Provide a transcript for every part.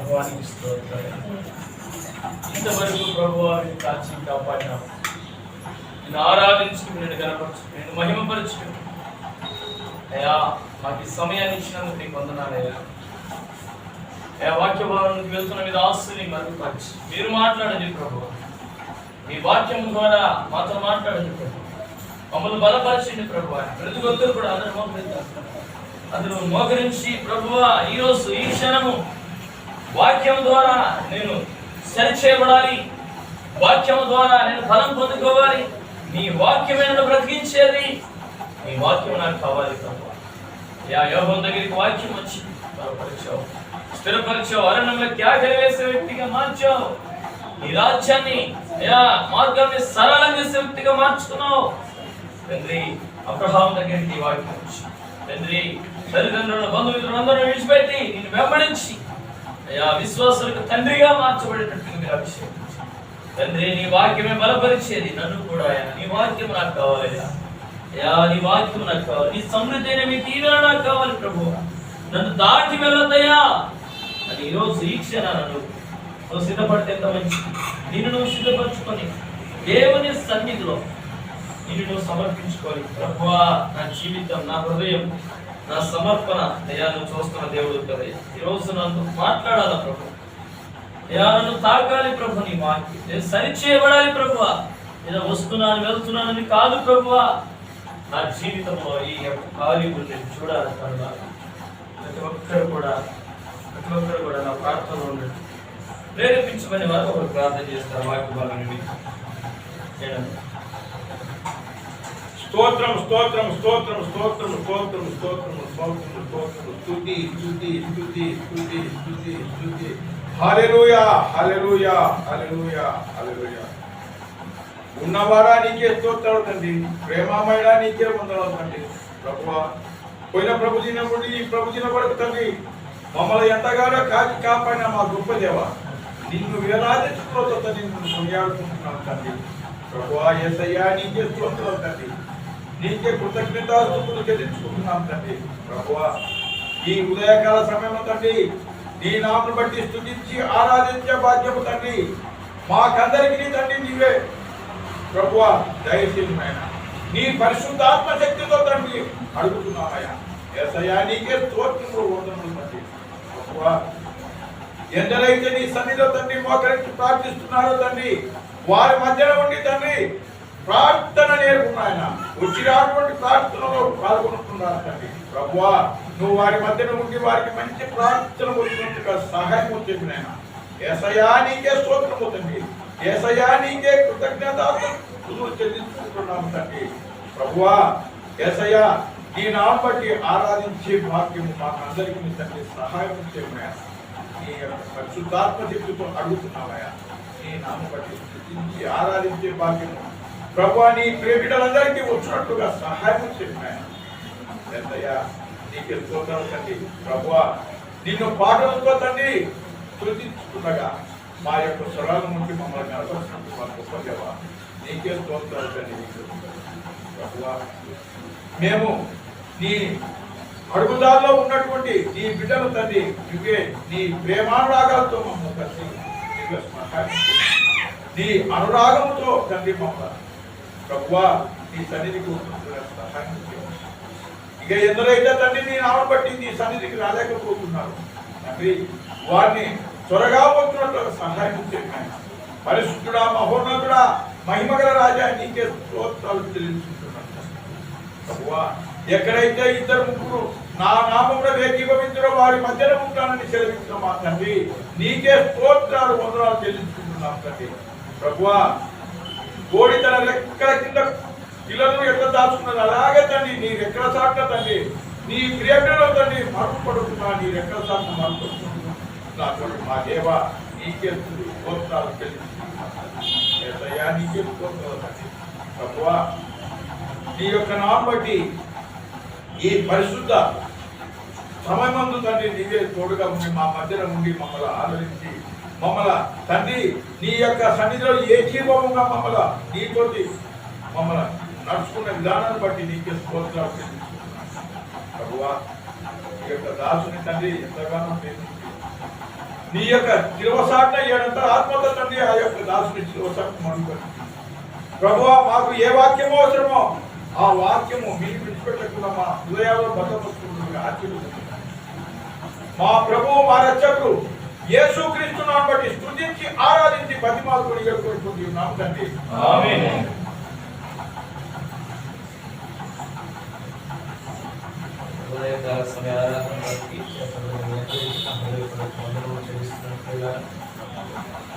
ప్రభువానికి స్తోత్రాలు. ఇంతవరకు ప్రభువాన్ని కాచి కాపాడినావు. నేను ఆరాధించుకుని నేను కనపరచు, నేను మహిమపరచు అయ్యా. మాకు ఈ సమయాన్ని ఇచ్చినందుకు నీకు వందనాలయ్యా. వాక్య భావనకు వెళ్తున్న మీద ఆస్తుని మరుగుపరిచి మీరు మాట్లాడండి ప్రభు. మీ వాక్యం ద్వారా మాతో మాట్లాడండి ప్రభు. మమ్మల్ని బలపరచండి ప్రభు. ప్రతి ఒక్కరు కూడా అందరూ మోకరించి ప్రభువా ఈరోజు ఈ క్షణము వాక్యం ద్వారా నేను సరిచేయబడాలి, వాక్యం ద్వారా నేను ఫలం పొందుకోవాలి. నీ వాక్యమే నన్ను బ్రతికించేది, నీ వాక్యం నాకు కావాలి ప్రభు. యోబు దగ్గరికి వాక్యం వచ్చి బలపరిచావు, స్థిరపరిచావు, అరణ్యంలో త్యాగం వేసే వ్యక్తిగా మార్చావు. నీ రాజ్యాన్ని మార్గాన్ని సరళం చేసే వ్యక్తిగా మార్చుకున్నావు తండ్రి. అబ్రహాం దగ్గరికి వాక్యం వచ్చి తండ్రి తల్లిదండ్రులను బంధువులను అందరూ విడిచిపెట్టి నిన్ను వెంబడించి విశ్వాసులకు తండ్రిగా మార్చబడేటట్టుగా మీరు అభిషేకించి తండ్రి నీ వాక్యమే బలపరిచేది. నన్ను కూడా నీ వాక్యం నాకు కావాలయ్యా. నీ వాక్యం నాకు కావాలి, నీ సమృద్ధి అయిన మీ దీవెన నాకు కావాలి ప్రభు. నన్ను దాటి వెళ్ళొద్దయ్యా అని ఈరోజు ఈ క్షణాలను నువ్వు సిద్ధపడితే ఎంత మంచిది. నిన్ను నువ్వు సిద్ధపరచుకొని దేవుని సన్నిధిలో నిన్ను నువ్వు సమర్పించుకొని ప్రభువా నా జీవితం, నా హృదయం, నా సమర్పణ అయ్యా నువ్వు చూస్తున్న దేవుడు కదా. ఈరోజు నన్ను మాట్లాడాలా ప్రభు, అయ్యా నన్ను తాకాలి ప్రభు. నీ వాక్యం నేను సరిచేయబడాలి ప్రభువా. నేను వస్తున్నాను వెళ్తున్నానని కాదు ప్రభువా. నా జీవితంలో ఈ యొక్క కార్యములు నేను చూడాలి కనుక ప్రతి ఒక్కరు కూడా నా ప్రార్థనలో ఉండండి. ప్రేరేపించమని వారు ఒకరు ప్రార్థన చేస్తారు. వాక్య భాగాన్ని స్తోత్రం స్తోత్రం స్తోత్రం స్తోత్రం స్తోత్రం స్తోత్రం స్తోత్రం స్తోత్రం స్తుతి స్తుతి స్తుతి స్తుతి స్తుతి స్తుతి. హల్లెలూయా హల్లెలూయా హల్లెలూయా హల్లెలూయా. ఉన్నవాడా నీకే స్తోత్రాలు తండ్రి, ప్రేమమయుడా నీకే వందనాలు తండ్రి. ప్రభువా పోయిన ప్రభుదినం నుండి ఈ ప్రభుదినం వరకు తండ్రి మమ్మల్ని ఎంతగానో కాచి కాపాడిన మా గొప్ప దేవ, నిన్ను వేలాది చుట్టూలతో నిన్ను కొనియాడుకుంటున్నాను తండ్రి. ప్రభువా యేసయ్యా నీకే స్తోత్రాలు తండ్రి, నీకే కృతజ్ఞతాస్తుతులు చెల్లించుకుంటున్నాం తండ్రి. ప్రభువా ఈ ఉదయకాల సమయంలో తండ్రి నీ నామను బట్టి స్తుతించి ఆరాధించే భాగ్యము తండ్రి మాకందరికీ తండ్రి నీవే ప్రభువా. దయచేయమైనా నీ పరిశుద్ధాత్మ శక్తితో తండ్రి అడుగుతున్నామయ్యా. యేసయ్యా నీకే స్తోత్రములు వందనములు తండ్రి. ప్రభువా ఎందరైతే నీ సన్నిధిలో తండ్రి మోకరించి ప్రార్థిస్తున్నారో తండ్రి వారి మధ్యలో ఉండి తండ్రి ప్రార్థన నేర్పున్నాయన వచ్చినటువంటి ప్రార్థనలో పాల్గొంటున్నారు తండ్రి. ప్రభువా నువ్వు వారి మధ్యలో ఉండి వారికి మంచి ప్రార్థన వచ్చినట్టుగా సహాయం చెప్పినాయన. యేసయ్యా నీకే స్తోత్రము తండ్రి, యేసయ్యా నీకే కృతజ్ఞతాస్తుతులు చెల్లించుకుంటున్నాము తండ్రి. ప్రభువా యేసయ్యా నీ నామం బట్టి ఆరాధించే భాగ్యము మాకు అందరికీ తండ్రి సహాయం చెప్పినాయన. నీ పరిశుద్ధాత్మ శక్తితో అడుగుతున్నావయ్యా. నీ నామం బట్టి స్తుతించి ఆరాధించే భాగ్యము ప్రభువా నీ ప్రేమికులందరికీ వచ్చినట్టుగా సహాయం చెప్పినాయన. యేసయ్యా నీకే స్తోత్రాలు తండ్రి. ప్రభువా నిన్ను పాటలతో తండ్రి స్తుతించుకుండగా మా యొక్క స్వరాల నుండి మమ్మల్ని నడపడినట్టు మా గొప్ప దేవ నీకే స్తోత్రాలు తండ్రి. ప్రభువా మేము నీ అడుగుదాల్లో ఉన్నటువంటి నీ బిడ్డలు తండ్రి నువ్వే నీ ప్రేమానురాగాలతో మమ్మల్ని తండ్రి నీవే సహాయం నీ అనురాగంతో తండ్రి మమ్మల్ని ప్రభువా నీ సన్నిధికి సహాయం చేయండి. ఇక ఎందరైతే తండ్రి నీ నామం బట్టి నీ సన్నిధికి రాలేకపోతున్నారు తండ్రి వారిని త్వరగా వచ్చినట్లు సహాయం చేయండి. పరిశుద్ధుడా మహోన్నతుడా మహిమగల రాజా నీకే స్తోత్రాలు చెల్లించుకుంటున్నాను ప్రభువా. ఎక్కడైతే ఇద్దరు ముగ్గురు నా నామమున ఏకీభవించడం వారి మధ్యలో ఉంటానని సెలవించిన మా తండ్రి నీకే స్తోత్రాలు వందనాలు చెల్లించుకుంటున్నాం తండ్రి. ప్రభువా కోడి తన రెక్కల కింద పిల్లలను ఎక్కడ దాచుకున్నది అలాగే తండ్రి నీ రెక్కల చాట్ల తండ్రి నీ ప్రియలో తండ్రి మరుగుపడుతున్నా నీ రెక్కల చాట్ల మరుగుపడుతున్నా మా దేవ నీకే స్తోత్రాలు చెల్లించుకుంటున్నాం. నీకే స్తోత్రాలు తండ్రి. ప్రభువా నీ యొక్క నామం బట్టి ఈ పరిశుద్ధ సమయమందు తండ్రి నీవే తోడుగా ఉండి మా మధ్యలో ఉండి మమ్మల్ని ఆదరించి మమ్మల్ని తండ్రి నీ యొక్క సన్నిధిలో ఏకీభవంగా మమ్మల్ని నీతోటి మమ్మల్ని నడుచుకున్న విధానాన్ని బట్టి నీకే స్తోత్రాలు చెల్లించుకుంటున్నాను ప్రభువా. ఈ యొక్క దాసుని తండ్రి ఎంతగానో నీ యొక్క శిలువసాట ఏడంతా ఆత్మతో తండ్రి ఆ యొక్క దాసుని శిలువసాట మనుకొని ప్రభువా మాకు ఏ వాక్యమో అవసరమో ఆ వాక్యము మీరు విడిచిపెట్టకుండా మా హృదయాల్లో భద్రపరుచుకుంటుంది ఆశీర్వదించండి. మా ప్రభువు మా రక్షకుడు యేసుక్రీస్తు నామమును బట్టి స్తుతించి ఆరాధించి బతిమాలుకొని వేడుకొని ఉన్నాము తండ్రి. ఆమేన్. ఉదయకాల సమయ ఆరాధన బట్టి చేస్తున్నట్లుగా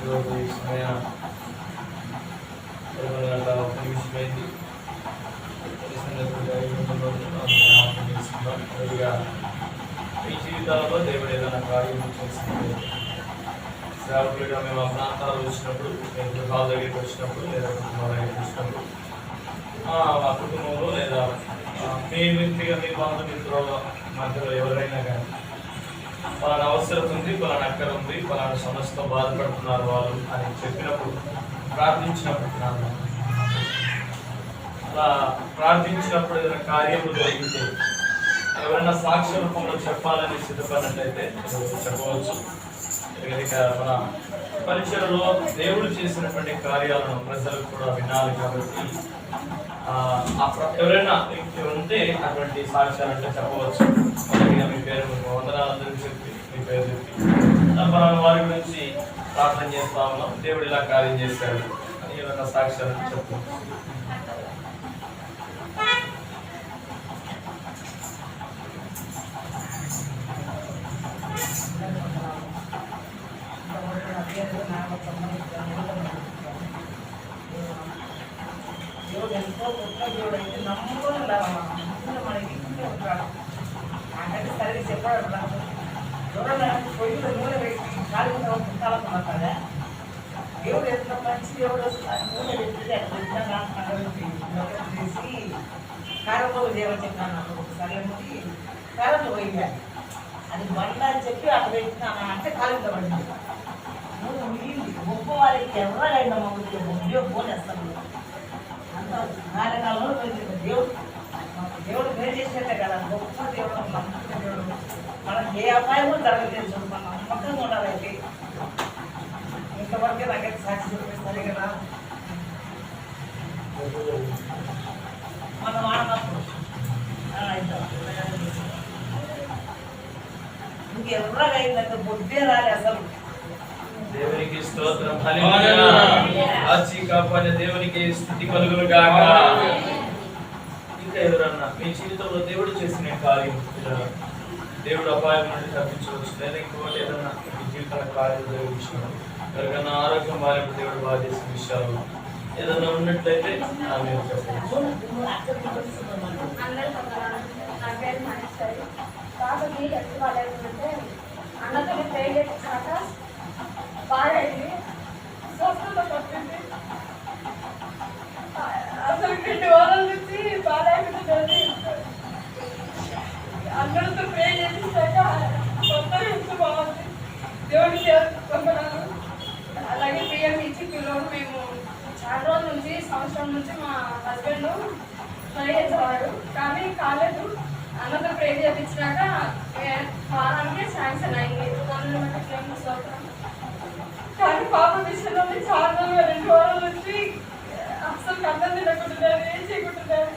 ఈరోజు ఈ సమయం 11 గంటల 1 నిమిషమైంది. ఈ జీవితాలలో దేవుడు ఏదైనా కార్యం చేసినప్పుడు సేవకులుగా మేము ఆ ప్రాంతాలు వచ్చినప్పుడు గృహాల దగ్గరికి వచ్చినప్పుడు లేదా కుటుంబాల దగ్గరికి వచ్చినప్పుడు మా కుటుంబంలో లేదా మీ వ్యక్తిగా మీ బంధుమిత్రుల మధ్యలో ఎవరైనా కానీ పలానా అవసరం ఉంది, పలానా అక్కర ఉంది, పలానా సమస్యతో బాధపడుతున్నారు వాళ్ళు అని చెప్పినప్పుడు ప్రార్థించినప్పుడు అలా ప్రార్థించినప్పుడు ఏదైనా కార్యములు జరిగితే ఎవరైనా సాక్ష్య రూపంలో చెప్పాలని సిద్ధపడినట్లయితే చెప్పవచ్చు. ఇక మన పరిచయలో దేవుడు చేసినటువంటి కార్యాలను ప్రజలకు కూడా వినాలి కాబట్టి ఎవరైనా ఉంటే అటువంటి సాక్ష్యాలంటే చెప్పవచ్చు. మొదటిగా మీ పేరు వందనాలందరూ చెప్పి మీ పేరు చెప్పి మనం వారి గురించి ప్రార్థన చేస్తా ఉన్నాం, దేవుడు ఇలా కార్యం చేశాడు అని ఏమైనా సాక్ష్యాలను చెప్పవచ్చు. దేవుడు ఎంతో గొప్ప దేవుడు అయితే నమ్ముకొని మనకి ఉంటాడు. నాకంటే సరిగ్గా చెప్పాడు నాకు ఎవరైనా పొయ్యిలో నూనె పెట్టి కాలు పుట్టాలనుకున్నా దేవుడు ఎంత మంచి దేవుడు నూనె పెట్టి చేసి కారంలో చేయమని చెప్పాను. నాకు ఒకసారి ఏమిటి కారంలో పోయాలి అది బండ అని చెప్పి అక్కడ పెట్టినా అంటే కాలు పడింది. నూనె మిగిలింది గొప్ప వారికి ఎవరైనా మమ్మల్ని ఉద్యోగం పోనేస్తాను. నాలుగు దేవుడు దేవుడు మేలు చేసినట్టే కదా గొప్ప దేవుడు నమ్మకం దేవుడు. మనకి ఏ అపాయం కూడా జరగలేదు. మన నమ్మకంగా ఉండాలంటే ఇంతవరకే నాకైతే సాక్షి చూపిస్తారు కదా. మనం ఆడినప్పుడు ఇంకెవరగా అయిందంటే బొద్దే రాలే అసలు. దేవునికి స్తోత్రం. హల్లెలూయా. ఆచి కాపాడే దేవునికి స్తుతి కలుగును గాక. ఇంకా ఎవరన్నా మీ జీవితంలో దేవుడు చేసిన కార్యం దేవుడు అపాయం నుండి తప్పించవచ్చు, లేదా ఇంకోటి ఏదన్నా మీ జీవితంలో కార్యం జరిగించడం, ఎవరికైనా ఆరోగ్యం బాగాలేకపోతే దేవుడు బాగా చేసిన విషయాలు ఏదైనా ఉన్నట్లయితే మీరు చెప్పవచ్చు. అన్నతో ప్రేయర్ చేశాక బాగైంది, స్వస్థత పట్టింది. అసలు 2 వారాల నుంచి బాగాలేకపోతుంది. అందరితో ప్రే చేశాక కొత్త ఎంత బాగుంది. దేవుడి చేస్తున్నాను. అలాగే ప్రియం ఇచ్చి పిల్లలు మేము చాలా రోజుల నుంచి సంవత్సరం నుంచి మా హస్బెండ్ ట్రై చేసేవాడు కానీ కాలేదు. అన్నతో ప్రే చేయించినాక వారానికి శాంక్షన్ అయింది. కానీ పాప విషయంలో చాలా రోజులు 2 వారాల నుంచి అసలు అన్నం తినకుంటున్నారు, ఏం చేయకుంటున్నారు,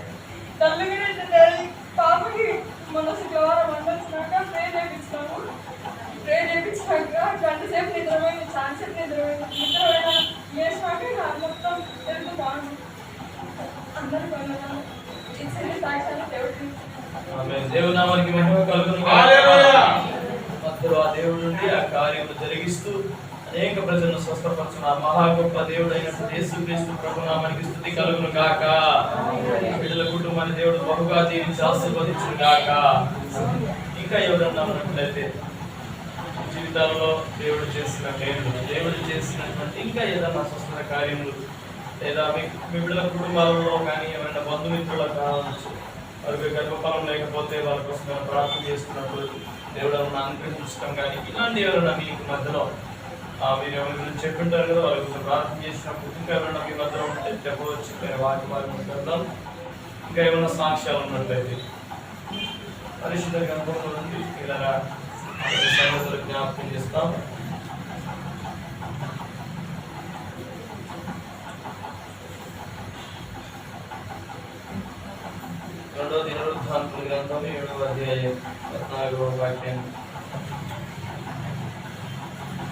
తల్లిగా ఉంటుంది. పాపకి మొన్న శుక్రవారం వచ్చినాక ప్రే చేయించినాము. ప్రే చేయించినాక గంట సేపు నిద్రపోయింది, ఛాన్స్ సేపు నిద్రపోయింది. నిద్రపోయినా లేచినాక మొత్తం ఎంత బాగుంది. అందరూ కొన్నాను ఇచ్చింది సాక్ష్యాలు దేవుడికి. దేవుని నామానికి మహిమ కలుగును గాక. మధ్యలో ఆ దేవుడు నుండి ఆ కార్యము జరిగిస్తూ అనేక ప్రజలను స్వస్థపరచున్న మహా గొప్ప దేవుడైనటువంటి యేసుక్రీస్తు ప్రభు నామానికి స్తుతి కలుగును గాక. బిడ్డల కుటుంబాన్ని దేవుడు బహుగా దీవించి ఆశీర్వదించును గాక. ఇంకా ఎవరన్నా ఉన్నట్లయితే జీవితాల్లో దేవుడు చేసిన మేలు, దేవుడు చేసినటువంటి ఇంకా ఏదైనా స్వస్థత కార్యములు, లేదా మీ బిడ్డల కుటుంబాలలో కానీ ఏమైనా బంధుమిత్రులకు కావచ్చు, వారికి గర్భఫలం లేకపోతే వాళ్ళ కోసం ప్రార్థన చేస్తున్నప్పుడు దేవుడు అనుగ్రహించడం కానీ ఇలాంటి ఎవరైనా మీకు మధ్యలో మీరు ఎవరి గురించి చెప్పింటారు కదా, వాళ్ళ గురించి ప్రార్థన చేసినప్పుడు ఇంకా ఎవరైనా మీ మధ్యలో ఉంటే చెప్పవచ్చు. వాటి మాట్లాడదాం. ఇంకా ఏమైనా సాక్ష్యాలు ఉన్నట్లయితే పరిశుద్ధ గ్రంథంలో నుండి ఇలా సంగతులు జ్ఞాపకం చేస్తాం. దినవృత్తాంతముల గ్రంథం 7వ అధ్యాయం 14వ వాక్యం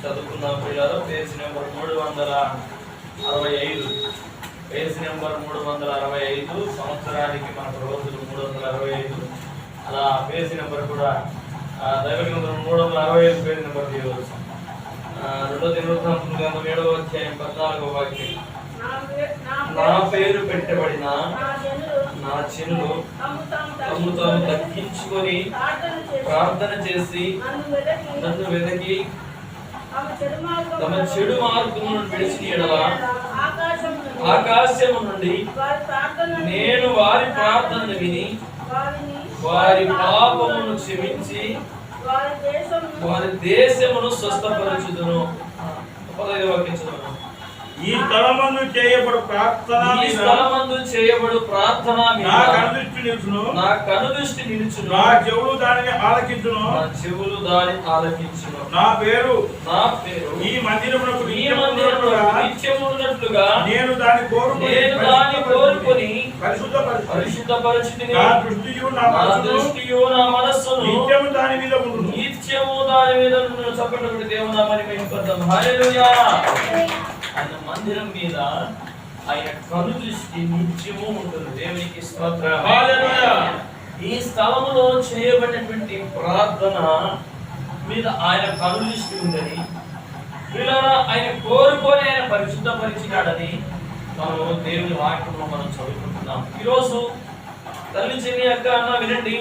చదువుకుందాం ప్రియులారా. Page number 365. Page number 365. సంవత్సరానికి మనకు రోజులు 365. అలా పేజీ నెంబర్ కూడా దైవ గ్రంథం 365 పేజీ నెంబర్ తీయవచ్చు. 2వ దినవృత్తాంతముల గ్రంథం 7వ అధ్యాయం 14వ వాక్యం. నా పేరు పెట్టబడిన నా జనులు తమ్ము తాము తగ్గించుకొని ప్రార్థన చేసి నన్ను వెదకి తమ చెడు మార్గములను విడిచి ఎడల ఆకాశము నుండి నేను వారి ప్రార్థనను విని వారి పాపమును క్షమించి వారి దేశమును స్వస్థపరచుదును. 15వ వాక్యం చదవండి. ఈ స్థలమందు చేయబడు ప్రార్థన నా కనుదృష్టి నిలుచును. నా చెవులు దానిని ఆలకించును. నా పేరు ఈ మందిరమునకు నిత్యమున్నట్లుగా నేను దాన్ని కోరుకొని పరిశుద్ధపరచుదును. నా దృష్టియు నా మనస్సును నిత్యము దాని మీద ఉండును. చప్పట్లు దేవుని నామమున మహిమపడదాం. హల్లెలూయా. ఆయన మందిరం మీద ఆయన కనుదృష్టి నిత్యము ఉంటుంది. దేవునికి స్తోత్రం. హల్లెలూయా. ఈ స్థలములో చేయబడినటువంటి ప్రార్థన మీద ఆయన కనుదృష్టి ఉందని, వీళ్ళరా ఆయన కోరుకొని ఆయన పరిశుద్ధపరిచినాడని మనము దేవుని వాక్యంలో మనం చదువుకుంటున్నాం. ఈరోజు తల్లి చెల్లి అక్క అన్న వినండి,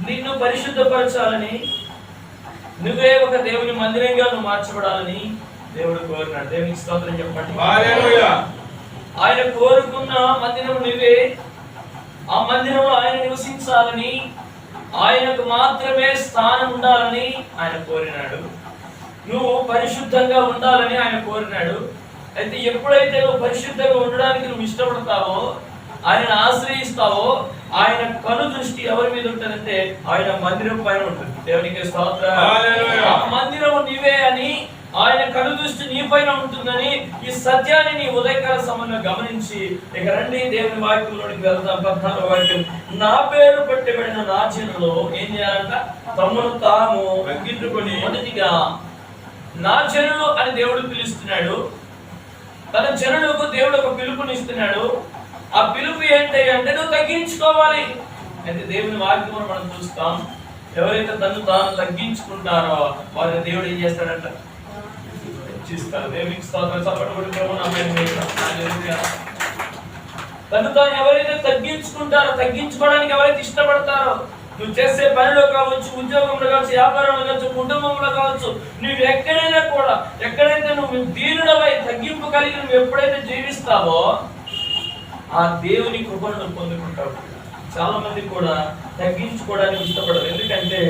నిన్ను పరిశుద్ధపరచాలని, నువ్వే ఒక దేవుని మందిరంగా నువ్వు మార్చబడాలని దేవుడు కోరినాడు. దేవునికి స్తోత్రం చెప్పండి. హల్లెలూయా. ఆయన కోరుకున్న మందిరం నువ్వే. ఆ మందిరంలో ఆయన నివసించాలని, ఆయనకు మాత్రమే స్థానం ఉండాలని ఆయన కోరినాడు. నువ్వు పరిశుద్ధంగా ఉండాలని ఆయన కోరినాడు. అయితే ఎప్పుడైతే నువ్వు పరిశుద్ధంగా ఉండడానికి నువ్వు ఇష్టపడతావో, ఆయనను ఆశ్రయిస్తావో, ఆయన కను దృష్టి ఎవరి మీద ఉంటుందంటే ఆయన మందిరం పైన ఉంటుంది. దేవునికి స్తోత్రం. హల్లెలూయా. ఆ మందిరం నీవే అని, ఆయన కను దృష్టి నీ పైన ఉంటుందని ఈ సత్యాన్ని నీ ఉదయకాల సమయంలో గమనించి ఇక రండి దేవుని వాక్యంలోనికి వెళ్దాం. 14వ వాక్యం. నా పేరు పెట్టబడిన నా జనులు ఏం చేయాలంట? తమను తాము తగ్గించుకొని, మొదటిగా నా జనులు అని దేవుడు పిలుస్తున్నాడు. తన జనులకు దేవుడు ఒక పిలుపునిస్తున్నాడు. ఆ పిలుపు ఏంటి అంటే నువ్వు తగ్గించుకోవాలి. అయితే దేవుని వాక్యంలో మనం చూస్తాం, ఎవరైతే తను తాను తగ్గించుకుంటారో వారిని దేవుడు ఏం చేస్తాడంట? హెచ్చిస్తాడు. దేవునికి స్తోత్రం. తను తాను ఎవరైతే తగ్గించుకుంటారో, తగ్గించుకోవడానికి ఎవరైతే ఇష్టపడతారో, నువ్వు చేసే పనిలో కావచ్చు, ఉద్యోగంలో కావచ్చు, వ్యాపారంలో కావచ్చు, కుటుంబంలో కావచ్చు, నువ్వు ఎక్కడైనా కూడా, ఎక్కడైతే నువ్వు దీనుడవై తగ్గింపు కలిగి నువ్వు ఎప్పుడైతే జీవిస్తావో ఆ దేవుని కృపను పొందుకుంటావు. చాలా మంది కూడా తగ్గించుకోవడానికి ఇష్టపడరు. ఎందుకంటే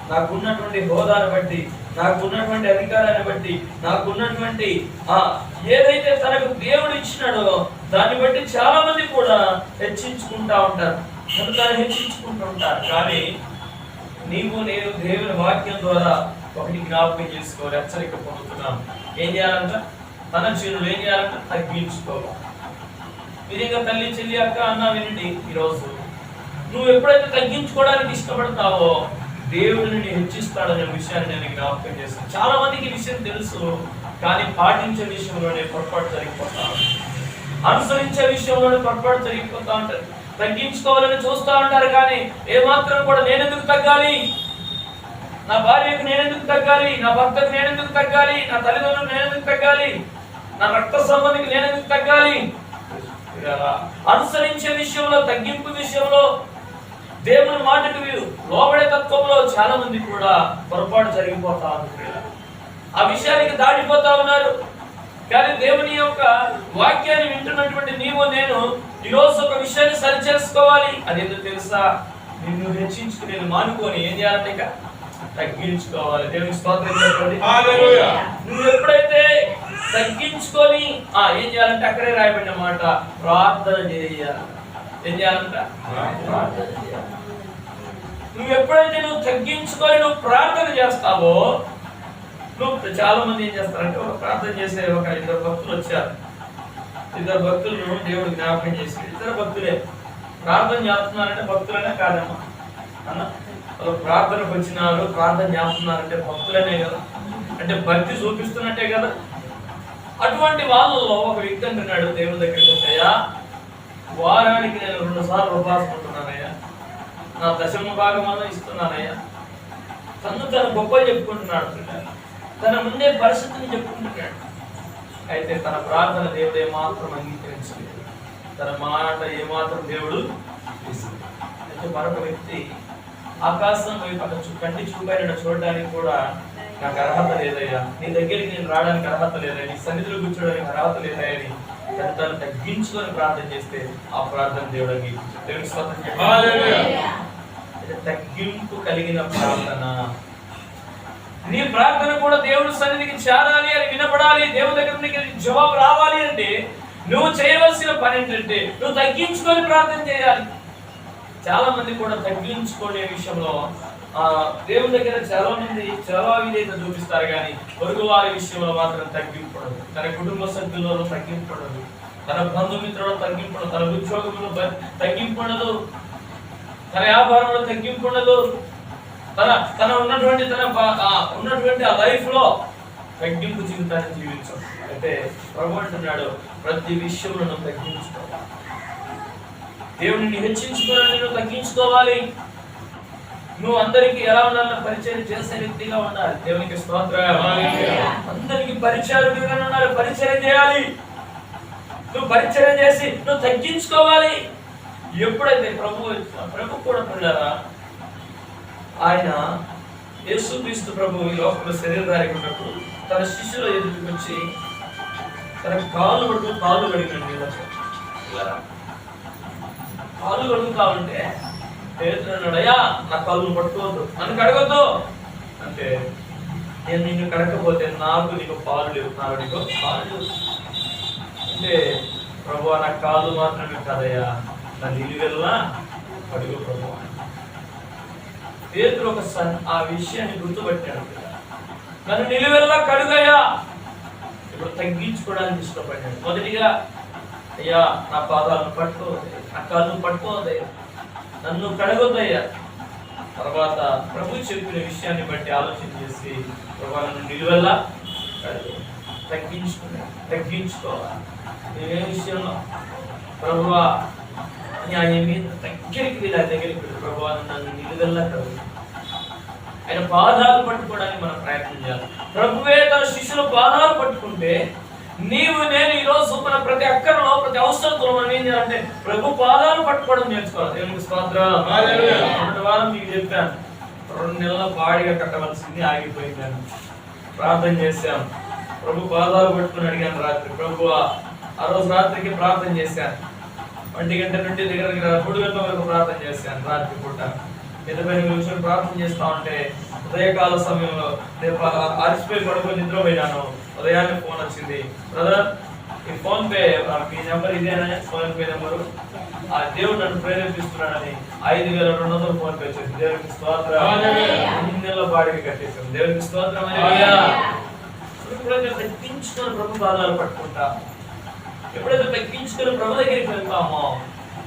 నాకున్నటువంటి హోదాను బట్టి, నాకున్నటువంటి అధికారాన్ని బట్టి, నాకున్నటువంటి ఏదైతే తనకు దేవుడు ఇచ్చినాడో దాన్ని బట్టి చాలా మంది కూడా హెచ్చించుకుంటా ఉంటారు, తను హెచ్చించుకుంటూ ఉంటారు. కానీ నీవు నేను దేవుని వాక్యం ద్వారా ఒకటి జ్ఞాపకం చేసుకోవాలి, హెచ్చరిక పొందుతున్నాం. ఏం చేయాలంట? తన జీవులు ఏం చేయాలంట? తగ్గించుకోవాలి. మీరేగా తల్లి చెల్లి అక్క అన్న వినండి, ఈరోజు నువ్వు ఎప్పుడైతే తగ్గించుకోవడానికి ఇష్టపడతావో దేవుడు నిన్ను హెచ్చిస్తాడనే విషయాన్ని నేను జ్ఞాపకం చేస్తాను. చాలా మందికి ఈ విషయం తెలుసు, కానీ పాటించే విషయంలోనే పొరపాటు జరిగిపోతా ఉంటారు, అనుసరించే విషయంలోనే పొరపాటు జరిగిపోతా ఉంటారు. తగ్గించుకోవాలని చూస్తూ ఉంటారు, కానీ ఏమాత్రం కూడా నేనెందుకు తగ్గాలి, నా భార్యకు నేనెందుకు తగ్గాలి, నా భర్తకు నేనెందుకు తగ్గాలి, నా తల్లిదండ్రులకు నేనెందుకు తగ్గాలి, నా రక్త సంబంధికి నేనెందుకు తగ్గాలి. అనుసరించే విషయంలో, తగ్గింపు విషయంలో, దేవుని మాటకు లోబడే తత్వంలో చాలా మంది కూడా పొరపాటు జరిగిపోతా ఉన్నారు. ఆ విషయానికి దాటిపోతా ఉన్నారు. కానీ దేవుని యొక్క వాక్యాన్ని వింటున్నటువంటి నీవు నేను ఈరోజు ఒక విషయాన్ని సరి చేసుకోవాలి. అదేంటో తెలుసా? నిన్ను హెచ్చించుకుని నేను మానుకొని ఏం చేయాలంటే ఇక తగ్గించుకోవాలి. దేవునికి స్తోత్రం చెప్పండి. హల్లెలూయా. నువ్వు ఎప్పుడైతే తగ్గించుకొని ఏం చేయాలంటే అక్కడే రాయబడిన మాట, ప్రార్థన చేయాలి. ఏం చేయాలంట? ప్రార్థన చేయాలి. నువ్వు ఎప్పుడైతే నువ్వు తగ్గించుకొని నువ్వు ప్రార్థన చేస్తావో, నువ్వు చాలా మంది ఏం చేస్తారంటే ఒక ప్రార్థన చేసే ఒక 2 భక్తులు వచ్చారు. 2 భక్తులను దేవుడు జ్ఞాపకం చేసి, 2 భక్తులే ప్రార్థన చేస్తున్నారంటే భక్తులనే కాదమ్మా అన్న, వాళ్ళు ప్రార్థనకు వచ్చినారు, ప్రార్థన చేస్తున్నారంటే భక్తులనే కదా, అంటే భక్తి చూపిస్తున్నట్టే కదా. అటువంటి వాళ్ళలో ఒక వ్యక్తి అంటున్నాడు దేవుని దగ్గరికి వచ్చాయా, వారానికి నేను 2 సార్లు ఉపవాసం ఉంటున్నానయ్యా, నా దశమ భాగం ఇస్తున్నానయ్యా. తను గొప్పలు చెప్పుకుంటున్నాడు, తన ముందే పరిస్థితిని చెప్పుకుంటున్నాడు. అయితే తన ప్రార్థన దేవుడు ఏమాత్రం అంగీకరించలేదు, తన మాట ఏమాత్రం దేవుడు తీసుకోలేదు. అయితే మరొక వ్యక్తి ఆకాశం వైపు కంటి చూపాయని చూడడానికి కూడా నాకు అర్హత లేదయ్యా, నీ దగ్గరికి నేను రావడానికి అర్హత లేదయ్యా, నీ సన్నిధిలో కూర్చోడానికి అర్హత లేదయ్యా అని తను తగ్గించుకొని ప్రార్థన చేస్తే ఆ ప్రార్థన దేవుడు అంగీకరించాడు. దేవునికి స్తోత్రం చెప్పాలి. తగ్గింపు కలిగిన ప్రార్థన. నీ ప్రార్థన కూడా దేవుడి సన్నిధికి చేరాలి, అని వినపడాలి, దేవుడి దగ్గర నుంచి జవాబు రావాలి అంటే నువ్వు చేయవలసిన పని ఏంటంటే నువ్వు తగ్గించుకొని ప్రార్థన చేయాలి. చాలా మంది కూడా తగ్గించుకునే విషయంలో దేవుని దగ్గర చాలా మంది చాలా విధేయత చూపిస్తారు, కానీ పొరుగు వారి విషయంలో మాత్రం తగ్గింపడదు. తన కుటుంబ సభ్యులలో తగ్గింపడదు, తన బంధుమిత్రులలో తగ్గింపడదు, తన ఉద్యోగంలో తగ్గింపడదు, తన వ్యాపారంలో తగ్గింపడదు, తన ఉన్నటువంటి ఆ లైఫ్ లో తగ్గింపు జీవితాన్ని జీవించడం. అయితే ప్రభు అంటున్నాడు ప్రతి విషయంలో నువ్వు తగ్గించుకోవాలి, దేవుడిని హెచ్చించుకోవాలని నువ్వు తగ్గించుకోవాలి. నువ్వు అందరికి ఎలా ఉండాలని పరిచయం చేసే వ్యక్తిగా ఉండాలి. దేవునికి స్తోత్రం. అందరికి పరిచయాలుగా ఉండాలి, పరిచయం చేయాలి. నువ్వు పరిచయం చేసి నువ్వు తగ్గించుకోవాలి. ఎప్పుడైతే ప్రభు కూడా పిల్లరా, ఆయన యేసుక్రీస్తు ప్రభు ఈ లోకంలో శరీరధారికి ఉన్నప్పుడు తన శిష్యుల ఎదుటికి వచ్చి తన కాళ్ళు కడిగినండి. కాళ్ళు కడుగుతా ఉంటే పేతురు అన్నాడు, అయ్యా నా కాళ్ళు పట్టుకోవద్దు, నన్ను కడగొద్దు అంటే, నేను నిన్ను కడకపోతే నీకు పాలు లేవు, నీకు పాలు లేవు అంటే, ప్రభు నా కాళ్ళు మాత్రమే కదయ్యా, నా నిలువెల్లా కడుగు ప్రభు. పేతురు ఆ విషయాన్ని గుర్తుపట్టాడు, నన్ను నిలువెల్లా కడుగయ్యా. ఇప్పుడు తగ్గించుకోవడానికి ఇష్టపడ్డాడు. మొదటిగా అయ్యా నా పాదాలను పట్టుకోవద్దు, నా కాళ్ళు పట్టుకోవద్దయ్యా, నన్ను కడగొద్దయ్యా. తర్వాత ప్రభు చెప్పిన విషయాన్ని బట్టి ఆలోచన చేసి ప్రభు నన్ను నిలువెల్లా కడుగు, తగ్గించుకోవాలి. ఏ విషయంలో ప్రభువా ఆయన మీద దగ్గరికి ప్రభు నన్ను నిలువెల్లా కడుగు. ఆయన పాదాలు పట్టుకోవడానికి మనం ప్రయత్నం చేయాలి. ప్రభువే తన శిష్యుల పాదాలు పట్టుకుంటే నీవు నేను ఈరోజు మన ప్రతి అక్కరలో ప్రతి అవసరంలో మనం ఏం చేయాలంటే ప్రభు పాదాలు పట్టుకోవడం నేర్చుకోవాలి. దేవునికి స్తోత్రం. మొదటి వారం మీకు చెప్పాను, 2 నెలల బాడిగా కట్టవలసింది ఆగిపోయిందని ప్రార్థన చేశాం. ప్రభు పాదాలు పట్టుకుని అడిగాను రాత్రి. ప్రభు ఆ రోజు రాత్రికి ప్రార్థన చేశాను. 1 గంట నుండి దగ్గర 3 గంటల వరకు ప్రార్థన చేశాను. రాత్రి పూట ఎదుపైన విషయం ప్రార్థన చేస్తా ఉంటే ఉదయకాల సమయంలో అరిసిపోయి పడుకొని నిద్రపోయినాను. ఉదయాన్నే ఫోన్ వచ్చింది, బ్రదర్ ఈ ఫోన్ పే మీ నెంబర్ ఇదేనా, ఫోన్ పే నెంబరు, ఆ దేవుడు నన్ను ప్రేరేపిస్తున్నాడని 5,200 ఫోన్ పే వచ్చింది. దేవునికి స్తోత్రం. 8 నెలల బాడికి కట్టేసాం. దేవునికి స్తోత్రం. ఎప్పుడైతే తగ్గించుకొని ప్రభు పాదాలు పట్టుకుంటా, ఎప్పుడైతే తగ్గించుకొని ప్రభు దగ్గరికి వెళ్తామో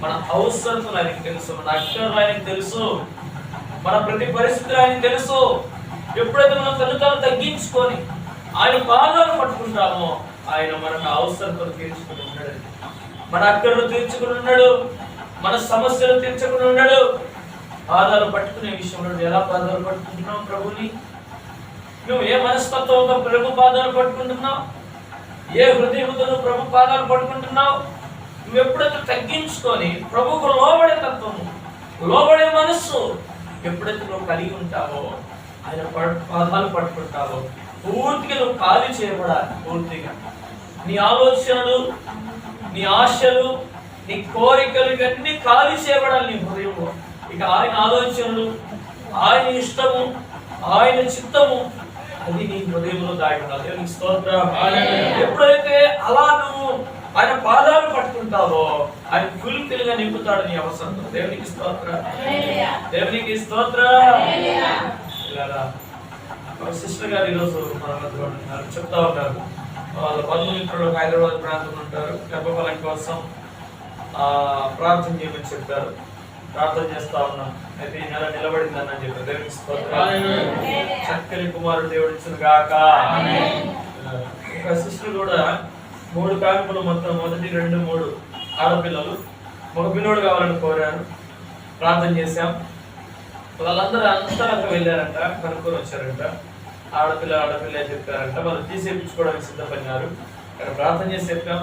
మన అవసరతలు ఆయనకి తెలుసు, మన అక్షరాలు ఆయనకి తెలుసు, మన ప్రతి పరిస్థితులు ఆయనకి తెలుసు. ఎప్పుడైతే మనం తను తగ్గించుకొని ఆయన పాదాలు పట్టుకుంటామో ఆయన మనకు అవసరతలు తీర్చుకుని ఉన్నాడు, మన అక్కర్లు తీర్చుకుని ఉన్నాడు, మన సమస్యలు తీర్చుకుని ఉన్నాడు. పాదాలు పట్టుకునే విషయంలో ఎలా పాదాలు పట్టుకుంటున్నావు ప్రభుని? నువ్వు ఏ మనస్తత్వంతో ప్రభు పాదాలు పట్టుకుంటున్నావు? ఏ హృదయంతో నువ్వు ప్రభు పాదాలు పట్టుకుంటున్నావు? నువ్వు ఎప్పుడైతే తగ్గించుకొని ప్రభుకు లోబడే తత్వము, లోబడే మనస్సు ఎప్పుడైతే నువ్వు కలిగి ఉంటావో, ఆయన పాదాలు పట్టుకుంటావో, పూర్తిగా నువ్వు ఖాళీ చేయబడాలి. పూర్తిగా నీ ఆలోచనలు, నీ ఆశలు, నీ కోరికలు ఇవన్నీ ఖాళీ చేయబడాలి నీ హృదయంలో. ఇక ఆయన ఆలోచనలు, ఆయన ఇష్టము, ఆయన చిత్తము అది నీ హృదయంలో దాగి ఉండాలి. దేవునికి స్తోత్రం. ఎప్పుడైతే అలా నువ్వు ఆయన పాదాలు పట్టుకుంటావో ఆయన ఫుల్ఫిల్ గా నింపుతాడు నీ అవసరం. దేవునికి స్తోత్రం. దేవునికి స్తోత్రం. సిస్టర్ గారు ఈరోజు మన మధ్యలో ఉన్నారు, చెప్తా ఉన్నారు వాళ్ళ బంధుమిత్రులు హైదరాబాద్ ప్రాంతంలో ఉంటారు, గర్భఫలం కోసం ప్రార్థన చేయమని చెప్పారు. ప్రార్థన చేస్తా ఉన్నాం. అయితే ఈ నెల నిలబడిందని చెప్పారు. దేవునికి స్తోత్రం. చక్కని కుమారుడు దేవుడు ఇచ్చిన గాక. ఇంకా సిస్టర్ కూడా 3 కానుకలు మొత్తం మొదటి 2, 3 ఆడపిల్లలు, మగ పిల్లోడు కావాలని కోరారు. ప్రార్థన చేశాం. వాళ్ళందరూ అంతరంగా వెళ్ళారంట, కనుక్కొని వచ్చారంట. ఆడపిల్ల చెప్పారంట. వాళ్ళు తీసేపించుకోవడానికి సిద్ధపడినారు. అక్కడ ప్రార్థన చేసి చెప్పాం,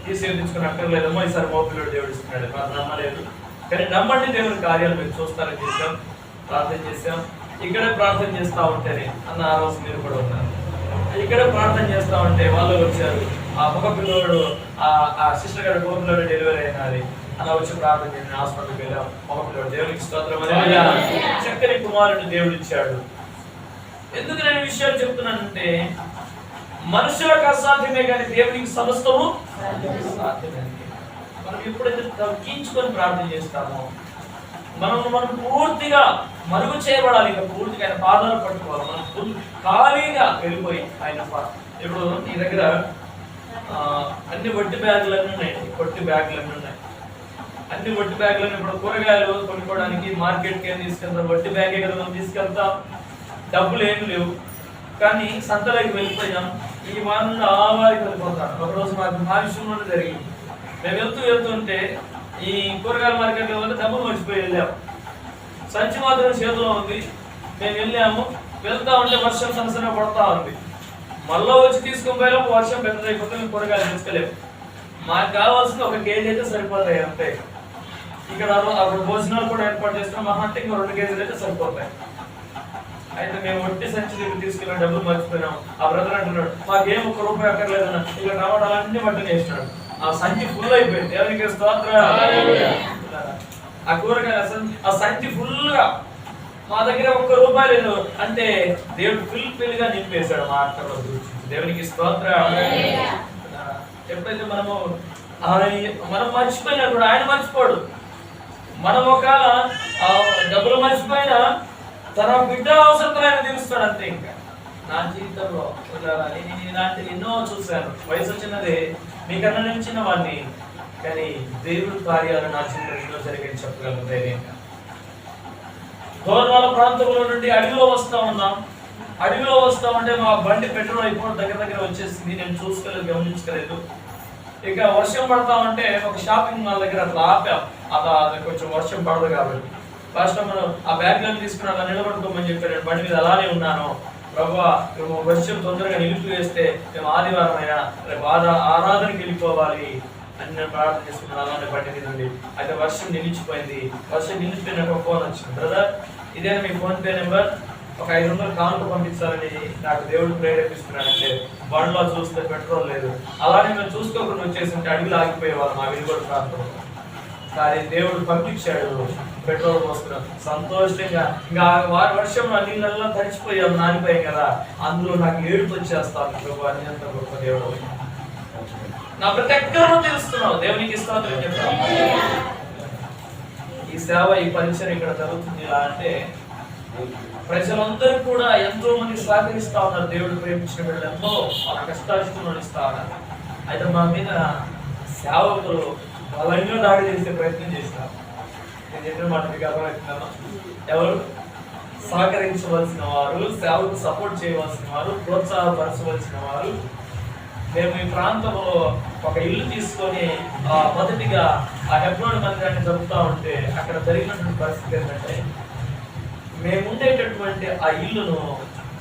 తీసేపించుకుని అక్కర్లేదమ్మో, ఈసారి మగ పిల్లోడు దేవుడు ఇస్తున్నాడు. మాకు నమ్మలేదు, కానీ నమ్మండి దేవుని కార్యాలు మీరు చూస్తారని చేశాం. ప్రార్థన చేశాం. ఇక్కడే ప్రార్థన చేస్తా ఉంటేనే అన్న ఆ రోజు మీరు కూడా ఉన్నారు. ఇక్కడే ప్రార్థన చేస్తా ఉంటే వాళ్ళు వచ్చారు. ఆ మగ పిల్లోడు ఆ సిస్టర్ గారి మగ పిల్లోడు డెలివరీ అయినది. అలా వచ్చి ప్రార్థన చేసి హాస్పిటల్కి వెళ్ళాం. మగ పిల్లోడు దేవునికి స్తోత్రం. చక్కని కుమారుడిని దేవుడు ఇచ్చాడు. ఎందుకు నేను విషయాలు చెప్తున్నానంటే, మనుషులకు అసాధ్యమే కానీ దేవునికి సమస్తము సాధ్యమే. మనం ఎప్పుడైతే తగ్గించుకొని ప్రార్థన చేస్తామో మనం పూర్తిగా మరుగు చేయబడాలి. ఇక పూర్తిగా ఆయన పాదాలు పట్టుకోవాలి. మనం ఖాళీగా వెళ్ళిపోయి ఆయన ఇప్పుడు నీ దగ్గర అన్ని వడ్డీ బ్యాగులన్నీ ఉన్నాయి, వడ్డీ బ్యాగులన్నీ ఉన్నాయి. అన్ని వడ్డీ బ్యాగులన్నీ ఇప్పుడు కూరగాయలు కొనుక్కోవడానికి మార్కెట్కి ఏం తీసుకెళ్తాం? వడ్డీ బ్యాగే కదా మనం తీసుకెళ్తాం. డబ్బులు ఏమి లేవు, కానీ సంతలోకి వెళ్ళిపోయాం. ఈ వారంలో ఆ వారికి వెళ్ళిపోతాం. ఒకరోజు మా విషయంలోనే జరిగింది. మేము వెళ్తుంటే ఈ కూరగాయల మార్కెట్లో వల్ల డబ్బులు మర్చిపోయి వెళ్ళాము. సంచి మాత్రం చేతిలో ఉంది. మేము వెళ్ళాము. వెళ్తా ఉంటే వర్షం సరసన పడతా ఉంది. మళ్ళీ వచ్చి తీసుకొని పోయేలోపు వర్షం పెద్దదైపోతే మేము కూరగాయలు తీసుకెళ్ళాము. మాకు కావాల్సిన 1 కేజీ అయితే సరిపోతాయి అంతే. ఇక్కడ అప్పుడు భోజనాలు కూడా ఏర్పాటు చేస్తాం. మా అంటే ఇంకా 2 కేజీలు అయితే సరిపోతాయి. అయితే మేము వడ్డీ సంచి దగ్గర తీసుకెళ్ళిన డబ్బులు మర్చిపోయినాం. ఆ బ్రదర్ అంటున్నాడు, మాకేం 1 రూపాయి అక్కర్లేదన్న. ఇక టమాటాలన్నీ మటన్ వేసినాడు. ఆ సంచి ఫుల్ అయిపోయింది. దేవునికి స్తోత్రం. ఆ కూరగాయలు ఆ సంచి ఫుల్గా, మా దగ్గర 1 రూపాయి లేదు అంటే దేవుడు ఫుల్ గా నింపేశాడు మా అక్కలో. దేవునికి స్తోత్రం. ఎప్పుడైతే మనం మర్చిపోయినా కూడా ఆయన మర్చిపోడు. మనం ఒకవేళ డబ్బులు మర్చిపోయినా తన బిడ్డ అవసరం ఆయన తీరుస్తాడు అంతే. ఇంకా నా జీవితంలో నేను ఇలాంటి ఎన్నో చూశాను. వయసు వచ్చినదే, మీకన్నా నేను చిన్నవాడిని, కానీ దేవుడి కార్యాలు నా జీవితంలో జరిగేది చెప్పగలను ధైర్యంగా. దూరాల ప్రాంతంలో నుండి అడవిలో వస్తా ఉన్నాం. అడవిలో వస్తా ఉంటే మా బండి పెట్రోల్ అయిపోవడం దగ్గర వచ్చేసింది. నేను గమనించలేదు. ఇక వర్షం పడతా ఉంటే ఒక షాపింగ్ మాల్ దగ్గర అట్లా ఆపాం. అది కొంచెం వర్షం పడదు కాబట్టి ఫస్ట్ మనం ఆ బ్యాగ్లను తీసుకుని అలా నిలబడుకోమని చెప్పి నేను బండి మీద అలానే ఉన్నాను. ప్రభువా, వర్షం తొందరగా నిలిపివేస్తే మేము ఆదివారం అయినా రేపు ఆరాధనకి వెళ్ళిపోవాలి అని నేను ప్రార్థన చేసుకున్నాను. అలానే బండి మీద ఉండి అయితే వర్షం నిలిచిపోయింది. వర్షం నిలిచిపోయినాక ఒక ఫోన్ వచ్చింది. బ్రదర్, ఇదేనా మీ ఫోన్ పే నెంబర్? ఒక 500 కానుక పంపించాలని నాకు దేవుడు ప్రేరేపిస్తున్నాడంటే బండ్లో చూస్తే పెట్రోల్ లేదు. అలానే మేము చూసుకోకుండా వచ్చేసింటే అడవిలో ఆగిపోయేవాళ్ళం మా వెలుగోడు ప్రాంతంలో. కానీ దేవుడు పంపించాడు, పెట్రోల్ పోస్తున్నాం సంతోషంగా. ఇంకా వర్షంలో నీళ్ళల్లో తడిచిపోయాం, నానిపోయాం కదా. అందులో నాకు ఏడుపు వచ్చేస్తాను. ప్రభు అన్యంత గొప్ప దేవుడు. నా ప్రతి ఒక్కరూ తెలుస్తున్నావు. దేవునికి స్తోత్రం చెప్తాను. ఈ సేవ, ఈ పరిచయం ఇక్కడ జరుగుతుంది ఎలా అంటే, ప్రజలందరూ కూడా ఎంతో మంది సహకరిస్తా ఉన్నారు. దేవుడు ప్రేమించిన బిడ్డలు ఎంతో వాళ్ళ కష్టాలను ఇస్తా ఉన్నారు. అయితే మా మీద సేవకులు బలంగా దాడి చేసే ప్రయత్నం చేస్తారు. నేను చెప్పిన మాట మీకు అర్థమవుతున్నాను. ఎవరు సహకరించవలసిన వారు, సేవకు సపోర్ట్ చేయవలసిన వారు, ప్రోత్సాహపరచవలసిన వారు. మేము ఈ ప్రాంతంలో ఒక ఇల్లు తీసుకొని మొదటిగా ఆ హెబ్రోన్ మందిరాన్ని జరుపుతూ ఉంటే అక్కడ జరిగినటువంటి పరిస్థితి ఏంటంటే, మేము ఉండేటటువంటి ఆ ఇల్లును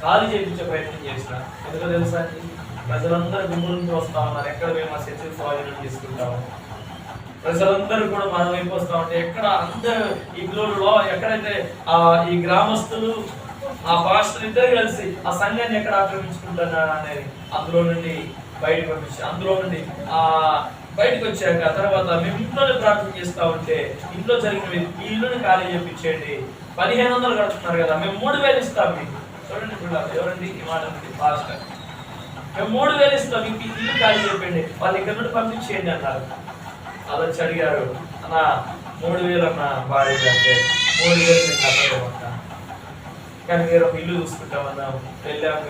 ఖాళీ చేయించే ప్రయత్నం చేసినాం. ఎందుకో తెలుసా, ప్రజలందరూ గుంపులు వస్తా ఉన్నారు. ఎక్కడ మేము ఆ చర్చలు స్వాధీనం తీసుకుంటాము. ప్రజలందరూ కూడా మన వైపు వస్తా ఉంటే ఎక్కడ అందరూ ఈ గ్లోలో ఎక్కడైతే ఈ గ్రామస్తులు ఆ పాస్టర్ ఇద్దరు కలిసి ఆ సంఘాన్ని ఎక్కడ ఆక్రమించుకుంటున్నారు అనేది అందులో నుండి బయటకు పంపించి, అందులో నుండి బయటకు వచ్చాక తర్వాత మేము ఇంట్లోనే ప్రార్థన చేస్తా ఉంటే ఇంట్లో జరిగినవి ఈ ఇల్లుని ఖాళీ చేయించేయండి. 1500 కడుతున్నారు కదా, మేము 3000 ఇస్తాం మీకు. చూడండి పిల్లలు, ఎవరండి ఈ మాట పాస్టర్, మేము 3000 ఇస్తాం మీకు, ఇల్లు ఖాళీ చేయండి, వాళ్ళు ఇక్కడ నుండి పంపించేయండి అన్నారు. అలా వచ్చి అడిగారు, అన్న 3000 అన్న భార్య అంటే 3000 నేను కట్టలేమంటా, కానీ మీరు ఒక ఇల్లు చూసుకుంటామన్నాం. వెళ్ళాము.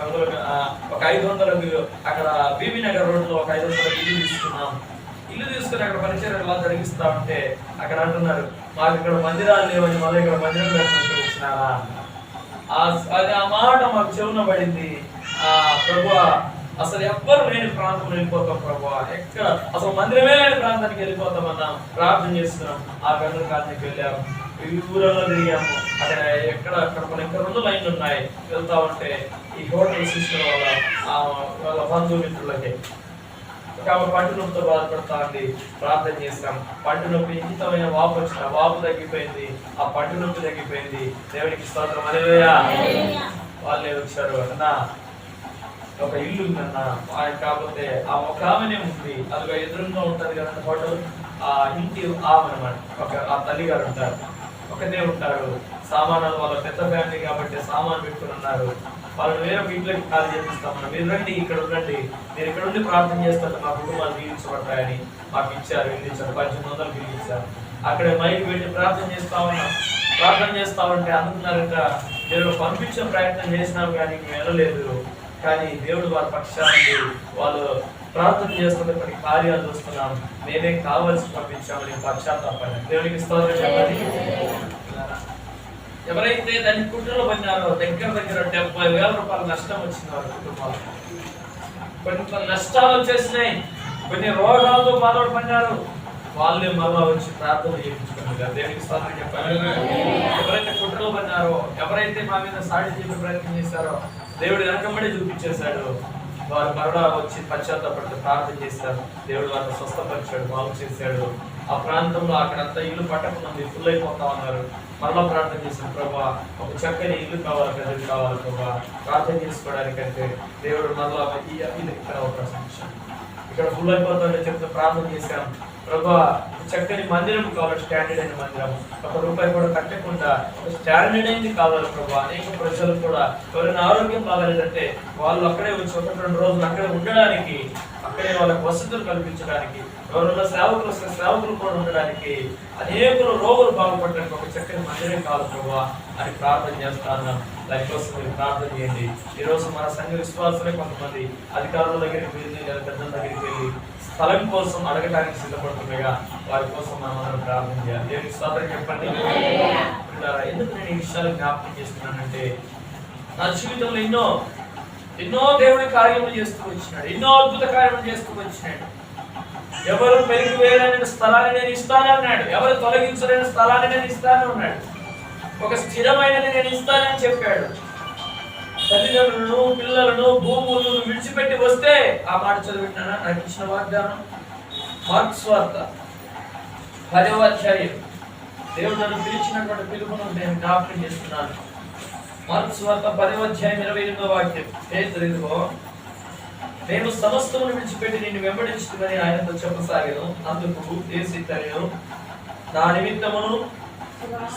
ఒక 500 అక్కడ బీబీ నగర్ రోడ్లో ఒక 500 ఇల్లు తీసుకున్నాం. ఇల్లు తీసుకుని అక్కడ పరిచయం ఎలా జరిగిస్తా ఉంటే అక్కడ అంటున్నారు, మాకు ఇక్కడ మందిరాలు లేవని మళ్ళీ ఇక్కడ మందిరం కట్టుకుంటూ వచ్చినారా. అది ఆ మాట మాకు చెవున పడింది. ప్రభువా అసలు ఎవ్వరు లేని ప్రాంతం వెళ్ళిపోతాం ప్రభువా, ఎక్కడ అసలు మందిరమే లేని ప్రాంతానికి వెళ్ళిపోతామన్నాం, ప్రార్థన చేస్తున్నాం. ఆ గంటల కాలనీకి వెళ్ళాము, ఈ ఊరల్లో తిరిగాము. అక్కడ అక్కడ ఇంకా 2 లైన్లు ఉన్నాయి. వెళ్తా ఉంటే ఈ హోటల్ సిస్టర్ వాళ్ళ బంధుమిత్రులకి పంటి నొప్పితో బాధపడతా ఉండి ప్రార్థన చేస్తాం. పంటి నొప్పి ఇంతమైన వాపు వచ్చిన వాపు తగ్గిపోయింది, ఆ పంటి నొప్పి తగ్గిపోయింది. దేవునికి స్తోత్రం. హల్లెలూయా. వాళ్ళే వచ్చారు అన్నా, ఒక ఇల్లు ఉందన్నా, కాకపోతే ఆ ఒక ఆమెనే ఉంది, అదిగా ఎదురుగా ఉంటది కదా హోటల్, ఆ ఇంటి ఆమె అనమాట. ఆ తల్లి గారు ఉంటారు, ఒకటే ఉంటారు. సామానాలు వాళ్ళ పెద్ద ఫ్యామిలీ కాబట్టి సామాన్ పెట్టుకుని ఉన్నారు. వాళ్ళు వేరే ఇంట్లోకి ఖాళీ చేపిస్తామన్నా, మీరు రండి ఇక్కడ ఉండండి, మీరు ఇక్కడ ఉండి ప్రార్థన చేస్తారు, మా కుటుంబాలు దీవించబడతాయని మాకు ఇచ్చారు. ఇల్లు ఇచ్చారు, 1800 బిల్లు ఇచ్చారు. అక్కడే మైక్ పెట్టి ప్రార్థన చేస్తామన్నా. ప్రార్థన చేస్తామంటే అనుకున్నారంట, మీరు పంపించే ప్రయత్నం చేసినాం కానీ వెళ్ళలేదు. కానీ దేవుడు వారి పక్షాన్ని వాళ్ళు ప్రార్థన చేస్తుంటే కొన్ని కార్యాలు చూస్తున్నాం, మేమే కావాల్సి పంపించామని పశ్చాత్తాపడి దేవునికి స్తోత్రం చెప్పండి. ఎవరైతే దాన్ని కుట్రలో పడినారో దగ్గర 70,000 రూపాయలు నష్టం వచ్చింది వారి కుటుంబాలు. కొన్ని నష్టాలు వచ్చేసినాయి, కొన్ని రోగాలతో బాధపడినారు. వాళ్ళే మళ్ళా వచ్చి ప్రార్థన చేయించుకున్నారు. దేవునికి స్తోత్రం చెప్పాలి. ఎవరైతే కుట్రలో పడినారో, ఎవరైతే మా మీద సాటి చెప్పే ప్రయత్నం చేశారో దేవుడు వెనకబడి చూపించేశాడు. వారు మరలా వచ్చి పశ్చాత్తాపడితే ప్రార్థన చేశారు. దేవుడు వారిని స్వస్థపరిచాడు, బాగు చేశాడు. ఆ ప్రాంతంలో అక్కడంతా ఇల్లు పట్టకముంది ఫుల్ అయిపోతా ఉన్నారు. మరలా ప్రార్థన చేశారు, ప్రభా ఒక చక్కని ఇల్లు కావాలి, గది కావాలి ప్రభా, ప్రార్థన చేసుకోవడానికంటే దేవుడు మరలా ఇక్కడ అవకాశం ఇచ్చాడు. ఇక్కడ ఫుల్ అయిపోతాడని చెప్తే ప్రార్థన చేశాం, ప్రభా చక్కని మందిరం కావాలి, స్టాండర్డ్ అయిన మందిరం, ₹1 కూడా కట్టకుండా స్టాండర్డ్ అయింది కావాలి ప్రభా. అనేక ప్రజలు కూడా ఎవరైనా ఆరోగ్యం బాగాలేదంటే వాళ్ళు అక్కడే వచ్చి 1-2 రోజులు అక్కడే ఉండడానికి, అక్కడే వాళ్ళకి వసతులు కల్పించడానికి, ఎవరైనా సేవకులు వస్తే సేవకులు కూడా ఉండడానికి, అనేకులు రోగులు బాగుపడడానికి ఒక చక్కని మందిరం కావాలి ప్రభా అని ప్రార్థన చేస్తాను. దానికోసం మీరు ప్రార్థన చేయండి. ఈరోజు మన సంఘ విశ్వాసమే కొంతమంది అధికారుల దగ్గరికి వెళ్ళి లేదా పెద్దల దగ్గరికి వెళ్ళి స్థలం కోసం అడగడానికి సిద్ధపడుతుండగా వారి కోసం మనం అందరం ప్రార్థన చేయాలి. దేవునికి స్తోత్రం చెప్పండి. ఎందుకు నేను ఈ విషయాలు జ్ఞాపకం చేస్తున్నానంటే, నా జీవితంలో ఎన్నో దేవుడి కార్యములు చేస్తూ వచ్చినాడు, ఎన్నో అద్భుత కార్యములు చేస్తూ వచ్చినాడు. ఎవరు పెరిగి వేయలేని స్థలాన్ని నేను ఇస్తానన్నాడు, ఎవరు తొలగించలేని స్థలాన్ని నేను ఇస్తానన్నాడు, ఒక స్థిరమైనది నేను ఇస్తానని చెప్పాడు. తల్లిదండ్రులను, పిల్లలను, భూములను విడిచిపెట్టి వస్తే, ఆ మాట చదివినానా నాకు ఇచ్చిన వాగ్దానం. మార్క్స్ వార్త 10వ అధ్యాయం. దేవుడు నన్ను పిలిచినటువంటి పిలుపును నేను జ్ఞాపకం చేస్తున్నాను. మార్క్స్ వార్త 10వ అధ్యాయం 28వ వాక్యం. పేతురు, నేను సమస్తమును విడిచిపెట్టి నిన్ను వెంబడించుకుని ఆయనతో చెప్పసాగాను. అందుకు యేసు నా నిమిత్తమును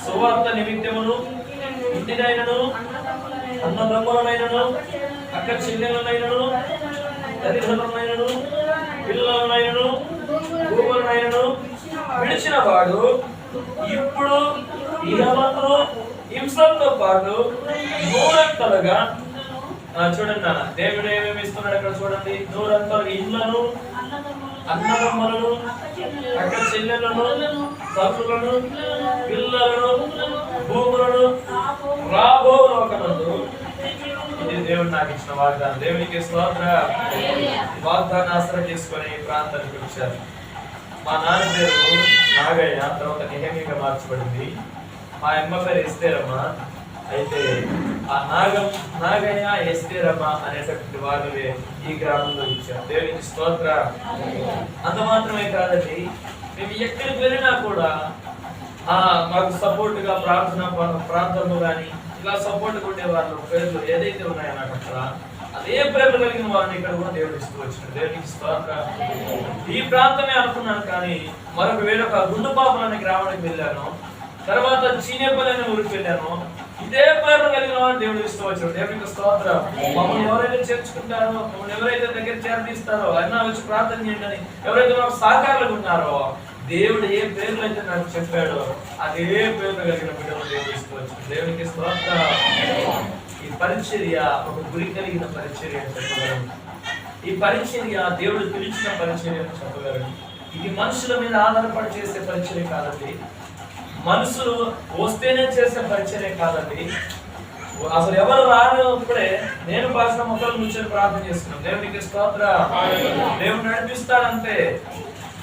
సువార్త నిమిత్తమును ఇంటినైనను, అన్నదమ్ములనైనను, అక్క చెల్లెలనైనను, తల్లిదండ్రులనైనను, పిల్లలనైనను, భూములనైనను విడిచిన వాడు ఇప్పుడు ఇహమందు హింసలతో పాటు 100 చూడండి నాన్న, దేవుడు ఏమేమి ఇస్తున్నాడు అక్కడ చూడండి. 100 ఇళ్లను, అన్నదమ్ములను, అక్క చెల్లెలను, తల్లులను, పిల్లలను, భూములను రాబో లోకమందు. ఇది దేవుడు నాకు ఇచ్చిన వాగ్దానం. దేవునికి స్తోత్రం. వాగ్దానం ఆశ్రయం చేసుకొని ఈ ప్రాంతానికి వచ్చారు. మా నాన్న పేరు నాగయ్య, తర్వాత నిహమిగా మార్చబడింది. మా అమ్మ పేరు ఎస్తేరమ్మ. అయితే ఆ నాగయ్య ఎస్తేరమ్మ అనేటటువంటి వాళ్ళే ఈ గ్రామంలో ఇచ్చారు. దేవునికి స్తోత్రం. అంత మాత్రమే కాదండి, మేము ఎక్కడికి వెళ్ళినా కూడా మాకు సపోర్ట్ గా ప్రార్థనలు కానీ ఇలా సపోర్ట్ ఉండే వాళ్ళు పేర్లు ఏదైతే ఉన్నాయో నాకు అక్కడ అదే పేర్లు కలిగిన వారిని ఇక్కడ కూడా దేవుడు ఇస్తూ వచ్చినాడు. దేవునికి స్తోత్రం. ఈ ప్రాంతమే అనుకున్నాను, కానీ వేరొక గుండుపాపలు అనే గ్రామానికి వెళ్ళాను. తర్వాత చీనేపల్లి అనే ఊరికి వెళ్ళాను. ఇదే పేర్లు కలిగిన వారిని దేవుడు ఇస్తూ వచ్చాడు. దేవునికి స్తోత్రం. మమ్మల్ని ఎవరైతే చేర్చుకుంటారో, మమ్మల్ని ఎవరైతే దగ్గర చేరదీస్తారో, అన్నా వచ్చి ప్రార్థన చేయండి అని ఎవరైతే మాకు సహకారులు ఉన్నారో, దేవుడు ఏ పేర్లు అయితే నాకు చెప్పాడో అదే పేర్లు కలిగిన బిడ్డలు దేవుడు ఇస్తూ వచ్చాడు. దేవునికి స్తోత్రం. ఈ పరిచర్య ఒక గురి కలిగిన పరిచర్య అని చెప్పగలను. ఈ పరిచర్య దేవుడు పిలిచిన పరిచర్య అని చెప్పగలను. ఇది మనుషుల మీద ఆధారపడి చేసే పరిచయం కాదండి. మనుషులు వస్తేనే చేసే పరిచయం కాదండి. అసలు ఎవరు రానప్పుడే నేను భాషలో మొక్కలు కూర్చొని ప్రార్థన చేసుకున్నాను. దేవునికి స్తోత్రం. దేవుడు నడిపిస్తాడంతే.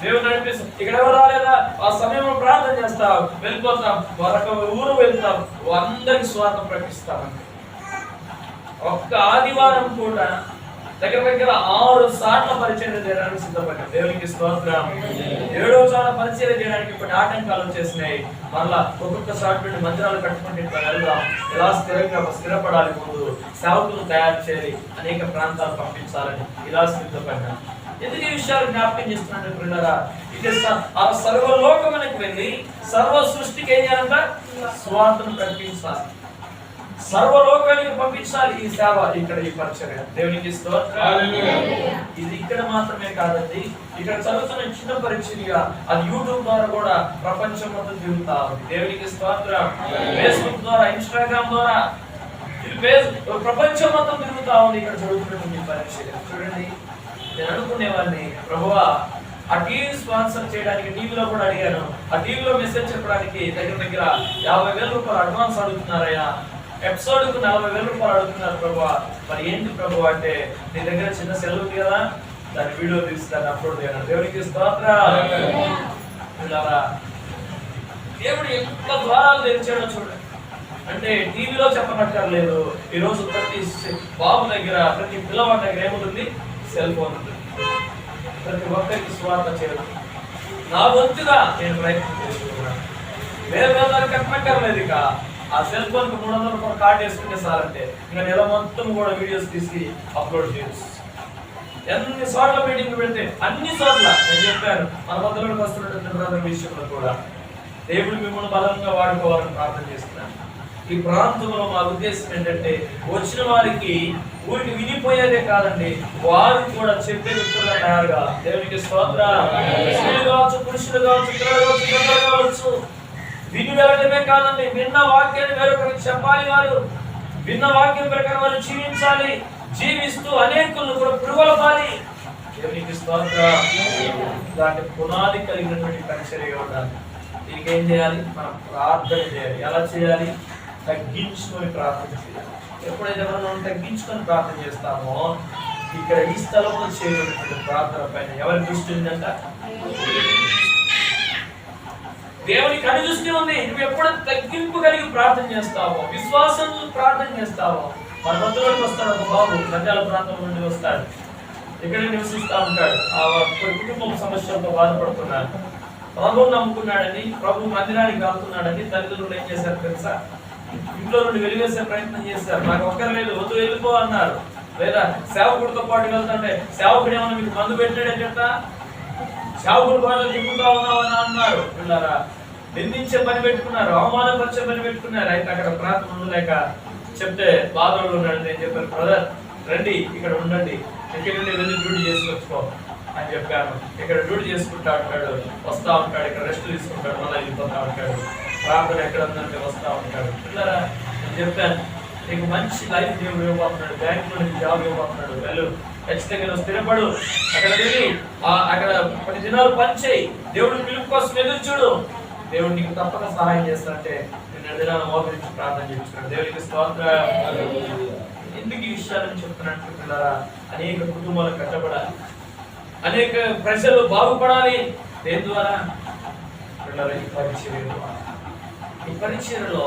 దేవుడు నడిపిస్తాడు. ఇక్కడ ఎవరు రాలేదా ఆ సమయంలో ప్రార్థన చేస్తావు, వెళ్ళిపోతాం, మరొక ఊరు వెళ్తాం, అందరికి స్వార్థం ప్రకటిస్తామంటే. ఒక్క ఆదివారం కూడా దగ్గర 6 సార్లు పరిచయం చేయడానికి సిద్ధపడ్డాం. దేవునికి స్తోత్రం. 7వ చోట పరిచయం చేయడానికి కొన్ని ఆటంకాలు వచ్చేసినాయి. మరలా ఒక్కొక్క చోట నుండి మందిరాలు కట్టుకుంటే ఇట్లా వెళ్దాం, ఇలా స్థిరపడాలి, ముందు సేవకులు తయారు చేయాలి, అనేక ప్రాంతాలు పంపించాలని ఇలా సిద్ధపడ్డాం. ఎందుకు ఈ విషయాలు జ్ఞాపకం చేస్తున్నాడు పిల్లరా? ఇది ఆ సర్వలోకమునకు వెళ్ళి సర్వ సృష్టికి ఏం చేయాలంట? స్వార్థను ప్రకటించాలి, సర్వలోకానికి పంపించాలి ఈ సేవ, ఇక్కడ ఈ పరిచర్య. దేవునికి స్తోత్రం. ఇది ఇక్కడ మాత్రమే కాదండి, ఇక్కడ చదువుతున్న చిన్న పరిచర్య అది యూట్యూబ్ ద్వారా కూడా ప్రపంచం మొత్తం తిరుగుతా ఉంది. దేవునికి స్తోత్రం. ఫేస్బుక్ ద్వారా, ఇన్స్టాగ్రామ్ ద్వారా ప్రపంచం మొత్తం తిరుగుతా ఉంది ఇక్కడ చదువుతున్నటువంటి పరిచర్య. చూడండి, నేను అనుకునేవాడిని, ప్రభువా ఆ టీవీ స్పాన్సర్ చేయడానికి టీవీలో కూడా అడిగాను, ఆ టీవీలో మెసేజ్ చెప్పడానికి దగ్గర 50,000 రూపాయలు అడ్వాన్స్ అడుగుతున్నారయ్యా, ఎపిసోడ్కు 40,000 రూపాయలు అడుగుతున్నారు ప్రభువా, మరి ఏంటి ప్రభు అంటే, నీ దగ్గర చిన్న సెల్ ఉంది కదా, దాని వీడియో తీసి దాన్ని అప్లోడ్ చేయను. దేవునికి స్తోత్రం. దేవుడు ఎంత ద్వారాలు తెరిచాడో చూడండి. అంటే టీవీలో చెప్పనక్కర్లేదు. ఈరోజు ప్రతి బాబు దగ్గర, ప్రతి పిల్లవాడి దగ్గర ఏముంటుంది? సెల్ ఫోన్ ఉంటుంది. ప్రతి ఒక్కరికి స్వార్థ చేయడం నా వంతుగా నేను ప్రయత్నం చేసుకుంటున్నాను. వేరే దానికి కట్టనక్కర్లేదు. ఇక ఆ సెల్ ఫోన్ కు 300 రూపాయలు కార్డు వేసుకుంటే సారంటే ఇంకా నెల మొత్తం కూడా వీడియోస్ తీసి అప్లోడ్ చేయొచ్చు. ఎన్ని చోట్ల మీటింగ్ పెడితే అన్ని చోట్ల నేను చెప్పాను, మన మధ్యలోకి వస్తున్నటువంటి బ్రదర్ విషయంలో కూడా దేవుడు మిమ్మల్ని బలంగా వాడుకోవాలని ప్రార్థన చేస్తున్నాను. ఈ ప్రాంతంలో మా ఉద్దేశం ఏంటంటే, వచ్చిన వారికి ఊరికి వినిపోయేదే కాదండి, వారు కూడా చెప్పే వ్యక్తులుగా తయారుగా. దేవునికి స్తోత్రం. స్త్రీలు కావచ్చు, పురుషులు కావచ్చు, పిల్లలు కావచ్చు, పెద్దలు కావచ్చు, విని వెళ్ళడమే కాదండి, విన్న వాక్యాన్ని వేరొకరికి చెప్పాలి. వారు విన్న వాక్యం ప్రకారం వారు జీవించాలి, జీవిస్తూ అనేకులను కూడా పురుగొల్పాలి. దేవునికి స్తోత్రం. దాంట్లో పునాది కలిగినటువంటి పరిచర్య ఉండాలి. దీనికి ఏం చేయాలి? మనం ప్రార్థన చేయాలి. ఎలా చేయాలి? తగ్గించుకొని ప్రార్థన చేయాలి. ఎప్పుడైతే మనం తగ్గించుకొని ప్రార్థన చేస్తామో, ఇక్కడ ఈ స్థలంలో చేయబడినటువంటి ప్రార్థన పైన ఎవరి దృష్టి ఉందంట? దేవునికి అని దృష్టి ఉంది. నువ్వు ఎప్పుడు తగ్గింపు కలిగి ప్రార్థన చేస్తావో, విశ్వాసంతో ప్రార్థన చేస్తావో, మన మధ్యలోకి వస్తాడు ఒక బాబు, నంద్యాల ప్రాంతం నుండి వస్తాడు, ఇక్కడ నివసిస్తూ ఉంటాడు. ఆ కుటుంబం సమస్యలతో బాధపడుతున్నాడు. ప్రభువుని నమ్ముకున్నాడని, ప్రభు మందిరానికి వెళ్తున్నాడని తల్లిదండ్రులు ఏం చేశారు తెలుసా? ఇంట్లో నుండి వెలివేసే ప్రయత్నం చేశారు. నాకు ఒక్కరు లేదు, వద్దు వెళ్ళిపో అన్నారు. లేదా సేవకుడితో పాటు వెళ్తుంటే సేవకుడు ఏమన్నా మీకు మందు పెట్టాడని చెప్తా, సేవకుడు పాటలు తిప్పుతా ఉన్నావని అన్నారు. పిల్లరా, నిందించే పని పెట్టుకున్నారు, అవమానపరిచే పని పెట్టుకున్నారు. అయితే అక్కడ ప్రార్థన ఉండలేక చెప్తే బాధలు ఉన్నాడు. నేను చెప్పాను, బ్రదర్ రండి ఇక్కడ ఉండండి, ఇక్కడ నుండి వెళ్ళి డ్యూటీ చేసుకొచ్చుకో అని చెప్పాను. ఇక్కడ డ్యూటీ చేసుకుంటా ఉంటాడు, వస్తా ఉంటాడు, ఇక్కడ రెస్ట్ తీసుకుంటాడు, మళ్ళీ వెళ్ళిపోతా ఉంటాడు. ప్రార్థన ఎక్కడ ఉందంటే వస్తా ఉంటాడు. పిల్లరా, నేను చెప్పాను, నీకు మంచి లైఫ్ దేవుడు ఇవ్వబోతున్నాడు, బ్యాంకులో నీకు జాబ్ ఇవ్వబోతున్నాడు, వెళ్ళు ఖచ్చితంగా స్థిరపడు, అక్కడ వెళ్ళి అక్కడ 10 దినాలు పనిచేయి, దేవుడు పిలుపు కోసం ఎదురు చూడు, దేవుడు నీకు తప్పక సహాయం చేస్తానంటే నేను దినాలు మోకరించి ప్రార్థన చేస్తున్నాడు. దేవుడికి స్తోత్రం. ఎందుకు ఈ విషయాలను చెప్తున్నట్టు పిల్లరా, అనేక కుటుంబాలు కట్టబడాలి, అనేక ప్రజలు బాగుపడాలి. దేని ద్వారా? పిల్లల ఈ పరిచర్యలో, ఈ పరిచర్యలో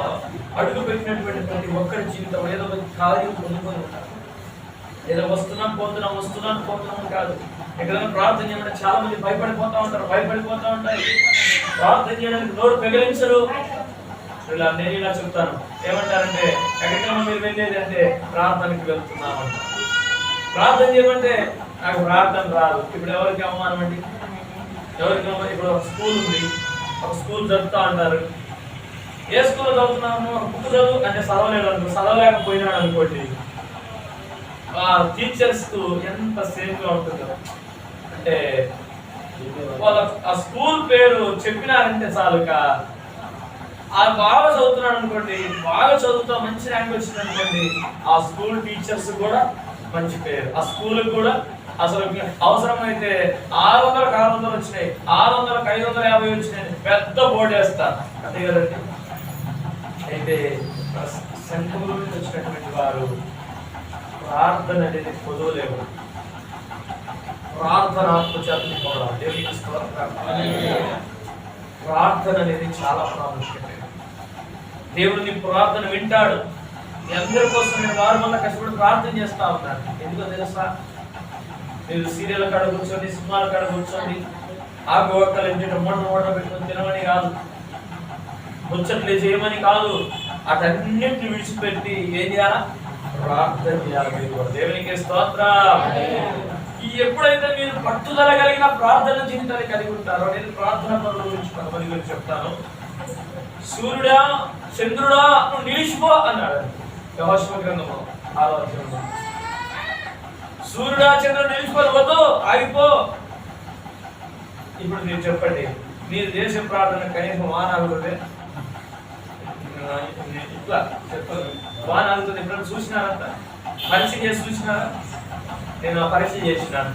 అడుగు పెట్టినటువంటి ప్రతి ఒక్కరి జీవితం ఏదో ఒక కార్యం పొందుకొని ఉంటారు. ఏదో వస్తున్నాను పోతున్నాం కాదు. ఎక్కడైనా ప్రార్థన చేయమంటే చాలా మంది భయపడిపోతా ఉంటారు, ప్రార్థన చేయడానికి నోరు పెగిలించరు. ఇలా నేను ఇలా చెప్తాను, ఏమంటారంటే ఎక్కడికైనా మీరు వెళ్ళేది అంటే ప్రార్థనకి వెళ్తున్నామంట. ప్రార్థన చేయమంటే నాకు ప్రార్థన రాదు. ఇప్పుడు ఎవరికి అవమానం అండి? ఎవరికి ఇప్పుడు ఒక స్కూల్ ఉంది, ఒక స్కూల్ చదువుతా ఉంటారు. ఏ స్కూల్లో చదువుతున్నాము? బుక్ చదువు అంటే చదవలేకపోయినాడు అనుకోండి, ఆ టీచర్స్ కు ఎంత సేఫ్గా ఉంటుందో. అంటే వాళ్ళ ఆ స్కూల్ పేరు చెప్పినారంటే చాలుక బాగా చదువుతున్నాడు అనుకోండి, బాగా చదువుతా మంచి ర్యాంక్ వచ్చింది అనుకోండి, ఆ స్కూల్ టీచర్స్ కూడా మంచి పేరు. ఆ స్కూల్ కూడా అసలు అవసరమైతే 600కు 600 వచ్చినాయి, 600కు 550 వచ్చినాయి, పెద్ద బోర్డు వేస్తారు అంతే కదండి. అయితే సంఘంలో వచ్చినటువంటి వారు ప్రార్థన అనేది పొదవలేవు. ప్రార్థన ఆత్మచేతని పోవడం, దేవునికి స్తోత్రం. ప్రార్థన అనేది చాలా ప్రాముఖ్యమైనది. దేవుడు నీ ప్రార్థన వింటాడు. మీ అందరి కోసం నేను వారి వల్ల కష్టపడి ప్రార్థన చేస్తా ఉన్నాను. ఎందుకో తెలుసా? మీరు సీరియల్ కాడ కూర్చోండి, సినిమాల కాడ కూర్చోండి, ఆకు ఒక్కలు ఏంటంటే మూటలు పెట్టుకొని తినమని కాదు, ముచ్చట్లు చేయమని కాదు, అటన్నిటిని విడిచిపెట్టి ఏం చేయాలా? ప్రార్థన చేయాలి. మీరు కూడా దేవునికి స్తోత్రం. ఎప్పుడైతే మీరు పట్టుదల కలిగిన ప్రార్థన జీవితాన్ని కలిగి ఉంటారో, నేను ప్రార్థన పనుల గురించి కొంతమంది గురించి చెప్తాను. సూర్యుడా చంద్రుడా నువ్వు నిలిచిపో అన్నాడు యెహోషువ గ్రంథంలో 6వ అధ్యాయంలో. సూర్యుడా చంద్రుడు నిలిచిపోవద్దు, ఆగిపో. ఇప్పుడు మీరు చెప్పండి, మీరు చేసే ప్రార్థన కనీసం వానాలుగుతుంది, ఇట్లా చెప్పదు వానాలుగుతుంది. ఎప్పుడైనా చూసినారంట? పరీక్ష చేసి చూసినారా? నేను ఆ పరీక్ష చేసినాను.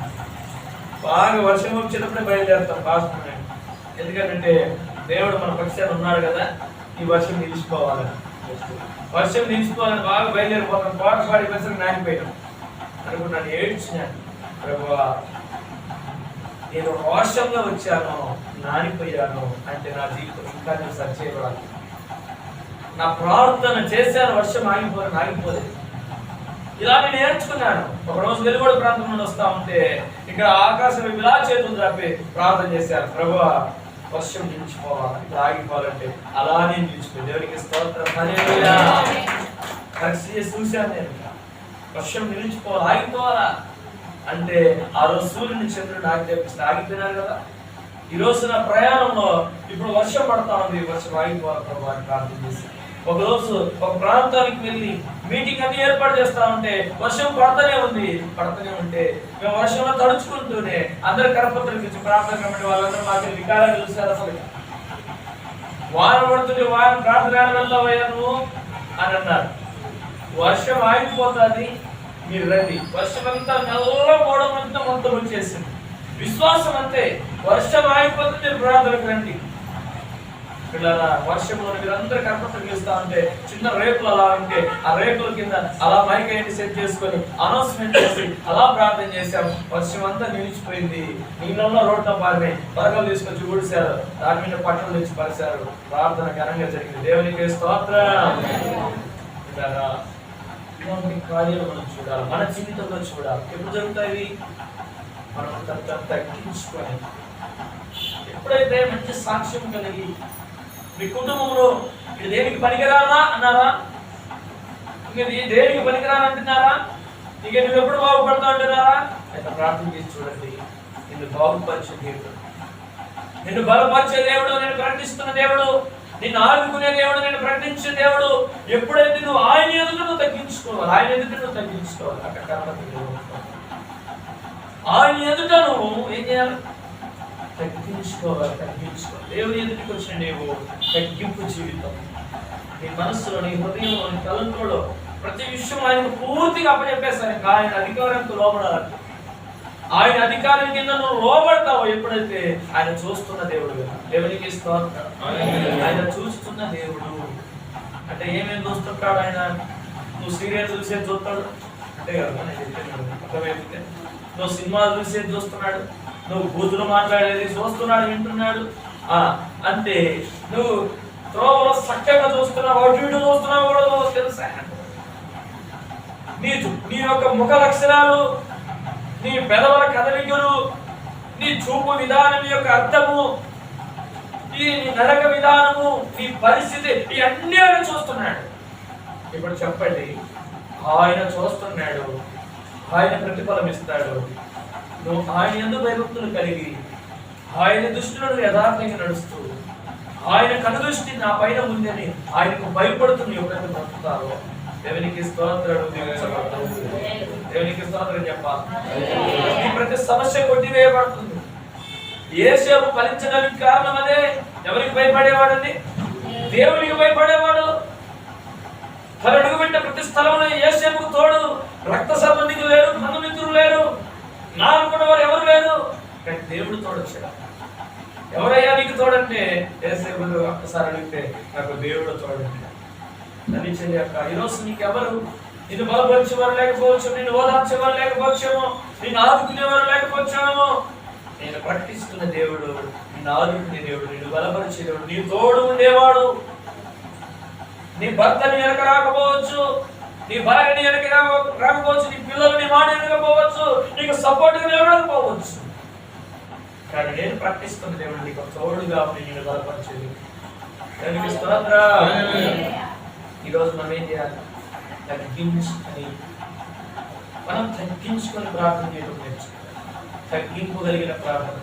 బాగా వర్షం వచ్చేటప్పుడే బయలుదేరుతాం పాస్. ఎందుకంటే దేవుడు మన పక్షాన్ని ఉన్నాడు కదా, ఈ వర్షం నిలిచిపోవాలని, వర్షం నిలిచిపోవాలని బాగా బయలుదేరిపోతాం. పాడి బస్సులకు నానిపోయాను అనుకున్నాను, ఏడ్చినాను. ప్రభువా నేను రోషంగా వచ్చాను, నానిపోయాను అంటే నా జీవితం ఇంకా నేను సరి చేయబడాలి. నా ప్రార్థన చేశాను, వర్షం ఆగిపోలేదు. ఇలా నేను నేర్చుకున్నాను. ఒకరోజు వెలుగొండ ప్రాంతం నుండి వస్తా ఉంటే ఇక్కడ ఆకాశం ఇలా చేతులు చాపి ప్రార్థన చేశారు, ప్రభువా వర్షం నిలిచిపోవాలి, ఇక్కడ ఆగిపోవాలంటే అలానే నిలిచిపోయి. దేవునికి స్తోత్రం. హల్లెలూయా. పరీక్ష చేసి చూశాను నేను, వర్షం నిలిచిపోవాలి, ఆగిపోవాలా అంటే ఆ రోజు సూర్యుని చంద్రుడు ఆగిపోయినారు కదా. ఈ రోజు నా ప్రయాణంలో ఇప్పుడు వర్షం పడతా ఉంది, వర్షం ఆగిపోవాలి ప్రభు అని ప్రార్థన చేసి ఒకరోజు ఒక ప్రాంతానికి వెళ్ళి మీటింగ్ అన్ని ఏర్పాటు చేస్తా ఉంటే వర్షం పడుతూనే ఉంటే మేము వర్షంలో తడుచుకుంటూనే అందరు కరపత్రం ఇచ్చి ప్రార్థన కమిటీ వాళ్ళందరూ మాకు వికారాలు చూశారు. అసలు వాన పడుతుంటే వారం ప్రార్థన వెళ్తావయ్యా నువ్వు అని అన్నారు. వర్షం ఆగిపోతుంది, మీరు రండి. వర్షం అంతా నల్ల పోవడం అంతా మొత్తం వచ్చేసింది. విశ్వాసం అంతే, వర్షం ఆగిపోతే మీరు ప్రార్థనకు రండి. పిల్లరా వర్షంలో మీరందరూ కరపత్రం గీస్తా ఉంటే చిన్న రేకులు అలా ఉంటే ఆ రేకుల కింద అలా మైక్ అయింది సెట్ చేసుకొని అనౌన్స్మెంట్ చేసి అలా ప్రార్థన చేశాం. వర్షం అంతా నిలిచిపోయింది. నీళ్ళలో రోడ్ల పారిని బరకలు తీసుకొచ్చి ఊడిశారు, దాని మీద పట్టణం తెచ్చి పరిచారు. ప్రార్థన ఘనంగా జరిగింది. దేవునికి స్తోత్రం. ఇలాంటి కార్యాలు మనం చూడాలి, మన జీవితంలో చూడాలి. ఎప్పుడు జరుగుతాయి? మనం తగ్గించుకొని ఎప్పుడైతే మంచి సాక్ష్యం కలిగి మీ కుటుంబంలో ఇది దేనికి పనికిరానా అన్నారా? ఇంక దేనికి పనికిరాని అంటున్నారా? ఇక నువ్వు ఎప్పుడు బాగుపడతావు అంటున్నారా? అయితే ప్రార్థన చేసి చూడండి, నిన్ను బాగుపరిచే దేవుడు, నిన్ను బలపరిచే దేవుడు, నేను ప్రకటిస్తున్న దేవుడు, నిన్ను ఆదుకునే దేవుడు, నేను ప్రకటించే దేవుడు. ఎప్పుడైతే నువ్వు ఆయన ఎదుట నువ్వు తగ్గించుకోవాలి, ఆయన ఎదుట నువ్వు తగ్గించుకోవాలి. అక్కడ ఆయన ఎదుట నువ్వు ఏం చేయాలి? తగ్గించుకోవాలి. దేవుని ఎదుటికి వచ్చిన నీవు తగ్గింపు జీవితం. నీ మనస్సులో, నీ హృదయంలో, నీ తలంపులో ప్రతి విషయం ఆయనకు పూర్తిగా అప్పచెప్పేస్తాను. ఆయన అధికారానికి లోబడాలి. ఆయన అధికారం కింద నువ్వు లోబడతావు ఎప్పుడైతే ఆయన చూస్తున్న దేవుడు. దేవునికి స్తోత్రం. ఆయన చూస్తున్న దేవుడు అంటే ఏమేమి చూస్తుంటాడు ఆయన? నువ్వు సీరియల్ చూసేది చూస్తాడు అంటే కదా అర్థమైతే. నువ్వు సినిమాలు చూసేది చూస్తున్నాడు, నువ్వు బూతులు మాట్లాడేది చూస్తున్నాడు, వింటున్నాడు. అంటే నువ్వు త్రోవలో చక్కగా చూస్తున్నావు, అటు ఇటు చూస్తున్నావు కూడా తెలుసా? నీ యొక్క ముఖ లక్షణాలు, నీ పెదవుల కదలికలు, నీ చూపు విధానం యొక్క అర్థము, నీ నడక విధానము, నీ పరిస్థితి, ఇవన్నీ ఆయన చూస్తున్నాడు. ఇప్పుడు చెప్పండి, ఆయన చూస్తున్నాడు, ఆయన ప్రతిఫలం ఇస్తాడు. నువ్వు ఆయన యందు భయభక్తులు కలిగి ఆయన దృష్టిలో యథార్థంగా నడుస్తూ ఆయన కనుదృష్టి నా పైన ఉందని ఆయనకు భయపడుతూ ఎప్పుడైతే బ్రతుకుతారో దేవునికి స్తోత్రం. దేవునికి స్తోత్రం చెప్పాలి. ఈ ప్రతి సమస్య కొట్టివేయబడుతుంది. యేసేపు ఫలించడానికి కారణం అదే. ఎవరికి భయపడేవాడండి? దేవునికి భయపడేవాడు. తను అడుగుపెట్టిన ప్రతి స్థలంలో యేసేపుకు తోడు రక్త సంబంధికులు లేరు, బంధుమిత్రులు లేరు, నా అనుకున్న వారు ఎవరు లేరు, కానీ దేవుడు తోడొచ్చాడు. ఎవరయ్యా నీకు తోడంటే యేసేపుడు ఒక్కసారి అడిగితే నాకు దేవుడు తోడండి. తల్లి చెల్లి అక్క, ఈరోజు నీకు ఎవరు నిన్ను బలపరిచేవారు లేకపోవచ్చు, నిన్ను ఓదార్చేవారు లేకపోవచ్చేమో, నిన్ను ఆదుకునేవారు లేకపోవచ్చేమో, నేను ప్రకటిస్తున్న దేవుడు నిన్ను ఆదుకునే దేవుడు, నిన్ను బలపరిచే దేవుడు, నీ తోడు ఉండేవాడు. నీ భర్తని వెనక రాకపోవచ్చు, నీ భార్యని వెనక రాకపోవచ్చు, నీ పిల్లలు నీ మాట వెనకపోవచ్చు, నీకు సపోర్ట్గా నిలబడకపోవచ్చు, కానీ నేను ప్రకటిస్తున్న దేవుడు నీకు తోడుగా నిన్ను బలపరిచేది. దానికి స్తోత్రం. ఈరోజు మనం ఏం చేయాలి? మనం తగ్గించుకొని ప్రార్థన చేయడం నేర్చుకోవాలి. తగ్గింపుగలిగిన ప్రార్థన.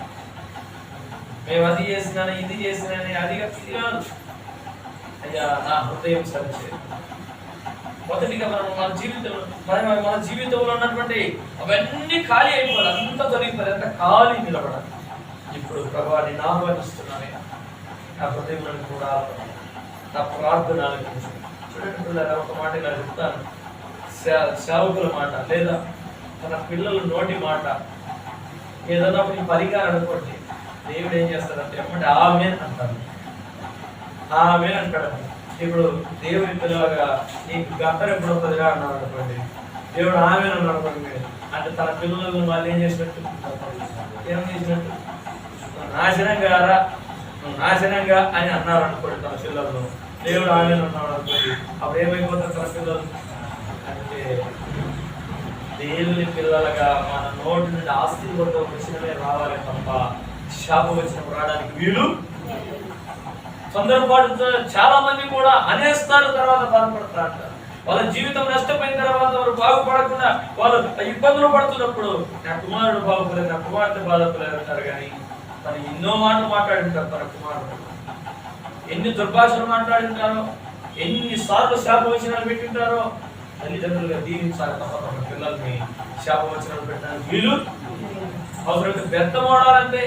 మేము అది చేసినాను, ఇది చేసినాను, అది కాదు. అయ్యా నా హృదయం సరిచేది. మొదటిగా మన జీవితంలో ఉన్నటువంటి అవన్నీ ఖాళీ అయిపోవాలి, అంతా తొలగిపోయి అంత ఖాళీ నిలబడాలి. ఇప్పుడు ప్రభావాన్ని ఆహ్వానిస్తున్నాను. నా హృదయం కూడా నా ప్రార్థన చూడండి, ఒక మాట ఇలా చెప్తాను. సేవకుల మాట లేదా తన పిల్లల నోటి మాట ఏదన్నా ఒక పరికారం అనుకోండి, దేవుడు ఏం చేస్తాడంటే ఎప్పటి ఆమెన్ అంటారు. ఆమెన్ అంటాడు. ఇప్పుడు దేవుని పిల్లలుగా నీకు గద్దరు ఎప్పుడు వస్తుందిగా అన్నారు అనుకోండి, దేవుడు ఆమెన్ అన్నాడు అనుకోండి, అంటే తన పిల్లలను వాళ్ళు ఏం చేసినట్టు, ఏం చేసినట్టు, నాశనంగా రా, నువ్వు నాశనంగా అని అన్నారు అనుకోండి తన పిల్లలను. దేవుడు ఆమెన్ అన్నాడు అనుకోండి, అప్పుడు ఏమైపోతారు తన పిల్లలు అంటే దేవుని పిల్లలుగా మన నోటి నుండి ఆశీర్వాదం వచ్చినమే రావాలి తప్ప శాపం వచ్చినప్పుడు రావడానికి వీలు. తొందరపాటు చాలా మంది కూడా అనేస్తారు, తర్వాత బాధపడతారు. వాళ్ళ జీవితం నష్టపోయిన తర్వాత వారు బాగుపడకుండా వాళ్ళు ఇబ్బందులు పడుతున్నప్పుడు నా కుమారుడు బాగుపడలేదు, నా కుమార్తె బాధపడలేదు అంటారు. కానీ తను ఎన్నో మాటలు మాట్లాడింటారు. తన కుమారుడు ఎన్ని దుర్భాషలు మాట్లాడింటారో, ఎన్నిసార్లు శాపవచనాలు పెట్టింటారో. తల్లిదండ్రులుగా దీవించాలి తప్ప తమ పిల్లల్ని శాపవచనాలు పెట్టడానికి వీలు. అవసరమైతే బెత్తమాడాలంటే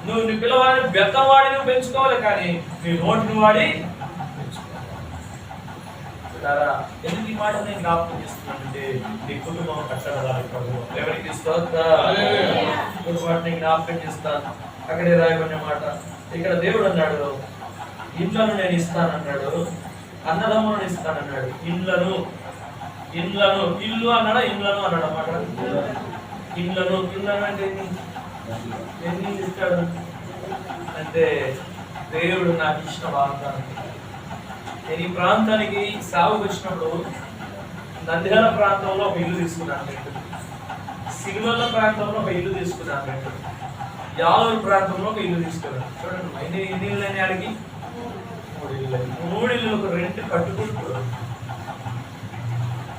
నువ్వు నీ పిల్లవాడిని బెత్తవాడి నువ్వు పెంచుకోవాలి, కానీ నీ నోటిని వాడి పెంచుకోవాలి. ఎందుకు ఈ మాట నేను జ్ఞాపకం చేస్తున్నానంటే నీ కుటుంబం కట్టడాలి ప్రభు. ఎవరికి కుటుంబాన్ని జ్ఞాపకం చేస్తాను. అక్కడే రాయబడిన మాట. ఇక్కడ దేవుడు అన్నాడు ఇండ్లను నేను ఇస్తానన్నాడు, అన్నదమ్ములను ఇస్తానన్నాడు. ఇండ్లను ఇల్లు అన్నాడా, ఇండ్లను అన్నాడు అన్నమాట. ఇండ్లను అంటే ఎన్ని ఇస్తాడు అంటే దేవుడు నాకు ఇచ్చిన వాగ్దానం. నేను ఈ ప్రాంతానికి సాగుకు వచ్చినప్పుడు నంద్యాల ప్రాంతంలో ఒక ఇల్లు తీసుకున్నాను, సిరివల్ల ప్రాంతంలో ఒక ఇల్లు తీసుకున్నాను, యాదూరు ప్రాంతంలో ఒక ఇల్లు తీసుకున్నాను. చూడండి ఎన్ని ఇల్లు అని అడిగి 3 ఇల్లు ఒక రెంట్ కట్టుకుంటూ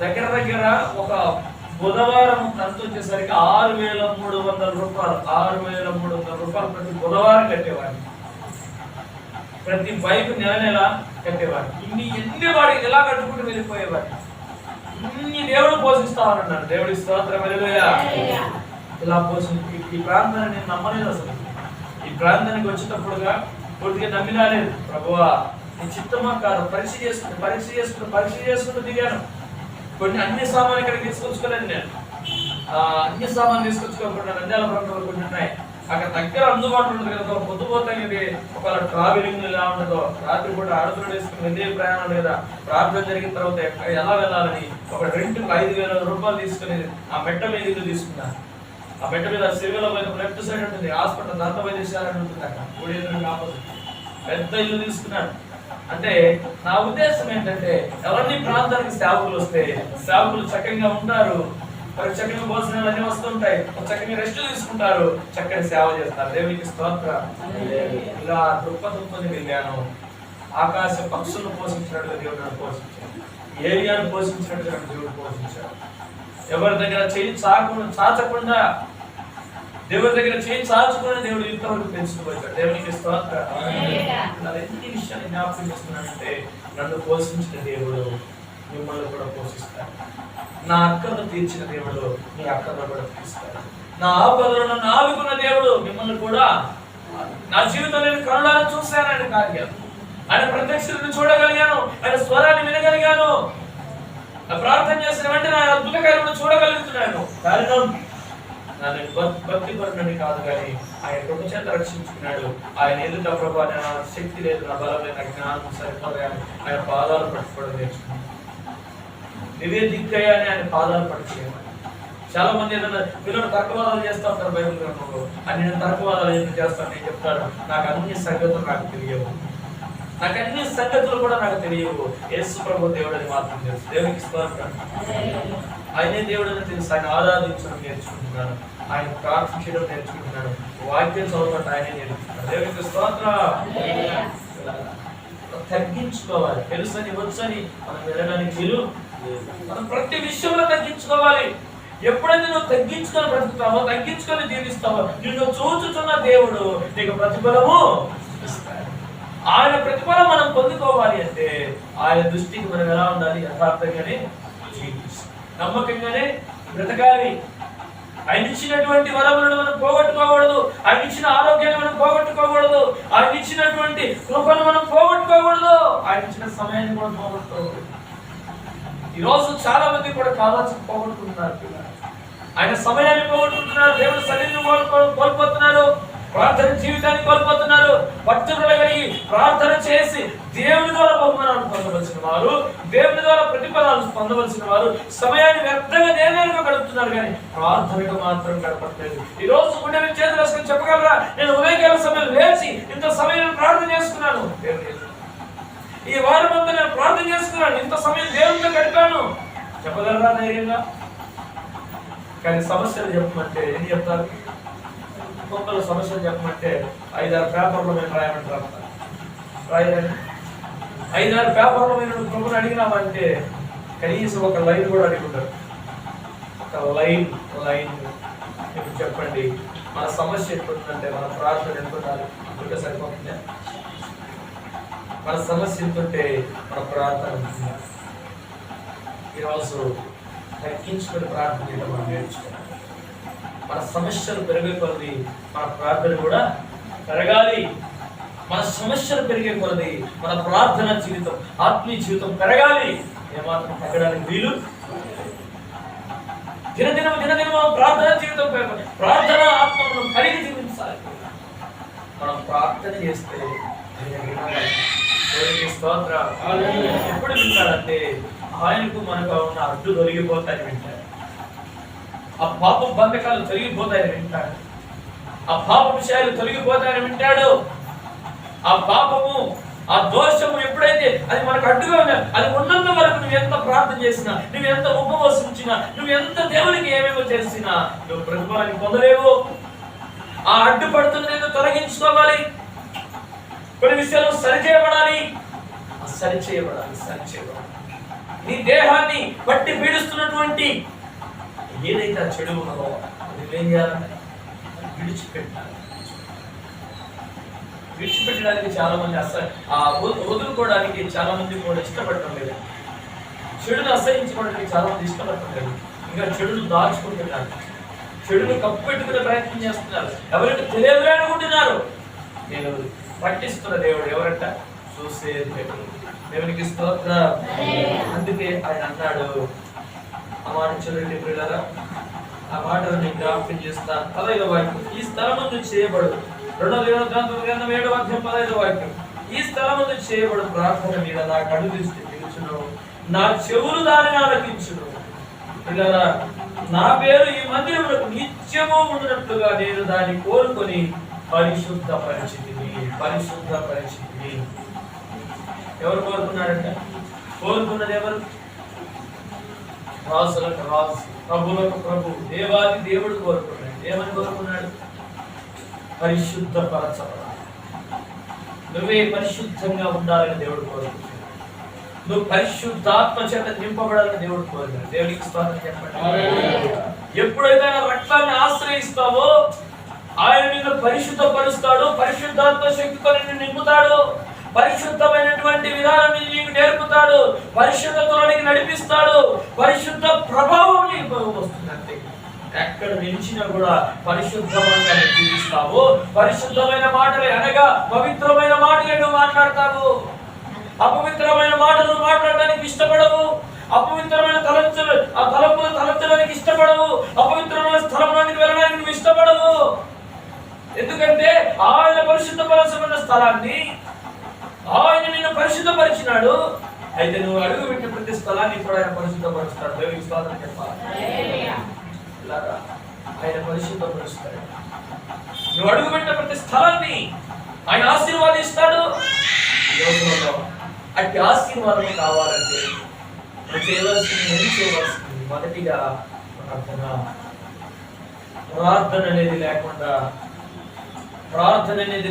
దగ్గర ఒక బుధవారం కంతు వచ్చేసరికి 6,300 రూపాయలు 6,300 రూపాయలు ప్రతి బుధవారం కట్టేవాడిని. ప్రతి బైక్ నెల కట్టేవాడిని. ఎన్ని వాడికి ఎలా కట్టుకుంటూ వెళ్ళిపోయేవాడిని. ఇన్ని దేవుడు పోషిస్తామన్నాడు. దేవుడి స్తోత్రం హల్లెలూయా. ఇలా పోషించి ఈ ప్రాంతాన్ని నేను నమ్మలేదు. అసలు ఈ ప్రాంతానికి వచ్చేటప్పుడుగా పూర్తిగా నమ్మినాలేదు. ప్రభువా నీ చిత్తమా కాదు, పరీక్ష చేసుకుంటూ దిగాను. కొన్ని అన్ని సామాన్లు ఇక్కడికి తీసుకొచ్చుకోలేదు నేను. అన్ని సామాన్లు తీసుకొచ్చుకోకుండా నంద్యాల ప్రాంతంలో కొన్ని ఉన్నాయి. అక్కడ దగ్గర అందుబాటులో ఉంటుంది కదా. పొద్దుపోతానికి ఒకవేళ ట్రావెలింగ్ ఎలా ఉంటుందో, రాత్రి పూట ఆడుతులు వేసుకుని వెళ్ళే ప్రయాణాలు కదా, ప్రార్థన జరిగిన తర్వాత ఎలా వెళ్ళాలని ఒక రెంట్కి 5,000 రూపాయలు తీసుకుని ఆ మెట్ట మీద ఇల్లు తీసుకున్నాను. ఆ మెట్ట మీద సిరివెల లెఫ్ట్ సైడ్ ఉంటుంది హాస్పిటల్, దంత వైద్యశాల ఉంటుంది. అక్కడ కూడేరు ఆపోజిట్ పెద్ద ఇల్లు తీసుకున్నాను. అంటే నా ఉద్దేశం ఏంటంటే ఎవరిని ప్రాంతానికి సేవకులు వస్తే సేవకులు చక్కగా ఉంటారు, చక్కగా భోజనాలు అన్ని వస్తుంటాయి, చక్కగా రెస్ట్ తీసుకుంటారు, చక్కని సేవ చేస్తారు. దేవునికి స్తోత్రం. ఇలా దుప్పని వెళ్ళాను. ఆకాశ పక్షులను పోషించినట్టుగా దేవుడు నన్ను పోషించాడు. ఏరియాను పోషించినట్టుగా దేవుడు పోషించాడు. ఎవరి దగ్గర చేయి చాచకుండా దేవుడి దగ్గర చేయి చాచుకుని దేవుడు ఇంతవరకు పెంచుతూ వచ్చాడు. దేవునికి స్తోత్రం. ఎన్ని విషయాన్ని జ్ఞాపకం చేస్తున్నానంటే నన్ను పోషించిన దేవుడు మిమ్మల్ని కూడా పోషిస్తాడు. నా అక్కర్ను తీర్చిన దేవుడు మీ అక్కర్ను కూడా తీస్తాడు. నా ఆపదలో నన్ను ఆదుకున్న దేవుడు మిమ్మల్ని కూడా. నా జీవితంలో నేను కరుణాలను చూశానని కార్యం ఆయన ప్రత్యక్షతను చూడగలిగాను, ఆయన స్వరాన్ని వినగలిగాను. ప్రార్థన చేసిన వెంటనే ఆయన అద్భుత కార్యములను చూడగలుగుతున్నాను. కారణం నన్ను భక్తి పరుడని కాదు, కానీ ఆయన కృప చేత రక్షించుకున్నాడు. ఆయన ఎదుట ప్రభు నా శక్తి లేదు, నా బలం లేదు, నా జ్ఞానం సరిపోదు, ఆయన పాదాలు పట్టుకోవడం నేర్చుకున్నాను. నువ్వే దిక్కయ్యా అని ఆయన పాదాలు పట్టుకోవాలి. చాలా మంది ఏదైనా పిల్లలు తర్కవాదాలు చేస్తూ ఉంటారు బైబిల్ గ్రంథంలో. అని నేను తర్కవాదాలు ఎందుకు చేస్తాను, నేను చెప్తాను నాకు అన్ని సంగతులు నాకు తెలియవు, నాకు అన్ని సంగతులు కూడా నాకు తెలియవు. యేసు ప్రభు దేవుడు అని మాత్రం తెలుసు. దేవునికి స్తోత్రం. ఆయనే దేవుడు అని తెలుసు. ఆయన ఆరాధించడం నేర్చుకుంటున్నాను, ఆయన ప్రార్థించడం నేర్చుకుంటున్నాను, వాక్యం చదవడం ఆయనే నేర్చుకుంటున్నాను. దేవునికి స్తోత్రం. తగ్గించుకోవాలి. తెలుసని వచ్చని మనం వెళ్ళడానికి వీలు. మనం ప్రతి విషయంలో తగ్గించుకోవాలి. ఎప్పుడైతే నువ్వు తగ్గించుకొని బ్రతుకుతావో, తగ్గించుకొని జీవిస్తావో, నిన్ను చూచుతున్న దేవుడు నీకు ప్రతిఫలము ఇస్తాడు. ఆయన ప్రతిఫలం మనం పొందుకోవాలి అంటే ఆయన దృష్టికి మనం ఎలా ఉండాలి? యథార్థంగానే జీవించాలి, నమ్మకంగానే బ్రతకాలి. ఆయన ఇచ్చినటువంటి వరములను మనం పోగొట్టుకోకూడదు, ఆయన ఇచ్చిన ఆరోగ్యాన్ని మనం పోగొట్టుకోకూడదు, ఆయన ఇచ్చినటువంటి కృపను మనం పోగొట్టుకోకూడదు, ఆయన ఇచ్చిన సమయాన్ని కూడా పోగొట్టుకోకూడదు. ఈ రోజు చాలా మంది కూడా కావాల్సి పోగొట్టుకుంటున్నారు. ఆయన సమయాన్ని పోగొట్టుకుంటున్నారు, దేవుడు సన్నిధిని కోల్పోతున్నారు, ప్రార్థన జీవితాన్ని కోల్పోతున్నారు. భక్తులు కలిగి ప్రార్థన చేసి దేవుని ద్వారా బహుమానాలు పొందవలసిన వారు, దేవుని ద్వారా ప్రతిఫలాలు పొందవలసిన వారు సమయాన్ని వ్యర్థంగా నేనేరుగా గడుపుతున్నారు, కానీ ప్రార్థనకు మాత్రం గడపట్లేదు. ఈ రోజు గుండె చేతులు వేసుకొని చెప్పగలరా, నేను ఉదయకాల సమయం లేచి ఇంత సమయం ప్రార్థన చేసుకున్నాను, ఈ వారం అంతా నేను ప్రార్థన చేసుకున్నాను, ఇంత సమయం దేవునితో గడిపాను చెప్పగలరా ధైర్యంగా? కానీ సమస్యలు చెప్పమంటే ఏం చెప్తారు? ఒక్కొక్కరు సమస్యలు చెప్పమంటే 5-6 పేపర్లు మేము రాయమంటారు. రాయరండి. 5-6 పేపర్లు మీరు ప్రభుని అడిగినామంటే కనీసం ఒక లైన్ కూడా అడుగుంటారు. ఒక లైన్ ఇప్పుడు చెప్పండి, మన సమస్య ఎట్లుందంటే మన ప్రార్థన ఎంతుండాలి? అందుకే సరిపోతుందా? మన సమస్య ఎంతుంటే మన ప్రార్థన ఉంటుందా? ఈరోజు తగ్గించుకొని ప్రార్థన చేయడం మనం నేర్చుకోవాలి. మన సమస్యలు పెరిగే కొలది మన ప్రార్థన కూడా పెరగాలి. మన సమస్యలు పెరిగే కొలది మన ప్రార్థన జీవితం, ఆత్మీయ జీవితం పెరగాలి. ఏమాత్రం తగ్గడానికి వీలు. దినదినం ప్రార్థన జీవితం పెరగాలి. ప్రార్థన ఆత్మను కలిగి జీవించాలి. మనం ప్రార్థన చేస్తే ఎప్పుడు వింటాడంటే ఆయనకు మనకు ఉన్న అడ్డు తొలగిపోతాయని వింటాడు. ఆ పాప బంధకాలు తొలగిపోతాయని వింటాడు. ఆ పాప విషయాలు తొలగిపోతాయని వింటాడు. ఆ పాపము, ఆ దోషము ఎప్పుడైతే అది మనకు అడ్డుగా ఉన్నా, అది ఉన్నంత వరకు నువ్వు ఎంత ప్రార్థన చేసినా, నువ్వు ఎంత ఉపవాసించినా, నువ్వు ఎంత దేవునికి ఏమేమో చేసినా నువ్వు ప్రతిఫలాన్ని పొందలేవు. ఆ అడ్డుపడుతున్నది తొలగించుకోవాలి. కొన్ని విషయాలు సరిచేయబడాలి. సరిచేయబడాలి. నీ దేహాన్ని పట్టి పీడిస్తున్నటువంటి ఏదైతే ఆ చెడు ఉన్నదో అది ఏం చేయాలంటే విడిచిపెట్టడానికి చాలా మంది వదులుకోవడానికి చాలా మంది కూడా ఇష్టపడటం లేదు. చెడును అసహించుకోవడానికి చాలా మంది ఇష్టపడటం లేదు. ఇంకా చెడును దాచుకుంటున్నారు, చెడును కప్పు పెట్టుకునే ప్రయత్నం చేస్తున్నారు. ఎవరికి తెలియదులే అనుకుంటున్నారు. నేను పట్టిస్తున్న దేవుడు ఎవరంట? చూసే దేవుడు. దేవునికి స్తోత్రం. అందుకే ఆయన అన్నాడు, ఆ మాట చూడండి ప్రియులారా, ఆ మాటను నేను జ్ఞాపకం చేస్తాను. 15వ వాక్యం, ఈ స్థలమందు చేయబడు 2 అధ్యాయం 15వ వాక్యం, ఈ స్థలమందు చేయబడు ప్రార్థన మీద నా కడు దృష్టి నిలుచును, నా చెవులు దానిని ఆలకించును. ప్రియులారా, నా పేరు ఈ మందిరములకు నిత్యము ఉండినట్లుగా నేను దాన్ని కోరుకొని పరిశుద్ధపరిచితిని. ఎవరు కోరుకున్నారంట? కోరుకున్నది ఎవరు? రాజులకు రాజు, ప్రభులకు ప్రభు, దేవాది దేవుడు కోరుకున్నాడు. ఏమని కోరుకున్నాడు? పరిశుద్ధపరచబడాలి. నువ్వే పరిశుద్ధంగా ఉండాలని దేవుడు కోరుకున్నాడు. నువ్వు పరిశుద్ధాత్మ చేత నింపబడాలని దేవుడు కోరుకున్నాడు. దేవునికి స్తోత్రం చెప్పండి. ఎప్పుడైతే ఆయన రక్తాన్ని ఆశ్రయిస్తావో ఆయన నిన్ను పరిశుద్ధపరుస్తాడు. పరిశుద్ధాత్మ శక్తితో నిన్ను నింపుతాడు. పరిశుద్ధమైనటువంటి విధానాన్ని నీకు నేర్పుతాడు. పరిశుద్ధతలోనికి నడిపిస్తాడు. పరిశుద్ధ ప్రభావం నీకు వస్తుందంటే ఎక్కడ నిలిచినా కూడా పరిశుద్ధంగా జీవిస్తావు. పరిశుద్ధమైన మాటలే అనగా పవిత్రమైన మాటలే నువ్వు మాట్లాడతావు. అపవిత్రమైన మాటలు మాట్లాడడానికి ఇష్టపడవు. అపవిత్రమైన తలంపులు తలంచడానికి ఇష్టపడవు. అపవిత్రమైన స్థలంలోనికి వెళ్ళడానికి నువ్వు ఇష్టపడవు. ఎందుకంటే ఆయన పరిశుద్ధపరచబడిన స్థలాన్ని ఆయన నిన్ను పరిశుద్ధపరిచినాడు. అయితే నువ్వు అడుగు పెట్టిన ప్రతి స్థలాన్ని ఇప్పుడు ఆయన పరిశుద్ధపరుస్తాడు. దేవునికి స్తోత్రం చెప్పాలి. ఇలాగా ఆయన పరిశుద్ధపరుస్తాడు. నువ్వు అడుగు పెట్టిన ప్రతి స్థలాన్ని ఆయన ఆశీర్వాదిస్తాడు. ఈ రోజులలో అట్టి ఆశీర్వాదం కావాలంటే నువ్వు చేయవలసింది మొదటిగా ప్రార్థన అనేది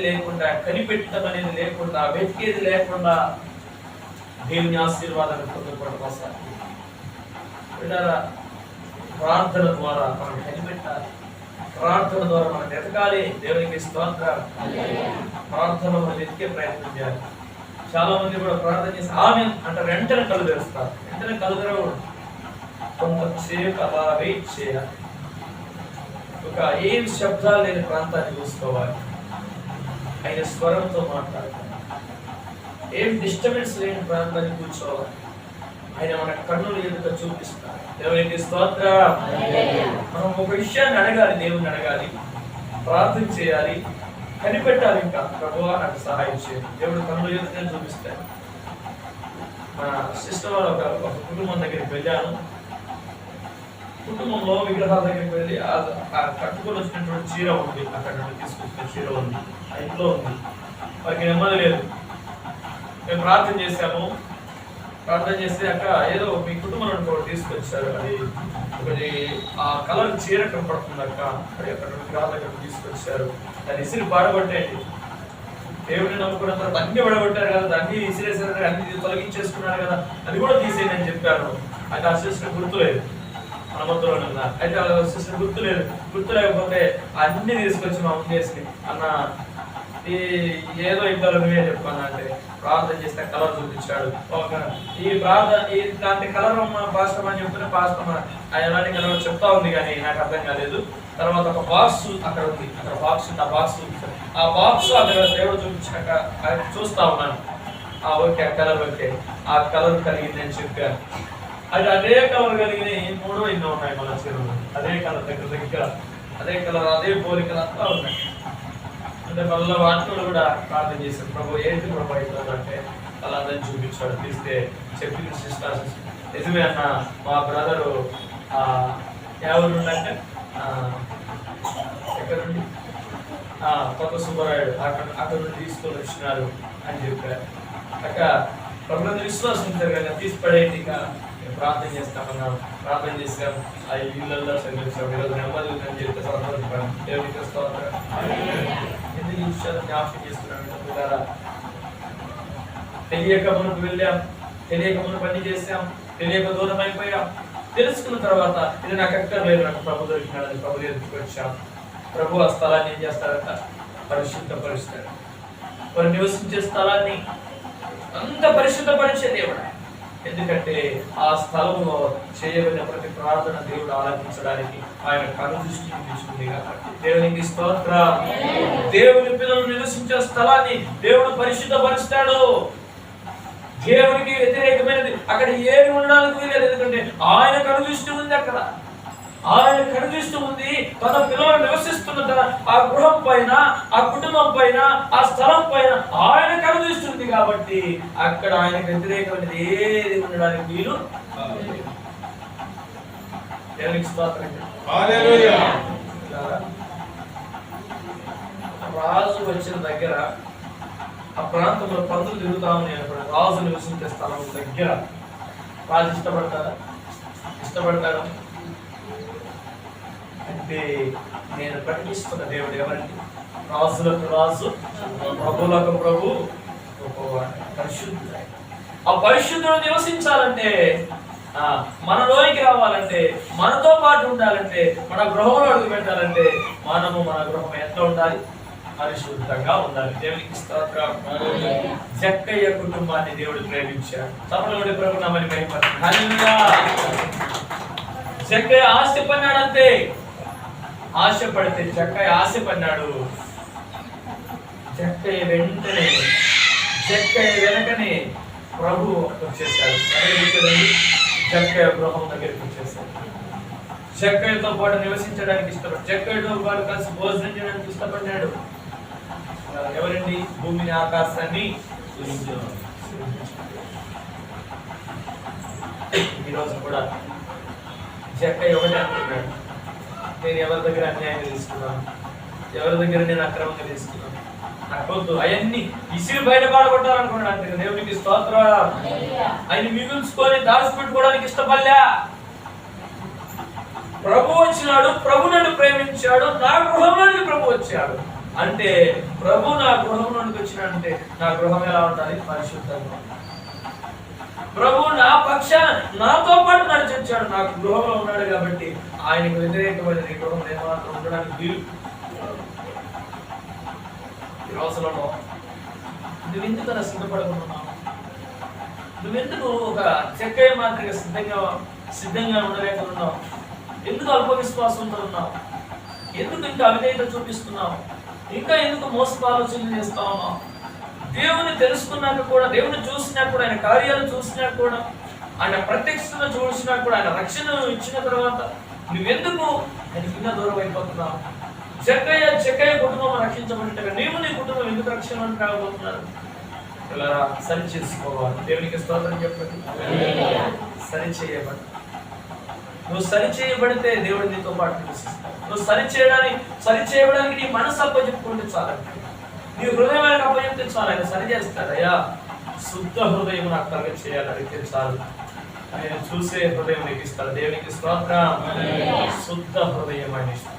లేకుండా కనిపెట్టడం అనేది లేకుండా వెతికేది లేకుండా దేవుని ఆశీర్వాదాన్ని పొందుకోవడం అసాధ్యం. ప్రార్థన ద్వారా మనం కనిపెట్టాలి. ప్రార్థన ద్వారా మనం వెతకాలి. దేవునికి స్తోత్రం. ప్రార్థన మనం వెతికే ప్రయత్నం చేయాలి. చాలా మంది కూడా ప్రార్థన చేసి ఆమె అంటే వెంటనే కళ్ళు తెరుస్తారు. వెంటనే కళ్ళు తెరవడం కొంతసేపు అలా వెయిట్ చేయాలి. ఒక ఏం శబ్దాలు లేని ప్రాంతాన్ని చూసుకోవాలి. ఆయన స్వరంతో మాట్లాడాలి. ఏం డిస్టర్బెన్స్ లేని ప్రాంతాన్ని కూర్చోవాలి. ఆయన మన కన్నులు ఎదుట చూపిస్తారు. దేవునికి స్తోత్రం. మనం ఒక విషయాన్ని అడగాలి, దేవుని అడగాలి, ప్రార్థన చేయాలి, కనిపెట్టాలి. ఇంకా ప్రభువా నాకు సహాయం చేయాలి. దేవుడు కన్నులు ఎదుట చూపిస్తాడు. మన సిస్టర్ ఒక కుటుంబం దగ్గరికి వెళ్ళాను. కుటుంబంలో విగ్రహాల దగ్గరికి వెళ్ళి ఆ కట్టుకొని వచ్చినటువంటి చీర ఉంది, అక్కడ నుండి తీసుకొచ్చిన చీర ఉంది, ఆ ఇంట్లో ఉంది. వారికి నెమ్మది లేదు. మేము ప్రార్థన చేశాము. ప్రార్థన చేస్తే అక్కడ ఏదో మీ కుటుంబంలో కూడా తీసుకొచ్చారు. అది ఒకటి ఆ కలర్ చీర కనపడుతుంది అక్క. అది అక్కడ విగ్రహాల దగ్గర తీసుకొచ్చారు. దాన్ని ఇసిరి పాడగొట్టేయండి. దేవుడిని నమ్ముకున్న తర్వాత అన్ని పడగొట్టారు కదా, అన్ని ఇసిరేసారు, అన్ని తొలగించేసుకున్నారు కదా, అది కూడా తీసేయండి అని చెప్పాను. అయితే ఆ సిస్టర్ గుర్తులేదు, మన మధ్యలో ఉన్నా. అయితే సిస్టర్ గుర్తు లేకపోతే అన్ని తీసుకొచ్చి మా ముందేసి అన్న ఏదో ఇద్దరు నువ్వే చెప్పాను అంటే ప్రార్థన చేస్తే కలర్ చూపించాడు. ఈ ప్రార్థన ఇలాంటి కలర్ పాస్టర్ అని చెప్తున్నా పాస్టర్ ఎలాంటి కలర్ చెప్తా ఉంది కానీ నాకు అర్థం కాలేదు. తర్వాత ఒక బాక్స్ అక్కడ ఉంది, అక్కడ బాక్స్ ఉంది. ఆ బాక్స్ అక్కడ దేవుడు చూపించాక చూస్తా ఉన్నాను. ఓకే ఆ కలర్ ఓకే, ఆ కలర్ కలిగింది అని చెప్పాను. అది అదే కలర్ కలిగిన 3 ఎన్నో ఉన్నాయి మన చెరువులు. అదే కలర్ దగ్గర అదే కలర్ అదే పోలికలు అంతా ఉన్నాయి. అంటే మళ్ళీ వాటిలో కూడా ప్రార్థన చేశారు. ప్రభు ఏంటి ప్రభు అవుతుంది అంటే వాళ్ళందరినీ చూపించాడు. తీస్తే చెప్పింది సిస్టర్స్ నిజమే అన్న, మా బ్రదరు ఎవరు అంటే ఎక్కడ నుండి కొత్త సుబ్బరాయుడు అక్కడ నుండి తీసుకొని వచ్చినారు అని చెప్పారు. అక్క ప్రభుత్వ విశ్వాసం ఉంటారు కదా, తీసి పడేయండి. ఇంకా ప్రార్థన చేస్తామన్నాం. ప్రార్థన చేసాం. ఆ ఇళ్ళల్లో చదివించాం. ఈరోజు నెమ్మది ఉందని చెప్పి సంతోషపడాం. దేవుడికి స్తోత్రం. ఎందుకు ఈ విషయాలు జ్ఞాపకం చేస్తున్నాను? తెలియక మనకు వెళ్ళాం, తెలియక మనం పని చేసాం, తెలియక దూరం అయిపోయాం. తెలుసుకున్న తర్వాత ఇది నాకు ఎక్కడ లేదు, నాకు ప్రభు దొరికినాడని ప్రభు ఎదుర్కొచ్చి వచ్చాం. ప్రభు ఆ స్థలాన్ని ఏం చేస్తారంట? పరిశుద్ధపరుస్తాడు. వారు నివసించే స్థలాన్ని అంత పరిశుద్ధపరిచే దేవుడు. ఎందుకంటే ఆ స్థలంలో చేయబడిన ప్రతి ప్రార్థన దేవుడు ఆలకించడానికి ఆయన కనుదృష్టిని తీసుకుంది కాబట్టి దేవునికి స్తోత్రం. దేవుని పిల్లలు నివసించే స్థలాన్ని దేవుడు పరిశుద్ధపరుస్తాడు. దేవునికి వ్యతిరేకమైనది అక్కడ ఏమి ఉండడానికి వీలేదు. ఎందుకంటే ఆయన కనుదృష్టి ఉంది. అక్కడ ఆయన కనుదృష్టి ఉంది. తన పిల్లలు నివసిస్తున్న ఆ గృహం పైన, ఆ కుటుంబం పైన, ఆ స్థలం పైన ఆయన కనుదృష్టి ఉంది కాబట్టి అక్కడ ఆయనకు వ్యతిరేకమైనది ఏది ఉండడానికి వీలు. రాజు వచ్చిన దగ్గర ఆ ప్రాంతంలో పందులు తిరుగుతా ఉన్నాయి. రాజు నివసించే స్థలం దగ్గర రాజు ఇష్టపడతారు అంటే నేను ప్రకటిస్తున్న దేవుడు ఎవరండి? రాజులకు రాజు, ప్రభువులకు ప్రభు, పరిశుద్ధుడు. ఆ పరిశుద్ధుడు నివసించాలంటే, మనలోనికి రావాలంటే, మనతో పాటు ఉండాలంటే, మన గృహంలో అడుగు పెట్టాలంటే మనము మన గృహం ఎట్లా ఉండాలి? పరిశుద్ధంగా ఉండాలి. దేవునికి స్తోత్రం. జక్కయ్య కుటుంబాన్ని దేవుడు ప్రేమించాడు. తమలోని ప్రభు నామని మహిమ. హల్లెలూయా. జక్కయ్య ఆస్తి పన్నాడంతే, ఆశపడితే జక్కయ్య ఆశపడినాడు. జక్కయ్య వెనకనే ప్రభు వచ్చేసాడు. జక్కయ్య గృహం దగ్గరికి వచ్చేసాడు. జక్కయ్యతో పాటు నివసించడానికి ఇష్టపడి, జక్కయ్యతో పాటు కలిసి భోజనం చేయడానికి ఇష్టపడ్డాడు. ఎవరండి? భూమిని ఆకాశాన్ని ఈరోజు కూడా జక్కయ్య ఒకటే అనుకున్నాడు, నేను ఎవరి దగ్గర అన్యాయంగా తీసుకున్నాను, ఎవరి దగ్గర నేను అక్రమంగా తీసుకున్నాను, నాకొద్దు. అవన్నీ ఇసిరి బయట పాడగొట్టాలనుకున్నాడు. అంతే. దేవునికి స్తోత్రం. ఆయన మిగుల్చుకొని దాచిపెట్టుకోవడానికి ఇష్టపడలే. ప్రభు వచ్చినాడు, ప్రభు నన్ను ప్రేమించాడు, నా గృహంలోనికి ప్రభు వచ్చాడు అంటే, ప్రభు నా గృహంలోనికి వచ్చినాడంటే నా గృహం ఎలా ఉండాలి? పరిశుద్ధంగా. ప్రభు నా పక్షాన నాతో పాటు నడిచొచ్చాడు, నాకు గృహంలో ఉన్నాడు కాబట్టి ఆయనకు వ్యతిరేకమైన నీ గృహం ఏమాత్రం ఉండడానికి వీలు. ఈ రోజులలో నువ్వెందుకు అలా సిద్ధపడుకున్నావు? నువ్వెందుకు ఒక చెక్కయ్య మాదిరిగా సిద్ధంగా ఉండలేకున్నావు? ఎందుకు అల్ప విశ్వాసంతో ఉన్నావు? ఎందుకు ఇంకా అవిధేయత చూపిస్తున్నావు? ఇంకా ఎందుకు మోసపు ఆలోచనలు చేస్తా ఉన్నావు? దేవుని తెలుసుకున్నాక కూడా, దేవుని చూసినా కూడా, ఆయన కార్యాలు చూసినా కూడా, ఆయన ప్రత్యక్షతను చూసినా కూడా, ఆయన రక్షణ ఇచ్చిన తర్వాత నువ్వెందుకు ఆయన దూరం అయిపోతున్నావు? చెక్కయ్య కుటుంబం రక్షించబడినట్టుగా నీవు నీ కుటుంబం ఎందుకు రక్షణ కాకపోతున్నారు? ఇలా సరి చేసుకోవాలి. దేవునికి స్తోత్రం చెప్పండి. సరి చేయబడి, నువ్వు సరి చేయబడితే దేవుడు నీతో పాటు నివసిస్తాడు. నువ్వు సరి చేయడానికి నీ మనసు అప్పచెప్పుకుంటే చాలంటే, నీ హృదయం అప్పచెప్తే చాలు. ఆయన సరి చేస్తాడు. అయ్యా, శుద్ధ హృదయం నాకు కలుగ చేయాలంటే చాలు. ఆయన చూసే హృదయం నీకు ఇస్తాడు. దేవునికి స్తోత్రం. శుద్ధ హృదయం ఆయన ఇస్తాడు.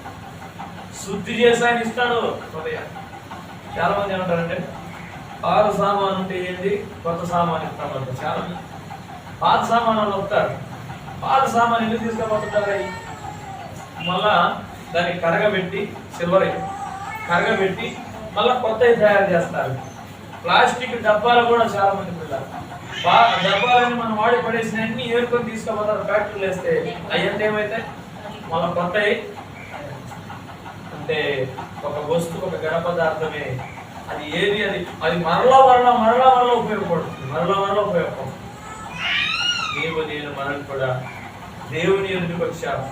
శుద్ధి చేసి ఆయన ఇస్తాడు హృదయం. చాలా మంది ఏమంటారంటే, పాత సామాను ఉంటే ఏంటి, కొత్త సామాను ఇస్తామంటారు. చాలా మంది పాత సామాను వస్తారు. పాత సామాను ఎందుకు తీసుకుపోతుంటారు? మళ్ళా దాన్ని కరగబెట్టి, సిల్వర్ కరగబెట్టి మళ్ళా కొత్తవి తయారు చేస్తారు. ప్లాస్టిక్ డబ్బాలు కూడా చాలా మంది పిల్లలు డబ్బాలన్నీ మనం వాడి పడేసిన అన్ని ఏరుకొని తీసుకుపోతారు. ఫ్యాక్టరీలు వేస్తే అయ్యంటే ఏమైతే మళ్ళీ కొత్తవి. అంటే ఒక వస్తువు, ఒక ఘన పదార్థమే అది ఏది, అది మరలా ఉపయోగపడుతుంది. నేను మనల్ని కూడా దేవుని ఎదుటికి వచ్చాము.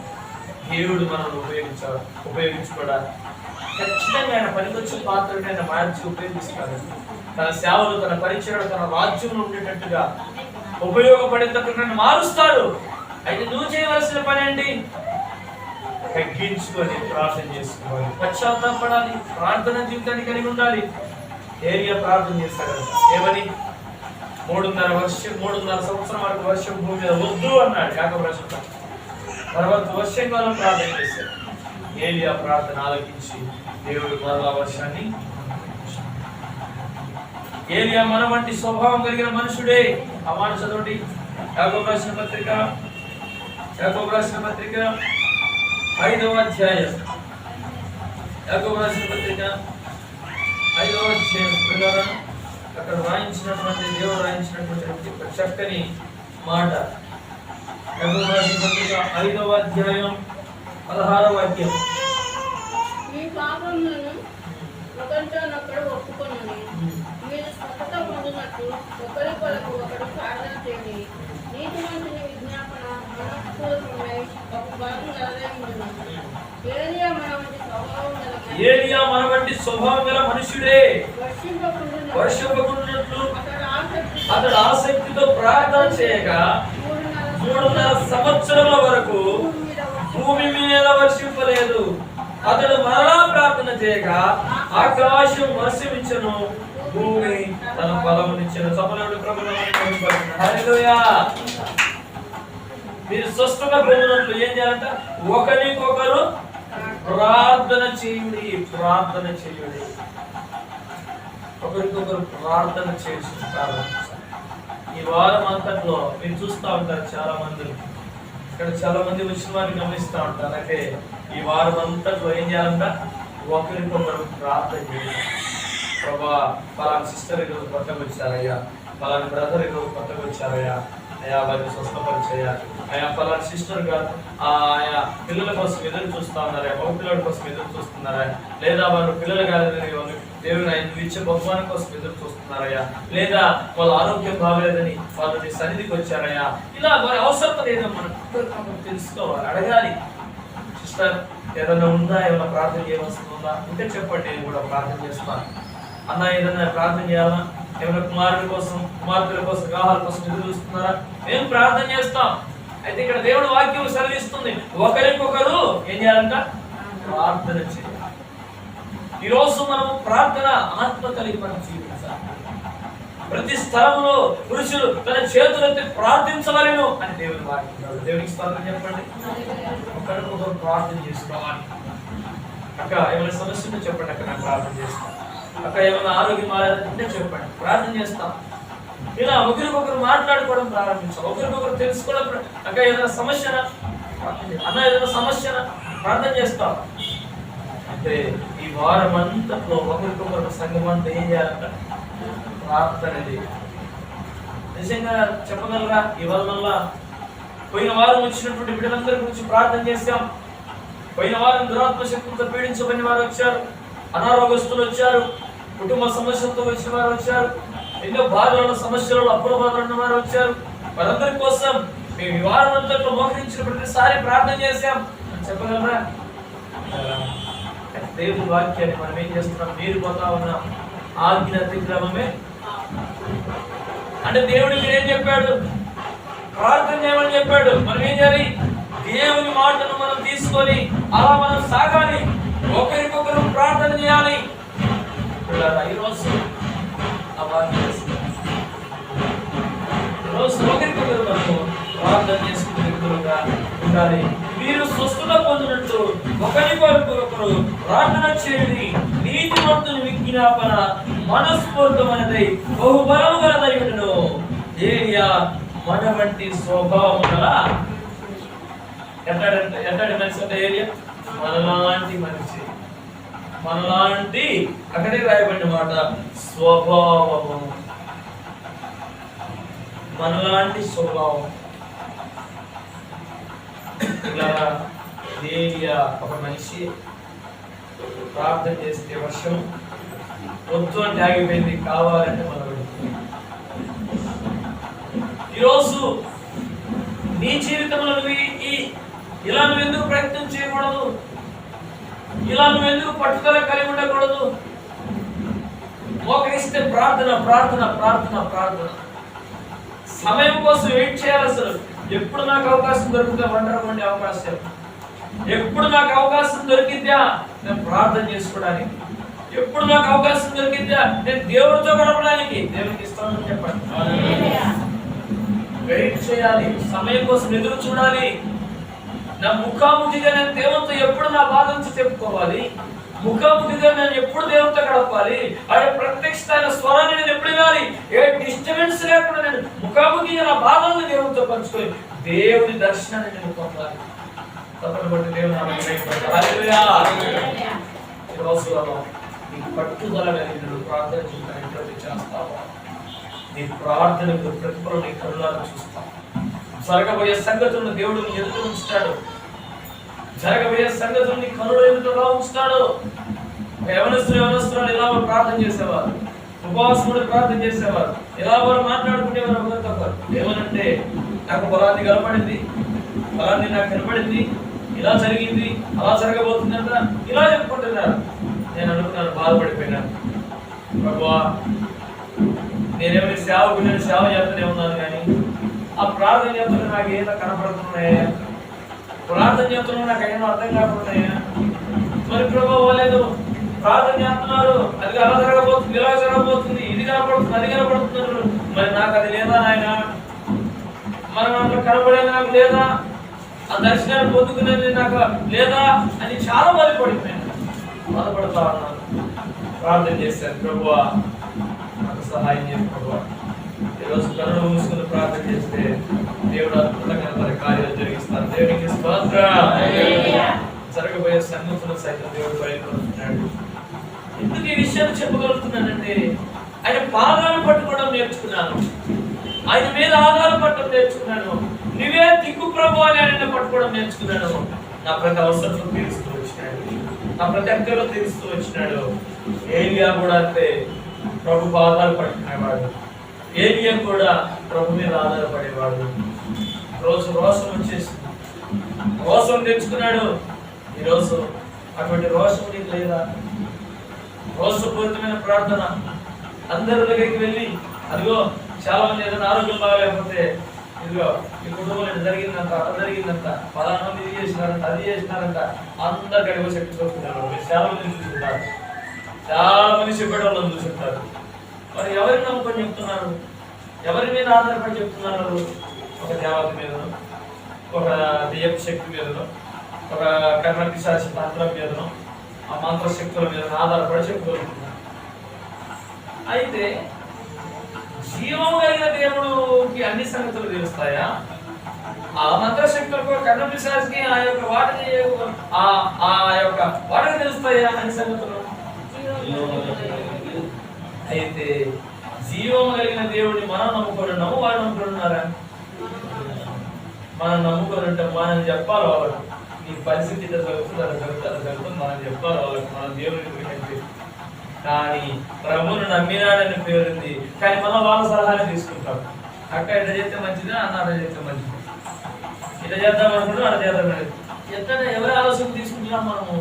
దేవుడు మనల్ని ఉపయోగించుకోవడానికి ఖచ్చితంగా ఆయన పనికొచ్చిన పాత్రని ఆయన మార్చి ఉపయోగిస్తాడు. తన సేవలు, తన పరిచయం, తన రాజ్యంలో ఉండేటట్టుగా ఉపయోగపడేటట్టు నన్ను మారుస్తాడు. అయితే నువ్వు చేయవలసిన పని ఏంటి? తగ్గించుకొని ప్రార్థన చేసుకోవాలి, పశ్చాత్తాపడాలి, ప్రార్థన జీవితాన్ని కలిగి ఉండాలి. ఏరియా ప్రార్థన చేస్తాడు ఏమని? 3.5 సంవత్సరం వరకు వర్షం భూమి మీద వద్దు అన్నాడు యాకోబు రాసిన. తర్వాత వర్షంకాలం ప్రార్థన చేశాడు. ఏలియా ప్రార్థన ఆలకించి దేవుడు మరలా వర్షాన్ని. ఏలియా మన వంటి స్వభావం కలిగిన మనుషుడే. ఆ మాట చదవండి. యాకోబు రాసిన పత్రిక 5వ అధ్యాయం. యాకోబు రాసిన పత్రిక 5వ అధ్యాయం ప్రకారం అక్కడ రాయించినటువంటి, దేవుడు రాయించినటువంటి ఒక చక్కని మాట. యాకోబు రాసిన పత్రిక 5వ అధ్యాయం 16వ వాక్యం. మీ పాపములను ఒకరితోనొకడు ఒప్పుకొనుడి, మీరు స్వస్థత పొందినట్టు ఒకరికొరకు ఒకడు ప్రార్థన చేయండి. నీతిమంతుని విజ్ఞాపన మనఃపూర్వకమై ఒక బలం గలదైయుండును. ఏలియా మన వంటి స్వభావం గల మనుషుడే. వర్షింపకుండునట్లు అతడు ఆసక్తితో ప్రార్థన చేయగా 3.5 సంవత్సరముల వరకు భూమి మీద వర్షింపలేదు. అతడు మరలా ప్రార్థన చేయగా ఆకాశం వర్షమించెను, భూమి తన ఫలమునిచ్చెను. సఫలుడు ప్రభువును హల్లెలూయా. మీరు స్వస్థత పొందినట్లు ఏం చేయాలంట? ఒకరికొకరు ప్రార్థన చేయండి. ఒకరికొకరు ప్రార్థన చేస్తారు. ఈ వారం అంతట్లో మీరు చూస్తూ ఉంటారు, చాలా మంది ఇక్కడ చాలా మంది వచ్చిన వారిని గమనిస్తూ ఉంటారు. అంటే ఈ వారం అంతట్లో ఏం చేయాలంట? ఒకరికొకరు ప్రార్థన చేయాలి. ప్రభా, పలానా సిస్టర్ ఈరోజు కొత్తగా వచ్చారయ్యా, పలానా బ్రదర్ ఈరోజు కొత్తగా వచ్చారయ్యా, అయా వారిని స్వస్థపరిచేయ. ఆయా ఫలానా సిస్టర్ గారు ఆయా పిల్లల కోసం ఎదురు చూస్తా ఉన్నారా, మగ పిల్లల కోసం ఎదురు చూస్తున్నారా, లేదా వారు పిల్లలు కాలేదని దేవుని ఆయన ఇచ్చే బహుమానం కోసం ఎదురు చూస్తున్నారయ్యా, లేదా వాళ్ళ ఆరోగ్యం బాగలేదని వాళ్ళు నీ సన్నిధికి వచ్చారయ్యా. ఇలా వారి అవసరం ఏదో మనం తెలుసుకోవాలి, అడగాలి. సిస్టర్ ఏదైనా ఉందా, ఏమైనా ప్రార్థన చేయవలసిందా ఉంటే చెప్పండి, నేను కూడా ప్రార్థన చేస్తాను. అన్న ఏదైనా ప్రార్థన చేయాలా, ఏమైనా కుమారుడి కోసం కుమార్తెల కోసం వివాహాల కోసం ఎదురు చూస్తున్నారా, మేము ప్రార్థన చేస్తాం. అయితే ఇక్కడ దేవుడు వాక్యం సెలవిస్తుంది, ఒకరికొకరు ఏం చేయాలంట, ప్రార్థన చేయాలి. ఈరోజు మనం ప్రార్థన ఆత్మ కలిగి మనం జీవించాలి. ప్రతి స్థలంలో పురుషులు తన చేతులెత్తి ప్రార్థించవలెను అని దేవుని వాక్యం. దేవునికి స్తోత్రం చెప్పండి. ఒకరికొకరు ప్రార్థన చేసుకోవాలి. అక్క ఏమైనా సమస్య ఉంటే చెప్పండి, అక్క నేను ప్రార్థన చేస్తాను. అక్క ఏమైనా ఆరోగ్యం మారాలంటే చెప్పండి, ప్రార్థన చేస్తాం. ఇలా ఒకరికొకరు మాట్లాడుకోవడం ప్రారంభించాం, ఒకరికొకరు తెలుసుకోవడం. అక్క ఏదైనా సమస్యనా, అన్న ఏదైనా సమస్యనా, ప్రార్థన చేస్తాం. అంటే ఈ వారం అంతట్లో ఒకరికొకరు సంఘం అంతా ఏం చేయాలంట, ప్రార్థన. నిజంగా చెప్పగలరా, ఇవాళ వల్ల పోయిన వారం వచ్చినటువంటి బిడ్డలందరి గురించి ప్రార్థన చేశాం. పోయిన వారం దురాత్మ శక్తులతో పీడించబడిన వారు వచ్చారు, అనారోగ్యస్తులు వచ్చారు, కుటుంబ సమస్యలతో వచ్చిన వారు వచ్చారు, ఎన్నో బాధల సమస్యలు అప్పుల బాధలు ఉన్న వారు వచ్చారు. వారందరి కోసం మేము ఈ వారం అంతట్లో మోకరించిన ప్రతిసారి ప్రార్థన చేశాం అని చెప్పగలరా? దేవుని వాక్యాన్ని మనం ఏం చేస్తున్నాం, మీరు పోతా ఉన్నాం. ఆజ్ఞ అతిక్రమమే అంటే దేవుడు ఏం చెప్పాడు, ప్రార్థన చేయమని చెప్పాడు. మనం ఏం చేయాలి, దేవుని మాటను మనం తీసుకొని అలా మనం సాగాలి, ఒకరికొకరు ప్రార్థన చేయాలి. ఈరోజు ఒకరికొకరు మనం ప్రార్థన చేసుకునే వ్యక్తులుగా ఉండాలి. మీరు స్వస్థత పొందినట్లు ఒకరికొకరు ప్రార్థన చేయండి. నీతిమంతుని విజ్ఞాపన మనస్ఫూర్తమైనదై బహుబలము గలదై ఉండును. ఏలియా మన వంటి స్వభావం గల ఎట్టడి మనిషి అంటే ఏలియా మనలాంటి మనిషి, మనలాంటి అక్కడే రాయబడిన మాట స్వభావము, మనలాంటి స్వభావం. ఇలా ఏలియా ఒక మనిషి ప్రార్థన చేస్తే వర్షం వద్దు అంటే ఆగిపోయింది, కావాలంటే మనబడి. ఈరోజు నీ జీవితంలో ఇలా నువ్వు ఎందుకు ప్రయత్నం చేయకూడదు, ఇలా నువ్వు ఎందుకు పట్టుదల కలిగి ఉండకూడదు? మోకరిస్తే ప్రార్థన ప్రార్థన ప్రార్థన ప్రార్థన. సమయం కోసం వెయిట్ చేయాలి. అసలు ఎప్పుడు నాకు అవకాశం దొరికితే వండరమండి అవకాశం, ఎప్పుడు నాకు అవకాశం దొరికిద్దా నేను ప్రార్థన చేసుకోవడానికి, ఎప్పుడు నాకు అవకాశం దొరికిద్దా నేను దేవుడితో గడపడానికి. దేవునికి ఇస్తానని చెప్పండి. వెయిట్ చేయాలి, సమయం కోసం ఎదురు చూడాలి. నా ముఖాముఖిగా నేను దేవుడితో ఎప్పుడు నా బాధ నుంచి చెప్పుకోవాలి, ముఖాముఖిగా నేను ఎప్పుడు దేవుడితో గడపాలి, ఆయన ప్రత్యక్షమైన స్వరాన్ని నేను ఎప్పుడు వినాలి, ఏ డిస్టర్బెన్స్ లేకుండా నేను ముఖాముఖిగా నా బాధలను దేవుడితో పంచుకొని దేవుని దర్శనాన్ని నేను పొందాలి. తప్పని దేవుని నీ పట్టుదల కలిగిన ప్రార్థన చేస్తావా, నీ ప్రార్థనకు ప్రతిఫలం నీ కరుణాలను చూస్తావు. జరగబోయే సంగతులను దేవుడు ఎదుట ఉంచుతాడు, జరగబోయే సంగతుల్ని కనుడు ఎదుటగా ఉంచుతాడు. యవనస్తులు ఇలా ప్రార్థన చేసేవారు, ఉపవాసముడు ప్రార్థన చేసేవారు, ఇలా వారు మాట్లాడుకునేవారు ఒకరితో ఒకరు. ఏమనంటే నాకు ఫలాన్ని కనపడింది, ఫలాన్ని నాకు కనపడింది, ఇలా జరిగింది, అలా జరగబోతుంది అంట ఇలా చెప్పుకుంటున్నారు. నేను అనుకున్నాను, బాధపడిపోయినాను. ప్రభువా నేనేమైనా సేవకు నేను సేవ చేస్తూనే ఉన్నాను, కానీ ఆ ప్రార్థన చేస్తున్నా నాకు ఏదో కనపడుతున్నాయా, ప్రార్థన చేస్తున్నా నాకు ఏమో అర్థం కాకపోతున్నాయా. మరి ప్రభావం లేదు, ప్రార్థన చేస్తున్నారు, అది అలా జరగబోతుంది, ఇలా జరగబోతుంది, ఇది కనపడుతుంది, అది కనపడుతున్నారు, మరి నాకు అది లేదా నాయన, మరి నాకు కనపడేది నాకు లేదా, ఆ దర్శనాన్ని పొందుకునేది నాకు లేదా అని చాలా బాధపడిపోయాను, బాధపడతా ఉన్నాను. ప్రార్థన చేశాను, ప్రభువా నాకు సహాయం చేసి ప్రభువా. ఈరోజు కరుణ మూసుకుని ప్రార్థన చేస్తే దేవుడు అద్భుతంగా మరి కార్యాలు జరిగిస్తారు. దేవునికి స్తోత్రం. జరగబోయే సంగతులు సైతం దేవుడు బయలుపడుతున్నాడు. ఎందుకు ఈ విషయాలు చెప్పగలుగుతున్నానంటే ఆయన పాదాలు పట్టుకోవడం నేర్చుకున్నాను, ఆయన మీద ఆధారపడటం నేర్చుకున్నాను. నువ్వే దిక్కు ప్రభు అని ఆయన పట్టుకోవడం నేర్చుకున్నాను. నా ప్రతి అవసరం తీరుస్తూ వచ్చినాడు, నా ప్రతి అక్కలో తీరుస్తూ వచ్చినాడు. ఏలియా కూడా అంతే, ప్రభు ఆధారపడుకునేవాడు. ఏలియా కూడా ప్రభు మీద ఆధారపడేవాడు. రోజు రోషం వచ్చేసింది, రోషం తెచ్చుకున్నాడు. ఈరోజు అటువంటి రోషం నీకు లేదా? రోషపూరితమైన ప్రార్థన, అందరి దగ్గరికి వెళ్ళి, అదిగో చాలా మంది ఏదైనా ఆరోగ్యం బాగాలేకపోతే, ఇదిగో ఈ కుటుంబంలో జరిగిందంట, అట్లా జరిగిందంట, పలానా మంది ఇది చేసినారంట, అది చేసినారంట, అందరు గడిపో చెప్పి చూస్తున్నారు. మీరు చాలా మంది చూస్తుంటారు, చాలా మంది చెప్పేటోళ్ళని చూస్తుంటారు. మరి ఎవరిని నమ్ముకొని చెప్తున్నారు? ఎవరి మీద ఆధారపడి చెప్తున్నారు? ఒక దేవత మీదను, ఒక దెయ్యపు శక్తి మీదను, ఒక కర్ణ పిశాచి తంత్రం మీదను, ఆ మంత్ర శక్తుల మీద ఆధారపడి చెప్పుకుంటున్నారు. అయితే జీవం కలిగిన దేవుడికి అన్ని సంగతులు తెలుస్తాయా? ఆ మంత్ర శక్తులకు, కర్ణ పిశాచికి ఆ యొక్క వాటికి తెలుస్తాయా అన్ని సంగతులు? అయితే జీవం కలిగిన దేవుడిని మనం నమ్ముకుంటున్నాము, వాళ్ళు నమ్ముకుంటున్నారా? మనం నమ్ముకుంటాం, మనం చెప్పాలి వాళ్ళకు, నీ పరిస్థితి ఇట్లా జరుగుతుంది, అది జరుగుతుంది, అది జరుగుతుంది, మనం చెప్పాలి వాళ్ళకి, మనం దేవుడిని గ్రహించి. కానీ ప్రభువును నమ్మినాడని పేరుంది, కానీ మనం వాళ్ళ సలహానే తీసుకుంటాం. అక్క ఇట్లా చేస్తే మంచిదా, అన్న అట్లా చేస్తే మంచిది, ఇట్లా చేద్దాం అనుకుంటే అట్లా చేద్దాం. ఎట్లా ఎవరి ఆలోచన తీసుకుంటున్నాం మనము?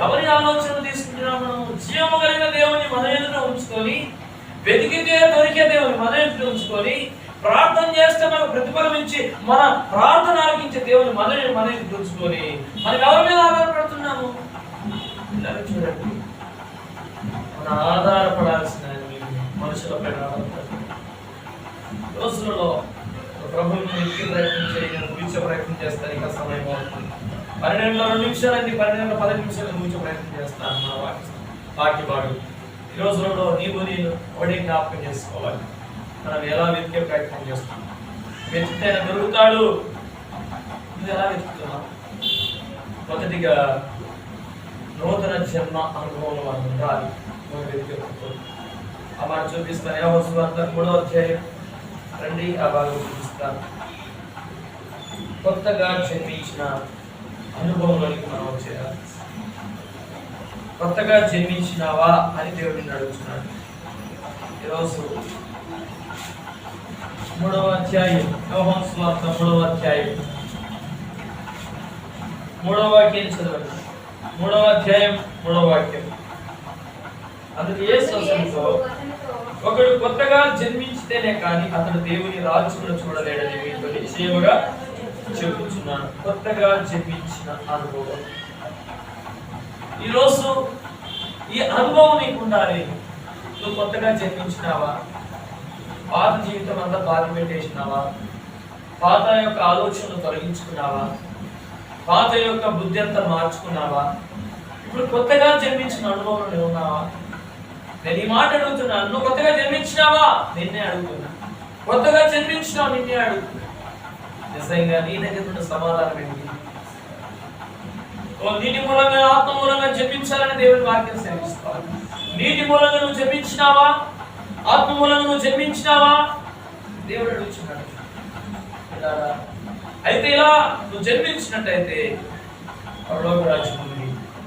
ఎవరి ఆలోచన తీసుకుంటున్నాం మనము? జీవము కలిగిన దేవుని మన ఎదుట ఉంచుకొని, వెతికితే దొరికే దేవుని మన ఎదుట ఉంచుకొని, ప్రార్థన చేస్తే మనకు ప్రతిఫలం ఇచ్చి మన ప్రార్థన ఆలకించే దేవుని మన ఎదుట ఉంచుకొని, మనం ఎవరి మీద ఆధారపడుతున్నాము? చూడండి, మన ఆధారపడాల్సిన మనుషులపై రోజులలో ప్రభుత్వం పిలిచే ప్రయత్నం చేస్తారు. ఇంకా సమయం అవుతుంది. 12 నిమిషాలండి, 10 నిమిషాలు ముగించే ప్రయత్నం చేస్తాను. మన వాక్యవాడు ఈ రోజులలో నీవు నేను ఒకటి జ్ఞాపకం చేసుకోవాలి. మనం ఎలా వెతికే ప్రయత్నం చేస్తాం? వెతికితే ఆయన దొరుకుతాడు. నువ్వు ఎలా వెతుకుతున్నావు? మొదటిగా నూతన జన్మ అనుభవం మనం ఉండాలి. ఆ మాట చూపిస్తాను. యోహాను సువార్త 3వ అధ్యాయం రండి, ఆ భాగం చూపిస్తాను. కొత్తగా జన్మించిన అనుభవంలోనికి మనం వచ్చేయాలి. కొత్తగా జన్మించినావా అని దేవుడిని అడుగుతున్నాడు. ఈరోజు 3వ అధ్యాయం, యోహాను సువార్త 3వ అధ్యాయం 3వ వాక్యం చదవండి. 3వ అధ్యాయం 3వ వాక్యం. అందుకు యేసు వచనంతో, ఒకడు కొత్తగా జన్మించితేనే కానీ అతడు దేవుని రాజ్యమును చూడలేడని మీతో నిశ్చయముగా చెబుతున్నాను. కొత్తగా జన్మించిన అనుభవం. ఈరోజు ఈ అనుభవం నీకు ఉండాలి. నువ్వు కొత్తగా జన్మించినావా? పాత జీవితం అంతా బాధ పెట్టేసినావా? పాత యొక్క ఆలోచనలు తొలగించుకున్నావా? పాత యొక్క బుద్ధి అంతా మార్చుకున్నావా? ఇప్పుడు కొత్తగా జన్మించిన అనుభవం నువ్వు ఉన్నావా? నేను ఈ మాట అడుగుతున్నాను. నువ్వు కొత్తగా జన్మించినావా? నిన్నే అడుగుతున్నా. కొత్తగా జన్మించినావు, నిన్నే అడుగుతున్నా. నిజంగా నీ దగ్గర ఉన్న సమాధానం ఏంటి? నీటి మూలంగా, ఆత్మ మూలంగా జన్మించాలని దేవుని వాక్యం సెలవిస్తాను. నీటి మూలంగా నువ్వు జన్మించినావా? ఆత్మ మూలంగా నువ్వు జన్మించినావా? దేవుడు అడుగుతున్నాడు. అయితే ఇలా నువ్వు జన్మించినట్టయితే పరలోక రాజ్యం ఉంది.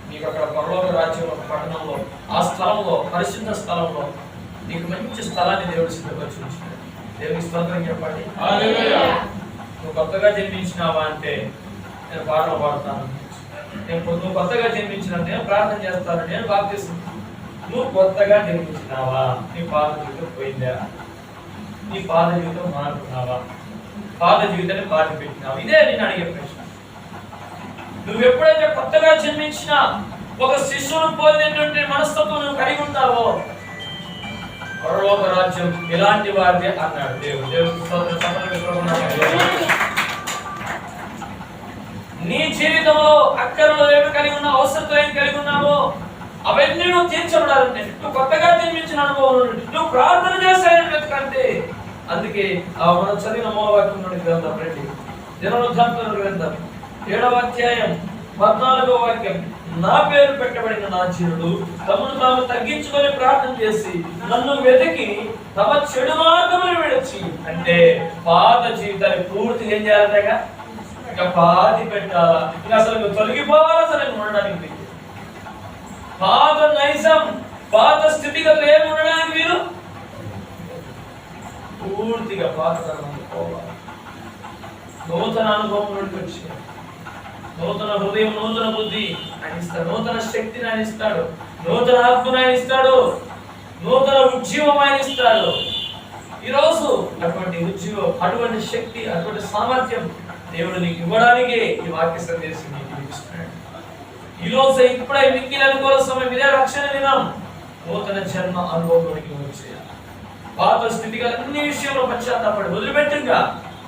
నీకు అక్కడ పరలోక రాజ్యం ఒక పట్టణంలో, ఆ స్థలంలో, పరిశుద్ధ స్థలంలో నీకు మంచి స్థలాన్ని దేవుడు సిద్ధపరిచి ఉంచాడు. దేవునికి స్తోత్రం చెప్పండి. నువ్వు కొత్తగా జన్మించినావా అంటే నేను పాటలు పాడతాను. నువ్వు కొత్తగా జన్మించిన నేను ప్రార్థన చేస్తాను, నేను బాప్తిసం. నువ్వు కొత్తగా జన్మించినావా? నీ పాత జీవితం పోయిందా? నీ పాత జీవితం మారుకున్నావా? పాత జీవితాన్ని బాధ పెట్టినావా? ఇదే నేను అడిగే ప్రశ్న. నువ్వు ఎప్పుడైతే కొత్తగా జన్మించినా ఒక శిశువును పోలినటువంటి మనస్తత్వం నువ్వు కలిగి ఉంటావో పరలోక రాజ్యం ఇలాంటి వారిదే అన్నాడు దేవుడు. నీ జీవితంలో అక్కరలో ఏమి కలిగి ఉన్నావు, అవసరతో ఏమి కలిగి ఉన్నావో అవన్నీ నువ్వు తీర్చబడాలంటే నువ్వు కొత్తగా జన్మించిన అనుభవం, నువ్వు ప్రార్థన చేస్తాయని వెతకంటే. అందుకే మనం చదివిన మూలవాక్యం నుండి గ్రంథం రండి, దినవృత్తాంతాల గ్రంథం 7వ అధ్యాయం 14వ వాక్యం, నా పేరు పెట్టబడిన నా జనులు తమను తాము తగ్గించుకొని ప్రార్థన చేసి నన్ను వెతికి తమ చెడు మార్గములు విడిచి, అంటే పాత జీవితాన్ని పూర్తిగా ఏం చేయాలగా ఇంకా పాతి పెట్టాలా, ఇంకా అసలు తొలగిపోవాలా, అసలు ఉండడానికి వీలు. పాత నైజం, పాత స్థితిగతులు ఏమి ఉండడానికి వీలు, పూర్తిగా పాత తరంలోకి పోవాలి. నూతన అనుభవం వచ్చి నూతన హృదయం, నూతన బుద్ధి ఆయన ఇస్తాడు, నూతన శక్తిని ఆయన ఇస్తాడు, నూతన ఆత్మను ఆయన ఇస్తాడు, నూతన ఉజ్జీవం ఆయన ఇస్తాడు. ఈరోజు అటువంటి ఉజ్జీవం, అటువంటి శక్తి, అటువంటి సామర్థ్యం దేవుడు నీకు ఇవ్వడానికి ఈ వాక్య సందేశం నీకు ఇస్తున్నాడు. ఈరోజు ఇప్పుడే మిక్కిలి అనుకూల సమయం, ఇదే రక్షణ దినం. నూతన జన్మ అనుభవంలోనికి వచ్చే పాత స్థితిగా అన్ని విషయంలో పశ్చాత్తాపడి వదిలిపెట్టుగా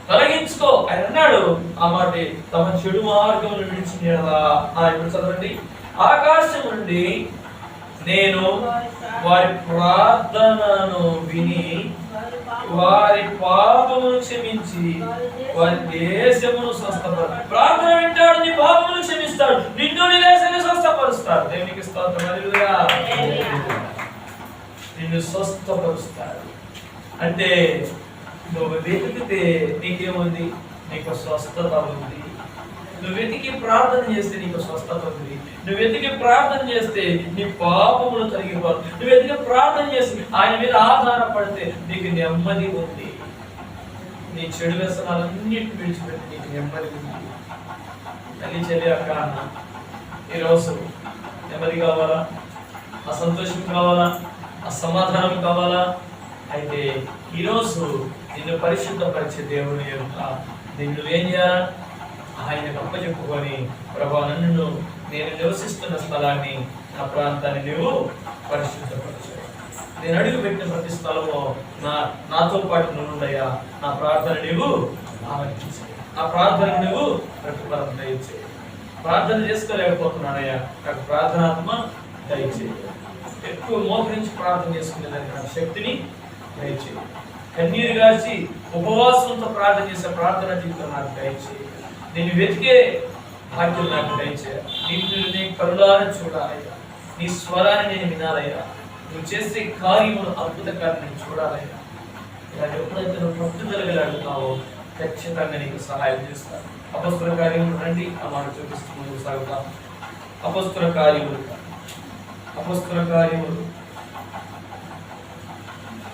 తొలగించుకో ఆయన అన్నాడు. ఆ మాట, తమ చెడు మార్గమును విడిచినలా. ఇప్పుడు చదవండి, ఆకాశం నుండి నేను వారి ప్రార్థనను విని వారి పాపమును క్షమించి వారి దేశమును స్వస్థపరుస్తాడు. ప్రార్థన వింటాడు, నీ పాపమును క్షమిస్తాడు, నిన్ను నీ దేశాన్ని స్వస్థపరుస్తాడు. దేవునికి స్తోత్రం. హల్లెలూయా. నిన్ను స్వస్థపరుస్తాడు అంటే నువ్వు వెతికితే నీకేముంది, నీకు స్వస్థత ఉంది. నువ్వు వెతికి ప్రార్థన చేస్తే నీకు స్వస్థత ఉంది. నువ్వు వెతికి ప్రార్థన చేస్తే నీ పాపములు తొలగిపోతుంది. నువ్వు వెతికి ప్రార్థన చేసి ఆయన మీద ఆధారపడితే నీకు నెమ్మది ఉంది. నీ చెడు వ్యసనాలన్నిటిని విడిచిపెట్టి నీకు నెమ్మది ఉంది. తల్లి, చెల్లి, అక్క, అన్న, ఈరోజు నెమ్మది కావాలా, అసంతోషం కావాలా, అసమాధానం కావాలా? అయితే ఈరోజు నిన్ను పరిశుద్ధపరిచే దేవుని యొక్క నిన్ను ఏం చేయాలి, ఆయనకు అప్పచెప్పుకొని, ప్రభా నన్ను నేను నివసిస్తున్న స్థలాన్ని, నా ప్రాంతాన్ని నువ్వు పరిశుద్ధపరచు. నేను అడుగు పెట్టిన ప్రతి స్థలంలో నాతో పాటు నువ్వు ఉండయా. నా ప్రార్థన నువ్వు ఆలకించే, ఆ ప్రార్థన నువ్వు ప్రతిఫలం దయచే. ప్రార్థన చేసుకోలేకపోతున్నానయ్యా, నాకు ప్రార్థనాత్మ దయచే. ఎక్కువ మోకరించి ప్రార్థన చేసుకునేదానికి నాకు శక్తిని దయచే. కన్నీరు కాచి ఉపవాసంతో ప్రార్థన చేసే ప్రార్థన జీవితం నాకు దయచే. నేను వెతికే భాగ్యం నాకు దయచే. నిన్ను నీ కరుణాన్ని చూడాలయ్యా, నీ స్వరాన్ని నేను వినాలయ్యా, నువ్వు చేసే కార్యములు అద్భుత కార్యం నేను చూడాలయ్యా. ఇలా ఎప్పుడైతే నువ్వు పట్టుదలగా అడుగుతావో ఖచ్చితంగా నీకు సహాయం చేస్తాను. అపస్తుల కార్యములు రండి, ఆ మాట చూపిస్తూ ముందుకు సాగుతాం. అపస్తుల కార్యములు, అపస్తుల కార్యములు,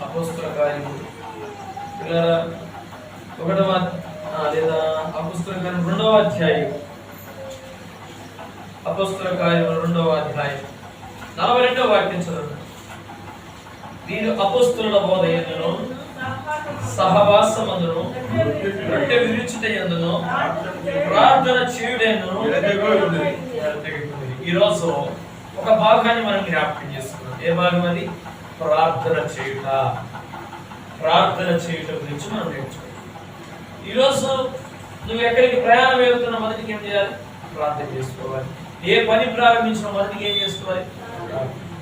అపస్తుల కార్యములు ఒకటవ లేదా అపస్తుల కార్యం 2వ అధ్యాయం, అపస్తుల కార్యములు 2వ అధ్యాయం 42వ వాక్యం చదవండి. వీరు అపస్తుల బోధ యందును సహవాసమందును రొట్టె విరుచుట యందును ప్రార్థన చేయుటయందును. ఈరోజు ఒక భాగాన్ని మనం జ్ఞాపకం చేసుకున్నాం. ఏ భాగం అది? ప్రార్థన చేయుట. ప్రార్థన చేయుట గురించి మనం నేర్చుకున్నాం. ఈరోజు నువ్వు ఎక్కడికి ప్రయాణం వెళ్తున్నా మొదటికి ఏం చేయాలి? ప్రార్థన చేసుకోవాలి. ఏ పని ప్రారంభించిన మొదటికి ఏం చేసుకోవాలి?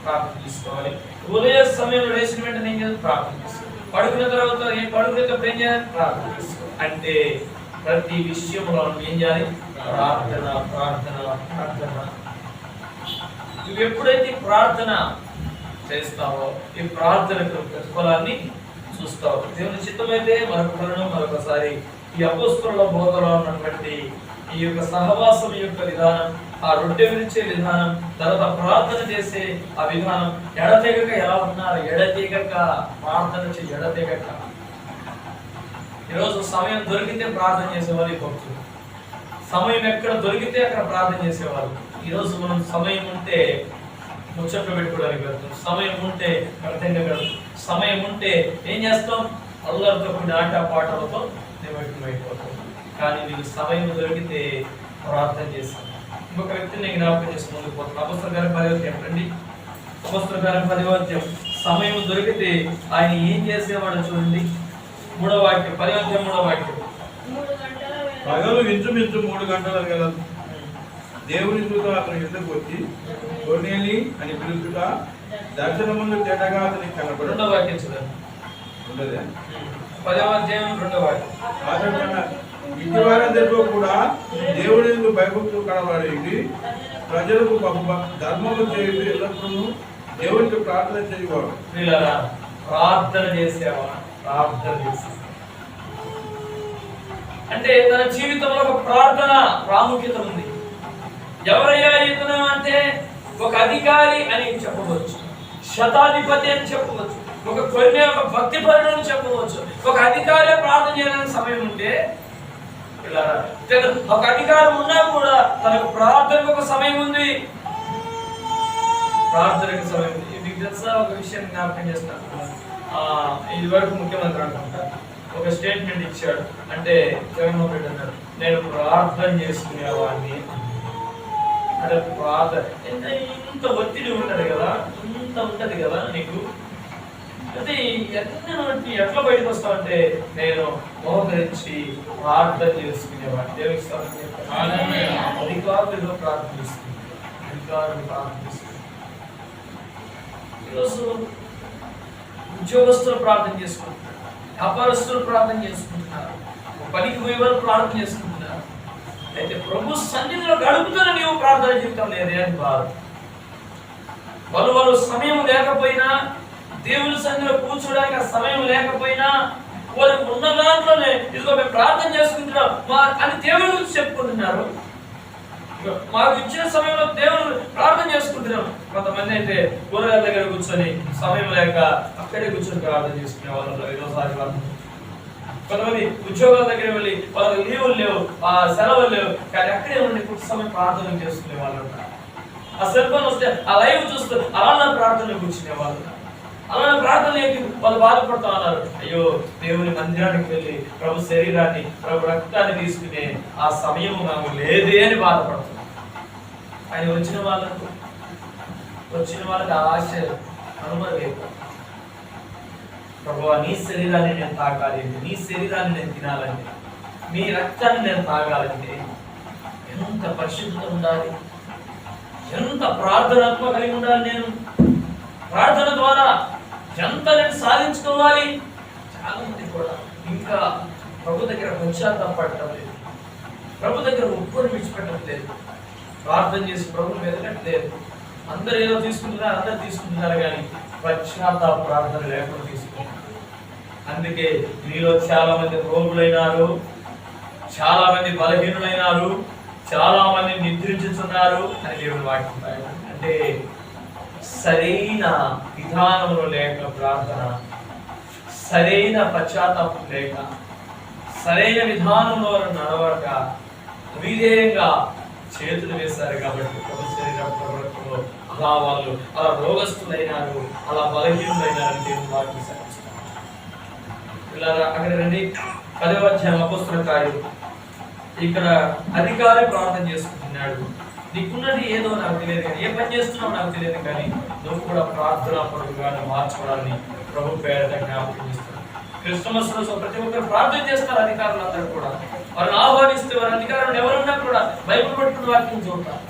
ప్రార్థన చేసుకోవాలి. ఉదయ సమయంలో లేచిన వెంటనే ఏం చేయాలి? ప్రార్థన చేసుకోవాలి. పడుకున్న తర్వాత పడుకునేటప్పుడు ఏం చేయాలి? ప్రార్థన చేసుకోవాలి. అంటే ప్రతి విషయంలో ఏం చేయాలి? ప్రార్థన, ప్రార్థన, ప్రార్థన. నువ్వు ఎప్పుడైతే ప్రార్థన చేస్తావో ఈ ప్రార్థనకు ప్రతిఫలాన్ని చూస్తావు. దేవుని చిత్తమైతే మరొకసారి ఈ అపొస్తలుల బోధలో ఉన్నటువంటి ఈ యొక్క సహవాసం యొక్క విధానం, ఆ రొట్టె విరిచే విధానం, తర్వాత ప్రార్థన చేసే ఆ విధానం, ఎడతెగక ఎలా ఉన్నారు? ఎడతెగక ప్రార్థన చేయి, ఎడతెగక. ఈరోజు సమయం దొరికితే ప్రార్థన చేసేవాళ్ళు భక్తులు, సమయం ఎక్కడ దొరికితే అక్కడ ప్రార్థన చేసేవాళ్ళు. ఈరోజు మనం సమయం ఉంటే ముచ్చట్లు పెట్టుకోవడానికి వెళ్తాం, సమయం ఉంటే అర్థంగా వెళ్తాం, సమయం ఉంటే ఏం చేస్తాం? అల్లరితో కొన్ని ఆట పాటలతో నిమగ్నమైపోతాం. కానీ నీకు సమయం దొరికితే ప్రార్థన చేస్తాం. ఇంకొక వ్యక్తిని జ్ఞాపకం చేసి ముందుకు పోతాం. అపొస్తలుల కార్యం 10వ అధ్యాయం రండి. అపొస్తలుల కార్యం 10వ అధ్యాయం. సమయం దొరికితే ఆయన ఏం చేసేవాడు చూడండి. 3వ వాక్యం, 10వ అధ్యాయం 3వ వాక్యం. పగలు ఇంచుమించు 3 గంటల వేళ దేవుని దూత అతని యుద్ధకు వచ్చి కొర్నేలి అని పిలుచుట దర్శనం ముందు తేటగా అతనికి కనపడు. 2వ వాక్యం చూడండి. 10వ అధ్యాయం 2వ వాక్యం. ఇటు వారందరిలో కూడా దేవుని యందు భయభక్తులు కనబడేది, ప్రజలకు ధర్మము చేయుట, ఎల్లప్పుడూ దేవునికి ప్రార్థన చేయవాడు. ప్రియులారా, ప్రార్థన చేసేవా? ప్రార్థన చేసే అంటే తన జీవితంలో ఒక ప్రార్థన ప్రాముఖ్యత ఉంది. ఎవరయ్యా ఇతను అంటే ఒక అధికారి అని చెప్పవచ్చు, శతాధిపతి అని చెప్పవచ్చు, ఒక భక్తిపరుడు అని చెప్పవచ్చు. ఒక అధికారి ప్రార్థన చేయడానికి సమయం ఉంటే, ఒక అధికారం ఉన్నా కూడా తనకు ప్రార్థనకు ఒక సమయం ఉంది. ప్రార్థనకు సమయం ఉంది. మీకు తెలుసా, ఒక విషయం జ్ఞాపకం చేస్తాను. ఇది వరకు ముఖ్యమంత్రి అనుకుంటా ఒక స్టేట్మెంట్ ఇచ్చాడు. అంటే జగన్మోహన్ రెడ్డి అన్నాడు, నేను ప్రార్థన చేసుకునేవాడిని. అంటే ప్రార్థన ఇంత ఒత్తిడి ఉంటది కదా, ఇంత ఉంటది కదా నీకు. అయితే ఎట్లా బయటకు వస్తావంటే, నేను మోకరించి ప్రార్థన చేసుకునేవాడిని. దేవునికి అధికారులు ప్రార్థిస్తుంది, అధికారులు ప్రార్థిస్తుంది. ఈరోజు ఉద్యోగస్తులు ప్రార్థన చేసుకుంటున్నారు, వ్యాపారస్తులు ప్రార్థన చేసుకుంటున్నారు, పనికి పోయే వారు ప్రార్థన చేసుకుంటున్నారు. అయితే ప్రభు సన్నిధిలో గడుపుతున్న నీవు ప్రార్థన జీవితం లేదే అని బాధ. వాళ్ళు సమయం లేకపోయినా, దేవుని సన్నిధిలో కూర్చోడానికి ఆ సమయం లేకపోయినా, వాళ్ళకి ఉన్న దాంట్లోనే ఇదిగో మేము ప్రార్థన చేసుకుంటున్నాం అని దేవుని గురించి చెప్పుకుంటున్నారు. మాకు ఇచ్చిన సమయంలో దేవుడు ప్రార్థన చేసుకుంటున్నాం. కొంతమంది అయితే కూరగాయల దగ్గర కూర్చొని సమయం లేక అక్కడే కూర్చొని ప్రార్థన చేసుకునే వాళ్ళు ఈరోజు వాళ్ళు. కొంతమంది ఉద్యోగాల దగ్గర వెళ్ళి వాళ్ళకి లీవులు లేవు, ఆ సెలవులు లేవు, కానీ అక్కడే ఉండి కొంచెం సమయం ప్రార్థన చేసుకునే వాళ్ళు ఉంటారు. ఆ సెల్ ఫోన్ వస్తే ఆ లైవ్ చూస్తూ అలా ప్రార్థన కూర్చునే వాళ్ళు. అలా ప్రార్థన వాళ్ళు బాధపడుతూ ఉన్నారు. అయ్యో, దేవుని మందిరానికి వెళ్ళి ప్రభు శరీరాన్ని, ప్రభు రక్తాన్ని తీసుకునే ఆ సమయం నాకు లేదే అని బాధపడుతున్నారు. ఆయన వచ్చిన వాళ్ళకి ఆశ అనుమతి. ప్రభువా, నీ శరీరాన్ని నేను తాకాలి, నీ శరీరాన్ని నేను తినాలంటే, నీ రక్తాన్ని నేను తాగాలంటే ఎంత పరిశుద్ధత ఉండాలి, ఎంత ప్రార్థనాత్మ కలిగి ఉండాలి. నేను ప్రార్థన ద్వారా ఎంత నేను సాధించుకోవాలి. చాలా మంది కూడా ఇంకా ప్రభు దగ్గర పశ్చాత్తాపడటం లేదు, ప్రభు దగ్గర ఒప్పుకొని విడిచిపెట్టడం లేదు, ప్రార్థన చేసి ప్రభుని వెతకట్లేదు. అందరు ఏదో తీసుకుంటున్నారు కానీ పశ్చాత్తాప ప్రార్థన లేకుండా తీసుకుంటున్నారు. అందుకే మీలో చాలా మంది రోగులైనారు, చాలా మంది బలహీనులైనారు, చాలా మంది నిద్రించుతున్నారు అని దేవుని వాక్యం. అంటే సరైన విధానంలో లేక ప్రార్థన, సరైన పశ్చాత్తాపం లేక, సరైన విధానంలో నడవక విధేయంగా చేతులు వేశారు కాబట్టి ప్రభు శరీర ప్రవర్తనలో అలా వాళ్ళు అలా రోగస్తులైనారు, అలా బలహీనులైనారు. దేవుని వాక్యం సెలవిస్తున్నారు. ఇలా అక్కడ రండి, 10వ అధ్యాయం అపోస్తలుల కార్యం. ఇక్కడ అధికారి ప్రార్థన చేసుకుంటున్నాడు. నీకున్నది ఏదో నాకు తెలియదు కానీ, ఏ పని చేస్తున్నావు నాకు తెలియదు కానీ, నువ్వు కూడా ప్రార్థనా పరుడుగా మార్చుకోవాలని ప్రభు పేరిట జ్ఞాపకం చేస్తున్నాడు. క్రిస్మస్ రోజు ప్రతి ఒక్కరు ప్రార్థన చేస్తారు. అధికారులందరూ కూడా వారిని ఆహ్వానిస్తే, వారి అధికారులు ఎవరున్నా కూడా బైబిల్ పట్టుకుని వాక్యం చదువుతారు.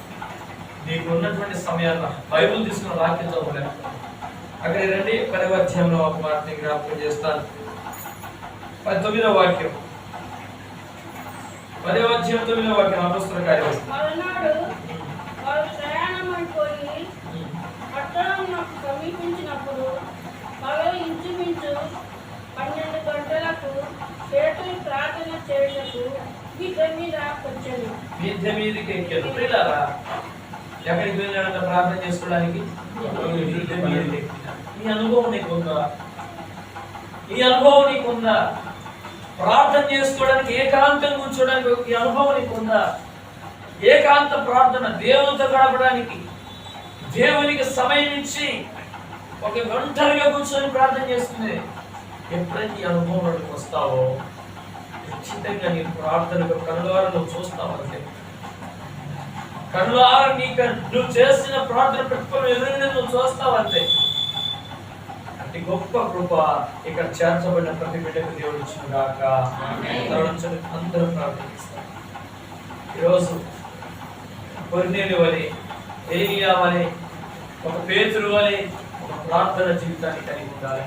నీకు ఉన్నటువంటి సమయాల్లో బైబిల్ తీసుకున్న వాక్యం చదవలేదు. అక్కడ రండి, 10వ అధ్యాయంలో ఒక మాటని జ్ఞాపకం చేస్తాను. 19వ వాక్యం, 10వ అధ్యాయం 9వ వాక్యం అపోస్తలుల కార్యం. సమీపించినప్పుడు పగలు ఇంచుమించు 12 గంటలకు చేతులు ప్రార్థన చేయటకు మిద్దె మీద వచ్చాను. మిద్దె మీదకి ఎక్కాను. ప్రియులారా, ఎక్కడికి వెళ్ళాడంట ప్రార్థన చేసుకోవడానికి? మిద్దె మీదకి ఎక్కిన. ఈ అనుభవం నీకుందా? ఈ అనుభవం నీకుందా? ప్రార్థన చేసుకోవడానికి, ఏకాంతం కూర్చోడానికి ఈ అనుభవం నీకుందా? ఏకాంత ప్రార్థన, దేవునితో గడపడానికి, దేవునికి సమయం ఇచ్చి ఒక ఒంటరిగా కూర్చొని ప్రార్థన చేస్తుంది. ఎప్పుడైతే ఈ అనుభవంలోకి వస్తావో ఖచ్చితంగా నీ ప్రార్థనకు కనులారా నువ్వు చూస్తావంటే, కనులారా నువ్వు చేసిన ప్రార్థన పెట్టుకుని ఎదురుగా నువ్వు చూస్తావంటే, అతి గొప్ప కృప ఇక్కడ చేర్చబడిన ప్రతి బిడ్డకు దేవుడు ఇచ్చిన గాక. అందరూ ప్రార్థిస్తారు. ఈరోజు కొర్నేలు వలె, ఏలియా వలె, ఒక పేతురు వలె ఒక ప్రార్థన జీవితాన్ని కలిగి ఉండాలి.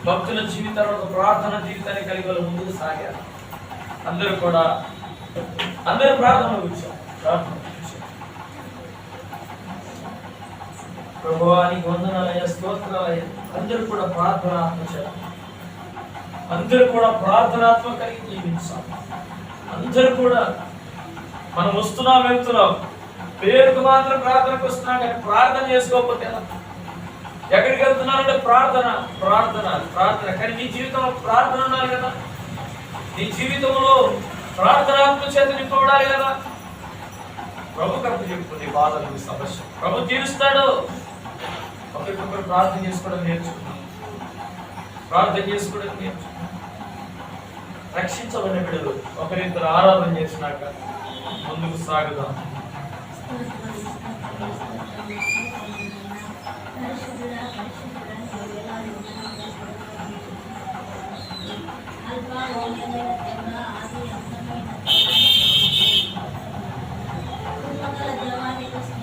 భక్తుల జీవితంలో ఒక ప్రార్థన జీవితాన్ని కలిగి వాళ్ళు ముందుకు సాగారు. అందరూ కూడా అందరూ ప్రార్థనలో కూర్చోం. ప్రభువానికి వందనాలయ్య, స్తోత్రాలయ్య. అందరూ కూడా ప్రార్థనాత్మ చేయాలి. అందరూ కూడా ప్రార్థనాత్మ కలిగి జీవించాలి. అందరూ కూడా మనం వస్తున్నాం, వెళ్తున్నాం, పేరుకు మాత్రం ప్రార్థనకు వస్తున్నాం, కానీ ప్రార్థన చేసుకోకపోతే ఎలా? ఎక్కడికి వెళ్తున్నారంటే ప్రార్థన ప్రార్థన ప్రార్థన, కానీ నీ జీవితంలో ప్రార్థన ఉండాలి కదా. నీ జీవితంలో ప్రార్థనాత్మ చేత నింపబడాలి కదా. ప్రభు కథ చెప్పు నీ బాధలు, నీ సమస్య ప్రభు తీరుస్తాడు. ఒకరికొకరు ప్రార్థన చేసుకోవడం నేర్చుకున్నాం, ప్రార్థన చేసుకోవడం నేర్చుకున్నాం. రక్షించబడిన బిడ్డలు ఒకరిద్దరు ఆరాధన చేసినాక ముందుకు సాగుదాం. జవానికి